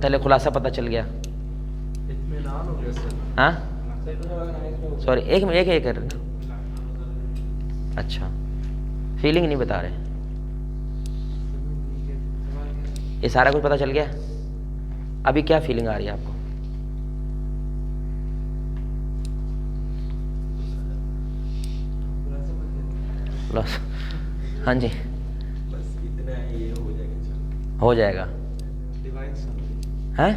پہلے خلاصہ پتہ چل گیا, اطمینان ہو گیا سر. ہاں سوری, ایک کر رہے. اچھا, فیلنگ نہیں بتا رہے, یہ سارا کچھ پتہ چل گیا. ابھی کیا فیلنگ آ رہی ہے آپ کو؟ ہاں جی, بس اتنا ہے, یہ ہو جائے گا. ہو جائے گا. ہیں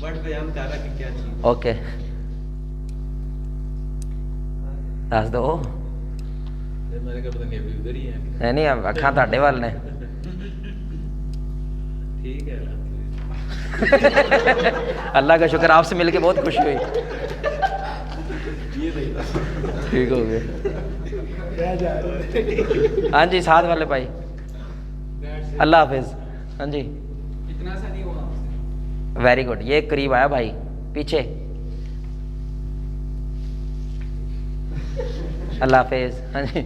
ورڈ بیان کر رہا کہ کیا چیز. اوکے, دس دو. میں نے کہا پتہ نہیں ابھی ادھر ہی ہے. نہیں, اکھاں تھاڈے وال نے. ٹھیک ہے, اللہ کا شکر, آپ سے مل کے بہت خوشی ہوئی. ٹھیک ہو گیا. ہاں جی, ساتھ والے بھائی, اللہ حافظ. ہاں جی, اتنا سا نہیں ہوا. ویری گڈ, یہ قریب آیا بھائی, پیچھے. اللہ حافظ. ہاں جی,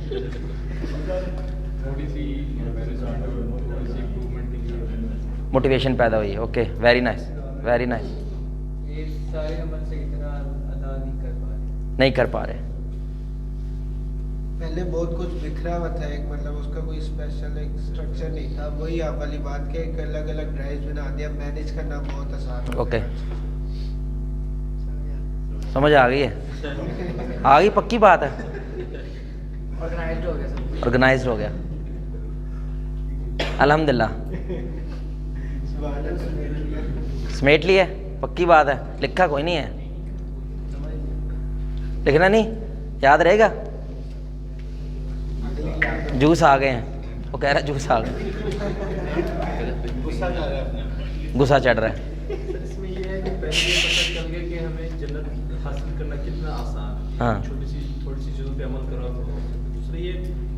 موٹیویشن پیدا ہوئی. Okay, very nice, very nice. یہ سارے عمل سے اتنا ادا نہیں کر پا رہے. پہلے بہت کچھ بکھرا ہوا تھا, ایک مطلب اس کا کوئی اسپیشل ایک اسٹرکچر نہیں تھا. وہی آپ والی بات کے ایک الگ الگ ڈرائیو بنا دیا, مینیج کرنا بہت آسان ہو. اوکے, سمجھ آ گئی ہے, آ گئی, پکی بات ہے. آرگنائزڈ ہو گیا سب. آرگنائزڈ ہو گیا, الحمدللہ. سمیٹ لی ہے, پکی بات ہے. لکھا کوئی نہیں ہے, لکھنا نہیں, یاد رہے گا. جوس آ گئے ہیں, وہ کہہ رہا ہے جوس آ گئے, غصہ چڑھ رہا ہے. اس میں یہ ہے کہ پہلے یہ پتہ چل گیا کہ ہمیں جنت حاصل کرنا کتنا آسان ہے. ہاں, تھوڑی سی چیزوں پہ عمل کرو تو. دوسرا یہ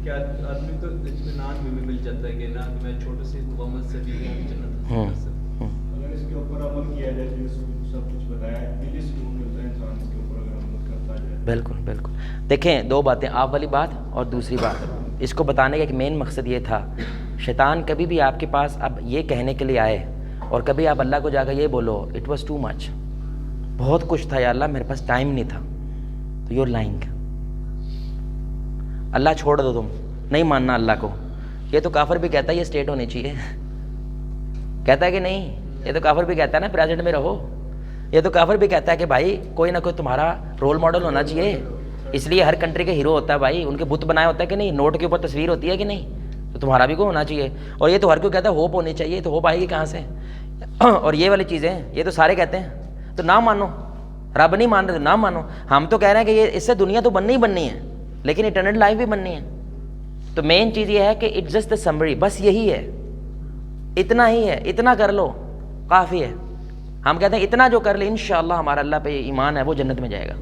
کہ آدمی کو اطمینان میں مل جاتا ہے کہ نا میں چھوٹے سے عمل سے بھی جنت حاصل کر سکتا ہوں. اگر اس کے اوپر عمل کیا جائے جو سب کچھ بتایا ہے, دلی سکون ملتا ہے انسان اس کے اوپر اگر عمل کرتا جائے. بالکل بالکل. دیکھیں, 2 باتیں, آپ والی بات اور دوسری بات. اس کو بتانے کا ایک مین مقصد یہ تھا, شیطان کبھی بھی آپ کے پاس اب یہ کہنے کے لیے آئے اور کبھی آپ اللہ کو جا کر یہ بولو اٹ واز ٹو مچ, بہت کچھ تھا یا اللہ میرے پاس ٹائم نہیں تھا, تو یو آر لائنگ. اللہ چھوڑ دو, تم نہیں ماننا اللہ کو. یہ تو کافر بھی کہتا ہے یہ اسٹیٹ ہونی چاہیے, کہتا ہے کہ نہیں؟ یہ تو کافر بھی کہتا ہے نا پریزیڈنٹ میں رہو. یہ تو کافر بھی کہتا ہے کہ بھائی کوئی نہ کوئی تمہارا رول ماڈل ہونا چاہیے, اس لیے ہر کنٹری کا ہیرو ہوتا ہے بھائی, ان کے بت بنائے ہوتا ہے کہ نہیں, نوٹ کے اوپر تصویر ہوتی ہے کہ نہیں, تو تمہارا بھی کوئی ہونا چاہیے. اور یہ تو ہر کوئی کہتا ہے ہوپ ہونی چاہیے, تو ہوپ آئے گی کہاں سے؟ اور یہ والی چیزیں یہ تو سارے کہتے ہیں, تو نہ مانو. رب نہیں مان رہے تو نہ مانو. ہم تو کہہ رہے ہیں کہ یہ اس سے دنیا تو بننی ہی بننی ہے, لیکن اٹرنل لائف بھی بننی ہے. تو مین چیز یہ ہے کہ اٹس جسٹ دا سمری, بس یہی ہے, اتنا ہی ہے, اتنا کر لو کافی ہے. ہم کہتے ہیں اتنا جو کر لے انشاءاللہ ہمارا اللہ پہ ایمان ہے وہ جنت میں جائے گا.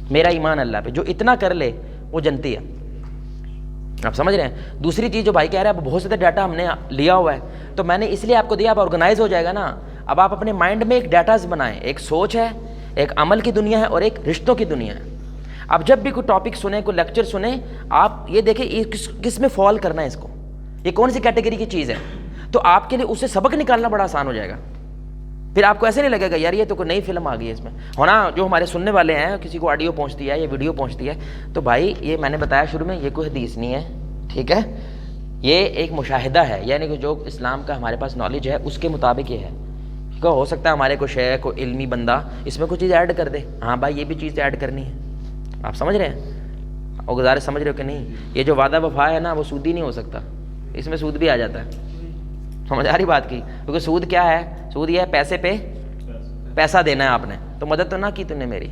میرا ایمان اللہ پہ، جو اتنا کر لے وہ جنتی ہے. آپ سمجھ رہے ہیں؟ دوسری چیز جو بھائی کہہ رہے ہیں بہت زیادہ ڈاٹا ہم نے لیا ہوا ہے، تو میں نے اس لیے آپ کو دیا، آپ آرگنائز ہو جائے گا نا. اب آپ اپنے مائنڈ میں ایک ڈاٹاز بنائیں، ایک سوچ ہے، ایک عمل کی دنیا ہے اور ایک رشتوں کی دنیا ہے. اب جب بھی کوئی ٹاپک سنیں، کوئی لیکچر سنیں، آپ یہ دیکھیں یہ کس میں فال کرنا ہے، اس کو یہ کون سی کیٹیگری کی چیز ہے، تو آپ کے لیے اس سے سبق نکالنا بڑا آسان ہو جائے گا. پھر آپ کو ایسے نہیں لگے گا یار یہ تو کوئی نئی فلم آ گئی ہے اس میں ہونا. جو ہمارے سننے والے ہیں، کسی کو آڈیو پہنچتی ہے یا ویڈیو پہنچتی ہے، تو بھائی یہ میں نے بتایا شروع میں، یہ کوئی حدیث نہیں ہے، ٹھیک ہے، یہ ایک مشاہدہ ہے، یعنی کہ جو اسلام کا ہمارے پاس نالج ہے اس کے مطابق یہ ہے. ٹھیک ہے، ہو سکتا ہے ہمارے کو شیخ کو علمی بندہ اس میں کوئی چیز ایڈ کر دے، ہاں بھائی یہ بھی چیز ایڈ کرنی ہے. آپ سمجھ رہے ہیں اور گزارش سمجھ رہے ہو کہ نہیں؟ یہ جو وعدہ وفا ہے نا وہ سودی نہیں ہو سکتا، اس میں سود بھی آ جاتا ہے. سمجھ آ رہی بات کی؟ کیونکہ سود کیا ہے؟ سود یہ ہے پیسے پہ پیسہ دینا ہے آپ نے، تو مدد تو نہ کی تم نے میری،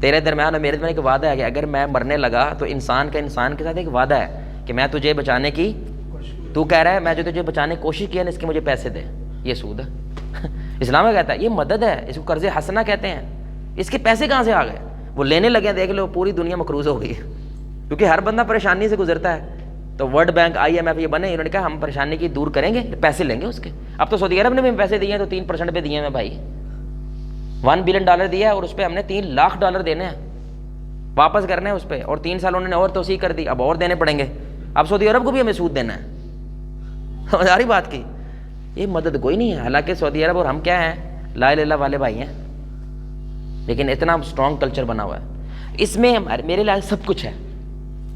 تیرے درمیان اور میرے درمیان ایک وعدہ ہے کہ اگر میں مرنے لگا تو انسان کا انسان کے ساتھ ایک وعدہ ہے کہ میں تجھے بچانے کی، تو کہہ رہا ہے میں جو تجھے بچانے کی کوشش کی ہے نا اس کے مجھے پیسے دے، یہ سود ہے. اسلام میں کہتا ہے یہ مدد ہے، اس کو قرض حسنہ کہتے ہیں. اس کے پیسے کہاں سے آ گئے؟ وہ لینے لگے، دیکھ لو پوری دنیا مقروض ہو گئی ہے، کیونکہ ہر بندہ پریشانی سے گزرتا ہے. تو ورلڈ بینک IMF یہ بنے، انہوں نے کہا ہم پریشانی کی دور کریں گے، پیسے لیں گے اس کے. اب تو سعودی عرب نے بھی پیسے دیے ہیں، تو 3% پہ دیے ہیں بھائی، $1 بلین دیا ہے اور اس پہ ہم نے $3 لاکھ دینے ہیں، واپس کرنے ہیں اس پہ، اور 3 سال انہوں نے اور توسیع کر دی، اب اور دینے پڑیں گے. اب سعودی عرب کو بھی ہمیں سود دینا ہے. سمجھ آ رہی بات کی؟ یہ مدد کوئی نہیں ہے. حالانکہ سعودی عرب اور ہم کیا ہیں؟ لا الہ الا اللہ والے بھائی ہیں، لیکن اتنا اسٹرانگ کلچر بنا ہوا ہے. اس میں میرے لیے سب کچھ ہے،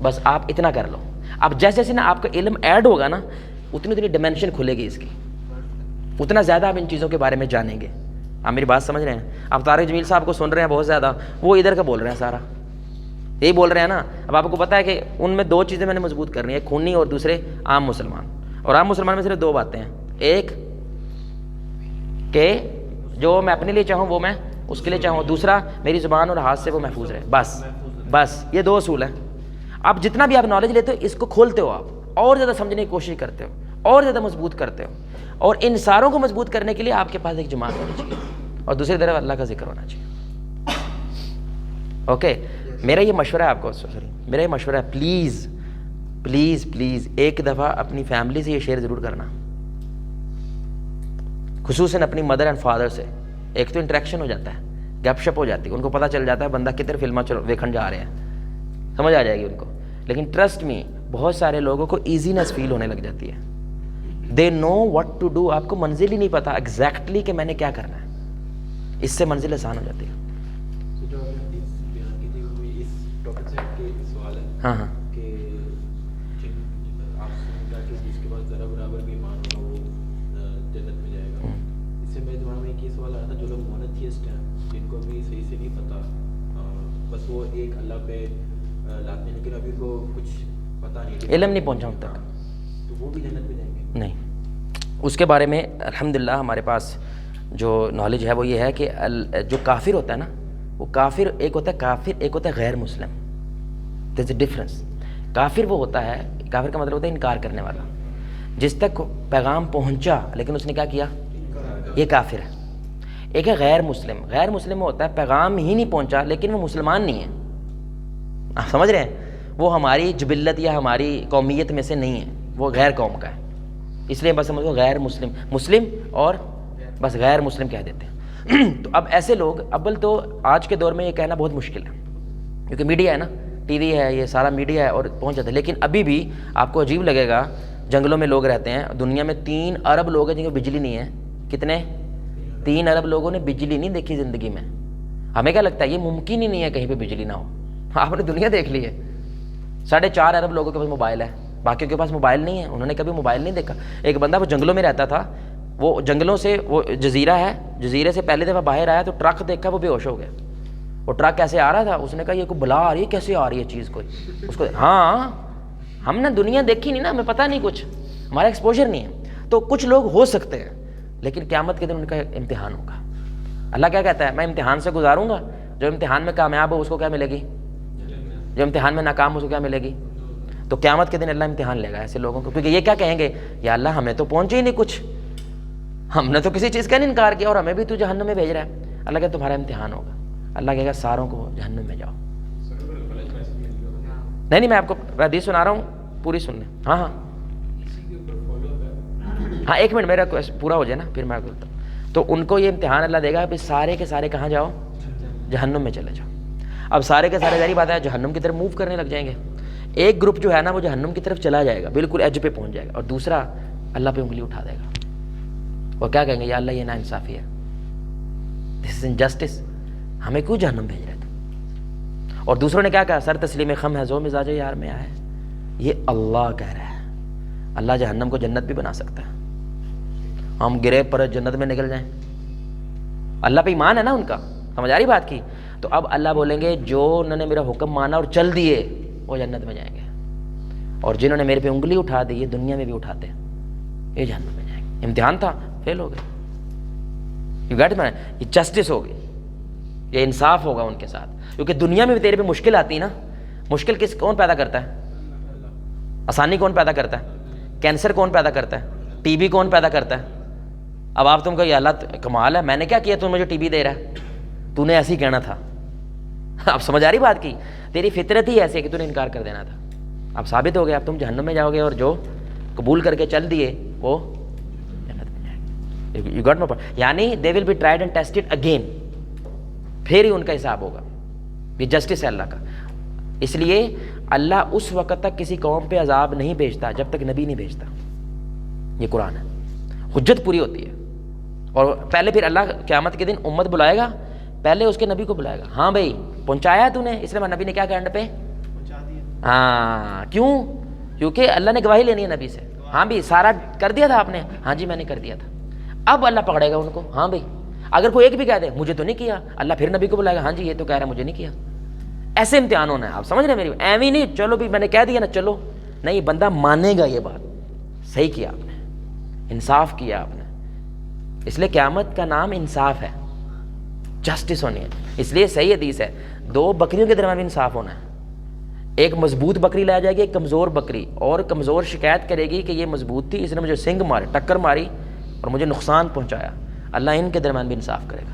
بس آپ اتنا کر لو. اب جیسے جیسے نا آپ کا علم ایڈ ہوگا نا، اتنی ڈیمینشن کھلے گی اس کی، اتنا زیادہ آپ ان چیزوں کے بارے میں جانیں گے. آپ میری بات سمجھ رہے ہیں؟ آپ طارق جمیل صاحب کو سن رہے ہیں بہت زیادہ، وہ ادھر کا بول رہے ہیں سارا، یہی بول رہے ہیں نا. اب آپ کو پتا ہے کہ ان میں 2 چیزیں میں نے مضبوط کرنی ہے، ایک خونی اور دوسرے عام مسلمان. اور عام مسلمان میں صرف 2 باتیں ہیں، ایک کہ جو میں اپنے لیے چاہوں وہ میں اس کے لیے چاہوں، دوسرا میری زبان اور ہاتھ سے وہ محفوظ رہے. بس یہ 2 اصول ہیں. اب جتنا بھی آپ نالج لیتے ہو اس کو کھولتے ہو، آپ اور زیادہ سمجھنے کی کوشش کرتے ہو، اور زیادہ مضبوط کرتے ہو. اور ان ساروں کو مضبوط کرنے کے لیے آپ کے پاس ایک جماعت ہونی چاہیے اور دوسری طرف اللہ کا ذکر ہونا چاہیے. اوکے، میرا یہ مشورہ ہے آپ کو، میرا یہ مشورہ ہے، پلیز پلیز پلیز ایک دفعہ اپنی فیملی سے یہ شیئر ضرور کرنا، خصوصاً اپنی مدر اینڈ فادر سے. ایک تو انٹریکشن ہو جاتا ہے، گپ شپ ہو جاتی ہے، ان کو پتہ چل جاتا ہے بندہ کدھر فلمیں ویکھن جا رہے ہیں، سمجھ آ جائے گی ان کو. لیکن ٹرسٹ می بہت سارے لوگوں کو ایزینس فیل ہونے لگ جاتی ہے، دے نو واٹ ٹو ڈو. آپ کو منزل ہی نہیں پتا ایگزیکٹلی کہ میں نے کیا کرنا ہے، اس سے منزل آسان ہو جاتی ہے. جو حدیث بیان کی تھی وہ اس ٹاپک سے ہٹ کے سوال ہے ہاں ہاں کہ آپ نے کہا کہ جس کے پاس ذرا برابر بھی ایمان ہوگا وہ جنت میں جائے گا. اس سے میرے دماغ میں ایک یہ سوال آیا تھا، جو لوگ مونوتھیسٹ ہیں جن کو بھی صحیح سے نہیں پتا، بس وہ ایک اللہ پہ لاتے ہیں لیکن ابھی کو کچھ پتہ نہیں، علم نہیں پہنچا ان تک، تو وہ بھی جنت میں جائیں گے؟ نہیں. اس کے بارے میں الحمدللہ ہمارے پاس جو نالج ہے وہ یہ ہے کہ جو کافر ہوتا ہے نا، وہ کافر ایک ہوتا ہے کافر، ایک ہوتا ہے غیر مسلم. دیر از اے ڈفرنس. کافر وہ ہوتا ہے، کافر کا مطلب ہوتا ہے انکار کرنے والا، جس تک پیغام پہنچا لیکن اس نے کیا کیا، یہ کافر ہے. ایک ہے غیر مسلم. غیر مسلم وہ ہوتا ہے پیغام ہی نہیں پہنچا لیکن وہ مسلمان نہیں ہے. آپ سمجھ رہے ہیں؟ وہ ہماری جبلت یا ہماری قومیت میں سے نہیں ہے، وہ غیر قوم کا ہے، اس لیے بس سمجھو غیر مسلم، مسلم اور بس غیر مسلم کہہ دیتے ہیں. تو اب ایسے لوگ، اول تو آج کے دور میں یہ کہنا بہت مشکل ہے کیونکہ میڈیا ہے نا، ٹی وی ہے، یہ سارا میڈیا ہے اور پہنچ جاتا ہے. لیکن ابھی بھی آپ کو عجیب لگے گا، جنگلوں میں لوگ رہتے ہیں، دنیا میں 3 ارب لوگ ہیں جن کو بجلی نہیں ہے. کتنے؟ 3 ارب لوگوں نے بجلی نہیں دیکھی زندگی میں. ہمیں کیا لگتا ہے یہ ممکن ہی نہیں ہے کہیں پہ بجلی نہ ہو. آپ نے دنیا دیکھ لی ہے. 4.5 ارب لوگوں کے پاس موبائل ہے، باقیوں کے پاس موبائل نہیں ہے، انہوں نے کبھی موبائل نہیں دیکھا. ایک بندہ وہ جنگلوں میں رہتا تھا، وہ جنگلوں سے، وہ جزیرہ ہے، جزیرے سے پہلی دفعہ باہر آیا تو ٹرک دیکھا، وہ بے ہوش ہو گیا. وہ ٹرک کیسے آ رہا تھا، اس نے کہا یہ کوئی بلا آ رہی ہے، کیسے آ رہی ہے چیز کوئی، اس کو ہاں ہم نے دنیا دیکھی نہیں نا، ہمیں پتہ نہیں کچھ، ہمارا ایکسپوجر نہیں ہے. تو کچھ لوگ ہو سکتے ہیں لیکن قیامت کے دن ان کا امتحان ہوگا. اللہ کیا کہتا ہے، میں امتحان سے گزاروں گا، جو امتحان میں کامیاب ہو اس کو کیا ملے گی، جو امتحان میں ناکام ہو اس کو کیا ملے گی. تو قیامت کے دن اللہ امتحان لے گا ایسے لوگوں کو، کیونکہ یہ کیا کہیں گے، یا اللہ ہمیں تو پہنچے ہی نہیں کچھ، ہم نے تو کسی چیز کا نہیں انکار کیا اور ہمیں بھی تو جہنم میں بھیج رہا ہے. اللہ کہتا ہے تمہارا امتحان ہوگا. اللہ کہے گا ساروں کو جہنم میں جاؤ. سر اگر غلط میسج مل گیا نہیں میں آپ کو حدیث سنا رہا ہوں, پوری سن لیں. ہاں اسی کے اوپر فالو اپ ہے. ہاں ایک منٹ میرا پورا ہو جائے نا پھر میں آپ کو بولتا ہوں. تو ان کو یہ امتحان اللہ دے گا کہ سارے کے سارے کہاں جاؤ, جہنم میں چلے جاؤ. اب سارے کے سارے ظاہری بات ہے جہنم کی طرف موو کرنے لگ جائیں گے. ایک گروپ جو ہے نا وہ جہنم کی طرف چلا جائے گا, بالکل ایج پہ پہنچ جائے گا, اور دوسرا اللہ پہ انگلی اٹھا دے گا اور کیا کہیں گے, یا اللہ یہ نا انصافی ہے, دس از انجسٹس, ہمیں کیوں جہنم بھیج رہے تھے. اور دوسروں نے کیا کہا, سر تسلیم خم ہے زو مزاج یار میں آئے. یہ اللہ کہہ رہا ہے, اللہ جہنم کو جنت بھی بنا سکتا ہے. ہم گرے پر جنت میں نکل جائیں, اللہ پہ ایمان ہے نا ان کا, سمجھ آ رہی بات کی. تو اب اللہ بولیں گے جو انہوں نے میرا حکم مانا اور چل دیے وہ جنت میں جائیں گے, اور جنہوں نے میرے پہ انگلی اٹھا دی یہ دنیا میں بھی اٹھاتے ہیں یہ جہنم میں جائیں گے. امتحان تھا, فیل ہو گئے. یو گیٹ میں, یہ جسٹس ہوگی, یہ انصاف ہوگا ان کے ساتھ. کیونکہ دنیا میں بھی تیرے پہ مشکل آتی ہے نا, مشکل کون پیدا کرتا ہے, آسانی کون پیدا کرتا ہے, کینسر کون پیدا کرتا ہے, ٹی بی کون پیدا کرتا ہے. اب آپ تم کو یہ اللہ کمال ہے, میں نے کیا کیا تم مجھے ٹی بی دے رہا ہے, تو نے ایسے ہی کہنا تھا. آپ سمجھ آ رہی بات کی, تیری فطرت ہی ایسی ہے کہ تو نے انکار کر دینا تھا. اب ثابت ہو گیا, اب تم جہنم میں جاؤ گے, اور جو قبول کر کے چل دیے وہ جنت میں جائیں گے. You got my point. یعنی they will be tried and tested again, پھر ہی ان کا حساب ہوگا. یہ جسٹس ہے اللہ کا. اس لیے اللہ اس وقت تک کسی قوم پہ عذاب نہیں بھیجتا جب تک نبی نہیں بھیجتا. یہ قرآن ہے, حجت پوری ہوتی ہے. اور پہلے پھر اللہ قیامت کے دن امت بلائے گا, پہلے اس کے نبی کو بلائے گا. ہاں بھائی پہنچایا تو نے, اس لیے نبی نے کیا کہا اینڈ پہ, ہاں کیوں, کیونکہ اللہ نے گواہی لینی ہے نبی سے. ہاں بھی سارا کر دیا تھا آپ نے, ہاں جی میں نے کر دیا تھا. اب اللہ پکڑے گا ان کو, ہاں بھائی اگر کوئی ایک بھی کہہ دے مجھے تو نہیں کیا, اللہ پھر نبی کو بلائے گا, ہاں جی یہ تو کہہ رہا ہے مجھے نہیں کیا. ایسے امتحان ہونا ہے, آپ سمجھ رہے ہیں میری, ایویں نہیں چلو بھی میں نے کہہ دیا نا چلو, نہیں بندہ مانے گا یہ بات, صحیح کیا آپ نے, انصاف کیا آپ نے. اس لیے قیامت کا نام انصاف ہے, جسٹس ہونی ہے. اس لیے صحیح حدیث ہے, دو بکریوں کے درمیان بھی انصاف ہونا ہے. ایک مضبوط بکری لایا جائے گی, ایک کمزور بکری, اور کمزور شکایت کرے گی کہ یہ مضبوط تھی, اس نے مجھے سنگ مارے, ٹکر ماری اور مجھے نقصان پہنچایا. اللہ ان کے درمیان بھی انصاف کرے گا.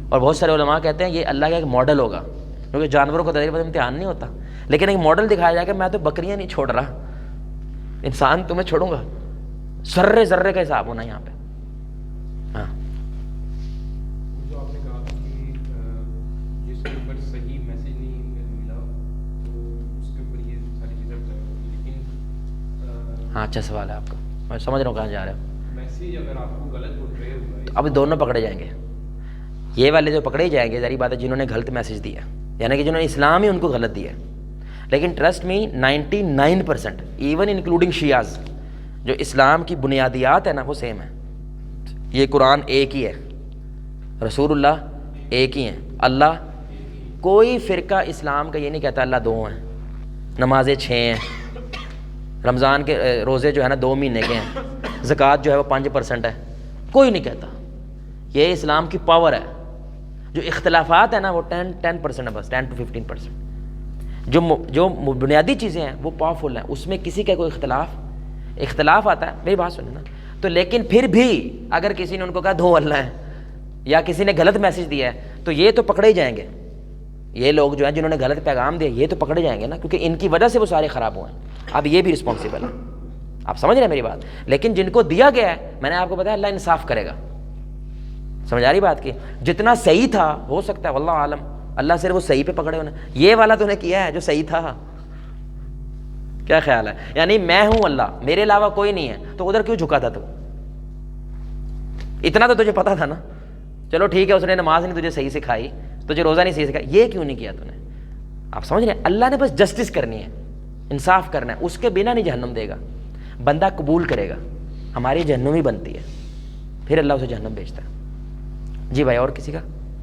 اور بہت سارے علماء کہتے ہیں یہ اللہ کا ایک ماڈل ہوگا, کیونکہ جانوروں کو تقریباً امتحان نہیں ہوتا, لیکن ایک ماڈل دکھایا جائے کہ میں تو بکریاں نہیں چھوڑ رہا, انسان تمہیں چھوڑوں گا. ذرے ذرے کا حساب ہونا یہاں پہ. ہاں جو آپ نے کہا کہ جس کے اوپر صحیح میسج نہیں ملا تو اس کے اوپر یہ ساری چیزیں لیکن ہاں اچھا سوال ہے آپ کا, میں سمجھ رہا ہوں کہاں جا رہے ہو. میسج اگر آپ کو غلط پورٹرے ہوا ہے, اب دونوں پکڑے جائیں گے. یہ والے جو پکڑے جائیں گے ظاہری بات ہے جنہوں نے غلط میسج دیا, یعنی کہ جنہوں نے اسلام ہی ان کو غلط دیا. لیکن ٹرسٹ می 99% ایون انکلوڈنگ شیعاز, جو اسلام کی بنیادیات ہے نا وہ سیم ہے. یہ قرآن ایک ہی ہے, رسول اللہ ایک ہی ہیں, اللہ کوئی فرقہ اسلام کا یہ نہیں کہتا اللہ دو ہیں, نمازیں 6 ہیں, رمضان کے روزے جو ہے نا 2 مہینے کے ہیں, زکوٰۃ جو ہے وہ 5% ہے, کوئی نہیں کہتا. یہ اسلام کی پاور ہے. جو اختلافات ہیں نا وہ 10% ہے بس, 10 to 15%. جو بنیادی چیزیں ہیں وہ پاورفل ہیں, اس میں کسی کا کوئی اختلاف آتا ہے, میری بات سنیں نا تو, لیکن پھر بھی اگر کسی نے ان کو کہا 2 اللہ ہیں, یا کسی نے غلط میسج دیا ہے تو یہ تو پکڑے ہی جائیں گے. یہ لوگ جو ہیں جنہوں نے غلط پیغام دیا یہ تو پکڑے جائیں گے نا, کیونکہ ان کی وجہ سے وہ سارے خراب ہوئے ہیں. اب یہ بھی رسپانسیبل ہے, آپ سمجھ رہے ہیں میری بات. لیکن جن کو دیا گیا ہے, میں نے آپ کو بتایا اللہ انصاف کرے گا. سمجھ آ رہی بات کی, جتنا صحیح تھا ہو سکتا ہے واللہ عالم اللہ صرف وہ صحیح پہ پکڑے ہونے. یہ والا تو نے کیا ہے جو صحیح تھا, کیا خیال ہے, یعنی میں ہوں اللہ, میرے علاوہ کوئی نہیں ہے, تو ادھر کیوں جھکا تھا تو, اتنا تو تجھے پتا تھا نا. چلو ٹھیک ہے اس نے نماز نہیں تجھے صحیح سکھائی, تجھے روزہ نہیں صحیح سکھایا, یہ کیوں نہیں کیا تو نے. آپ سمجھ رہے ہیں, اللہ نے بس جسٹس کرنی ہے, انصاف کرنا ہے, اس کے بنا نہیں جہنم دے گا. بندہ قبول کرے گا, ہماری جہنم ہی بنتی ہے, پھر اللہ اسے جہنم بھیجتا ہے. جی بھائی اور کسی کا؟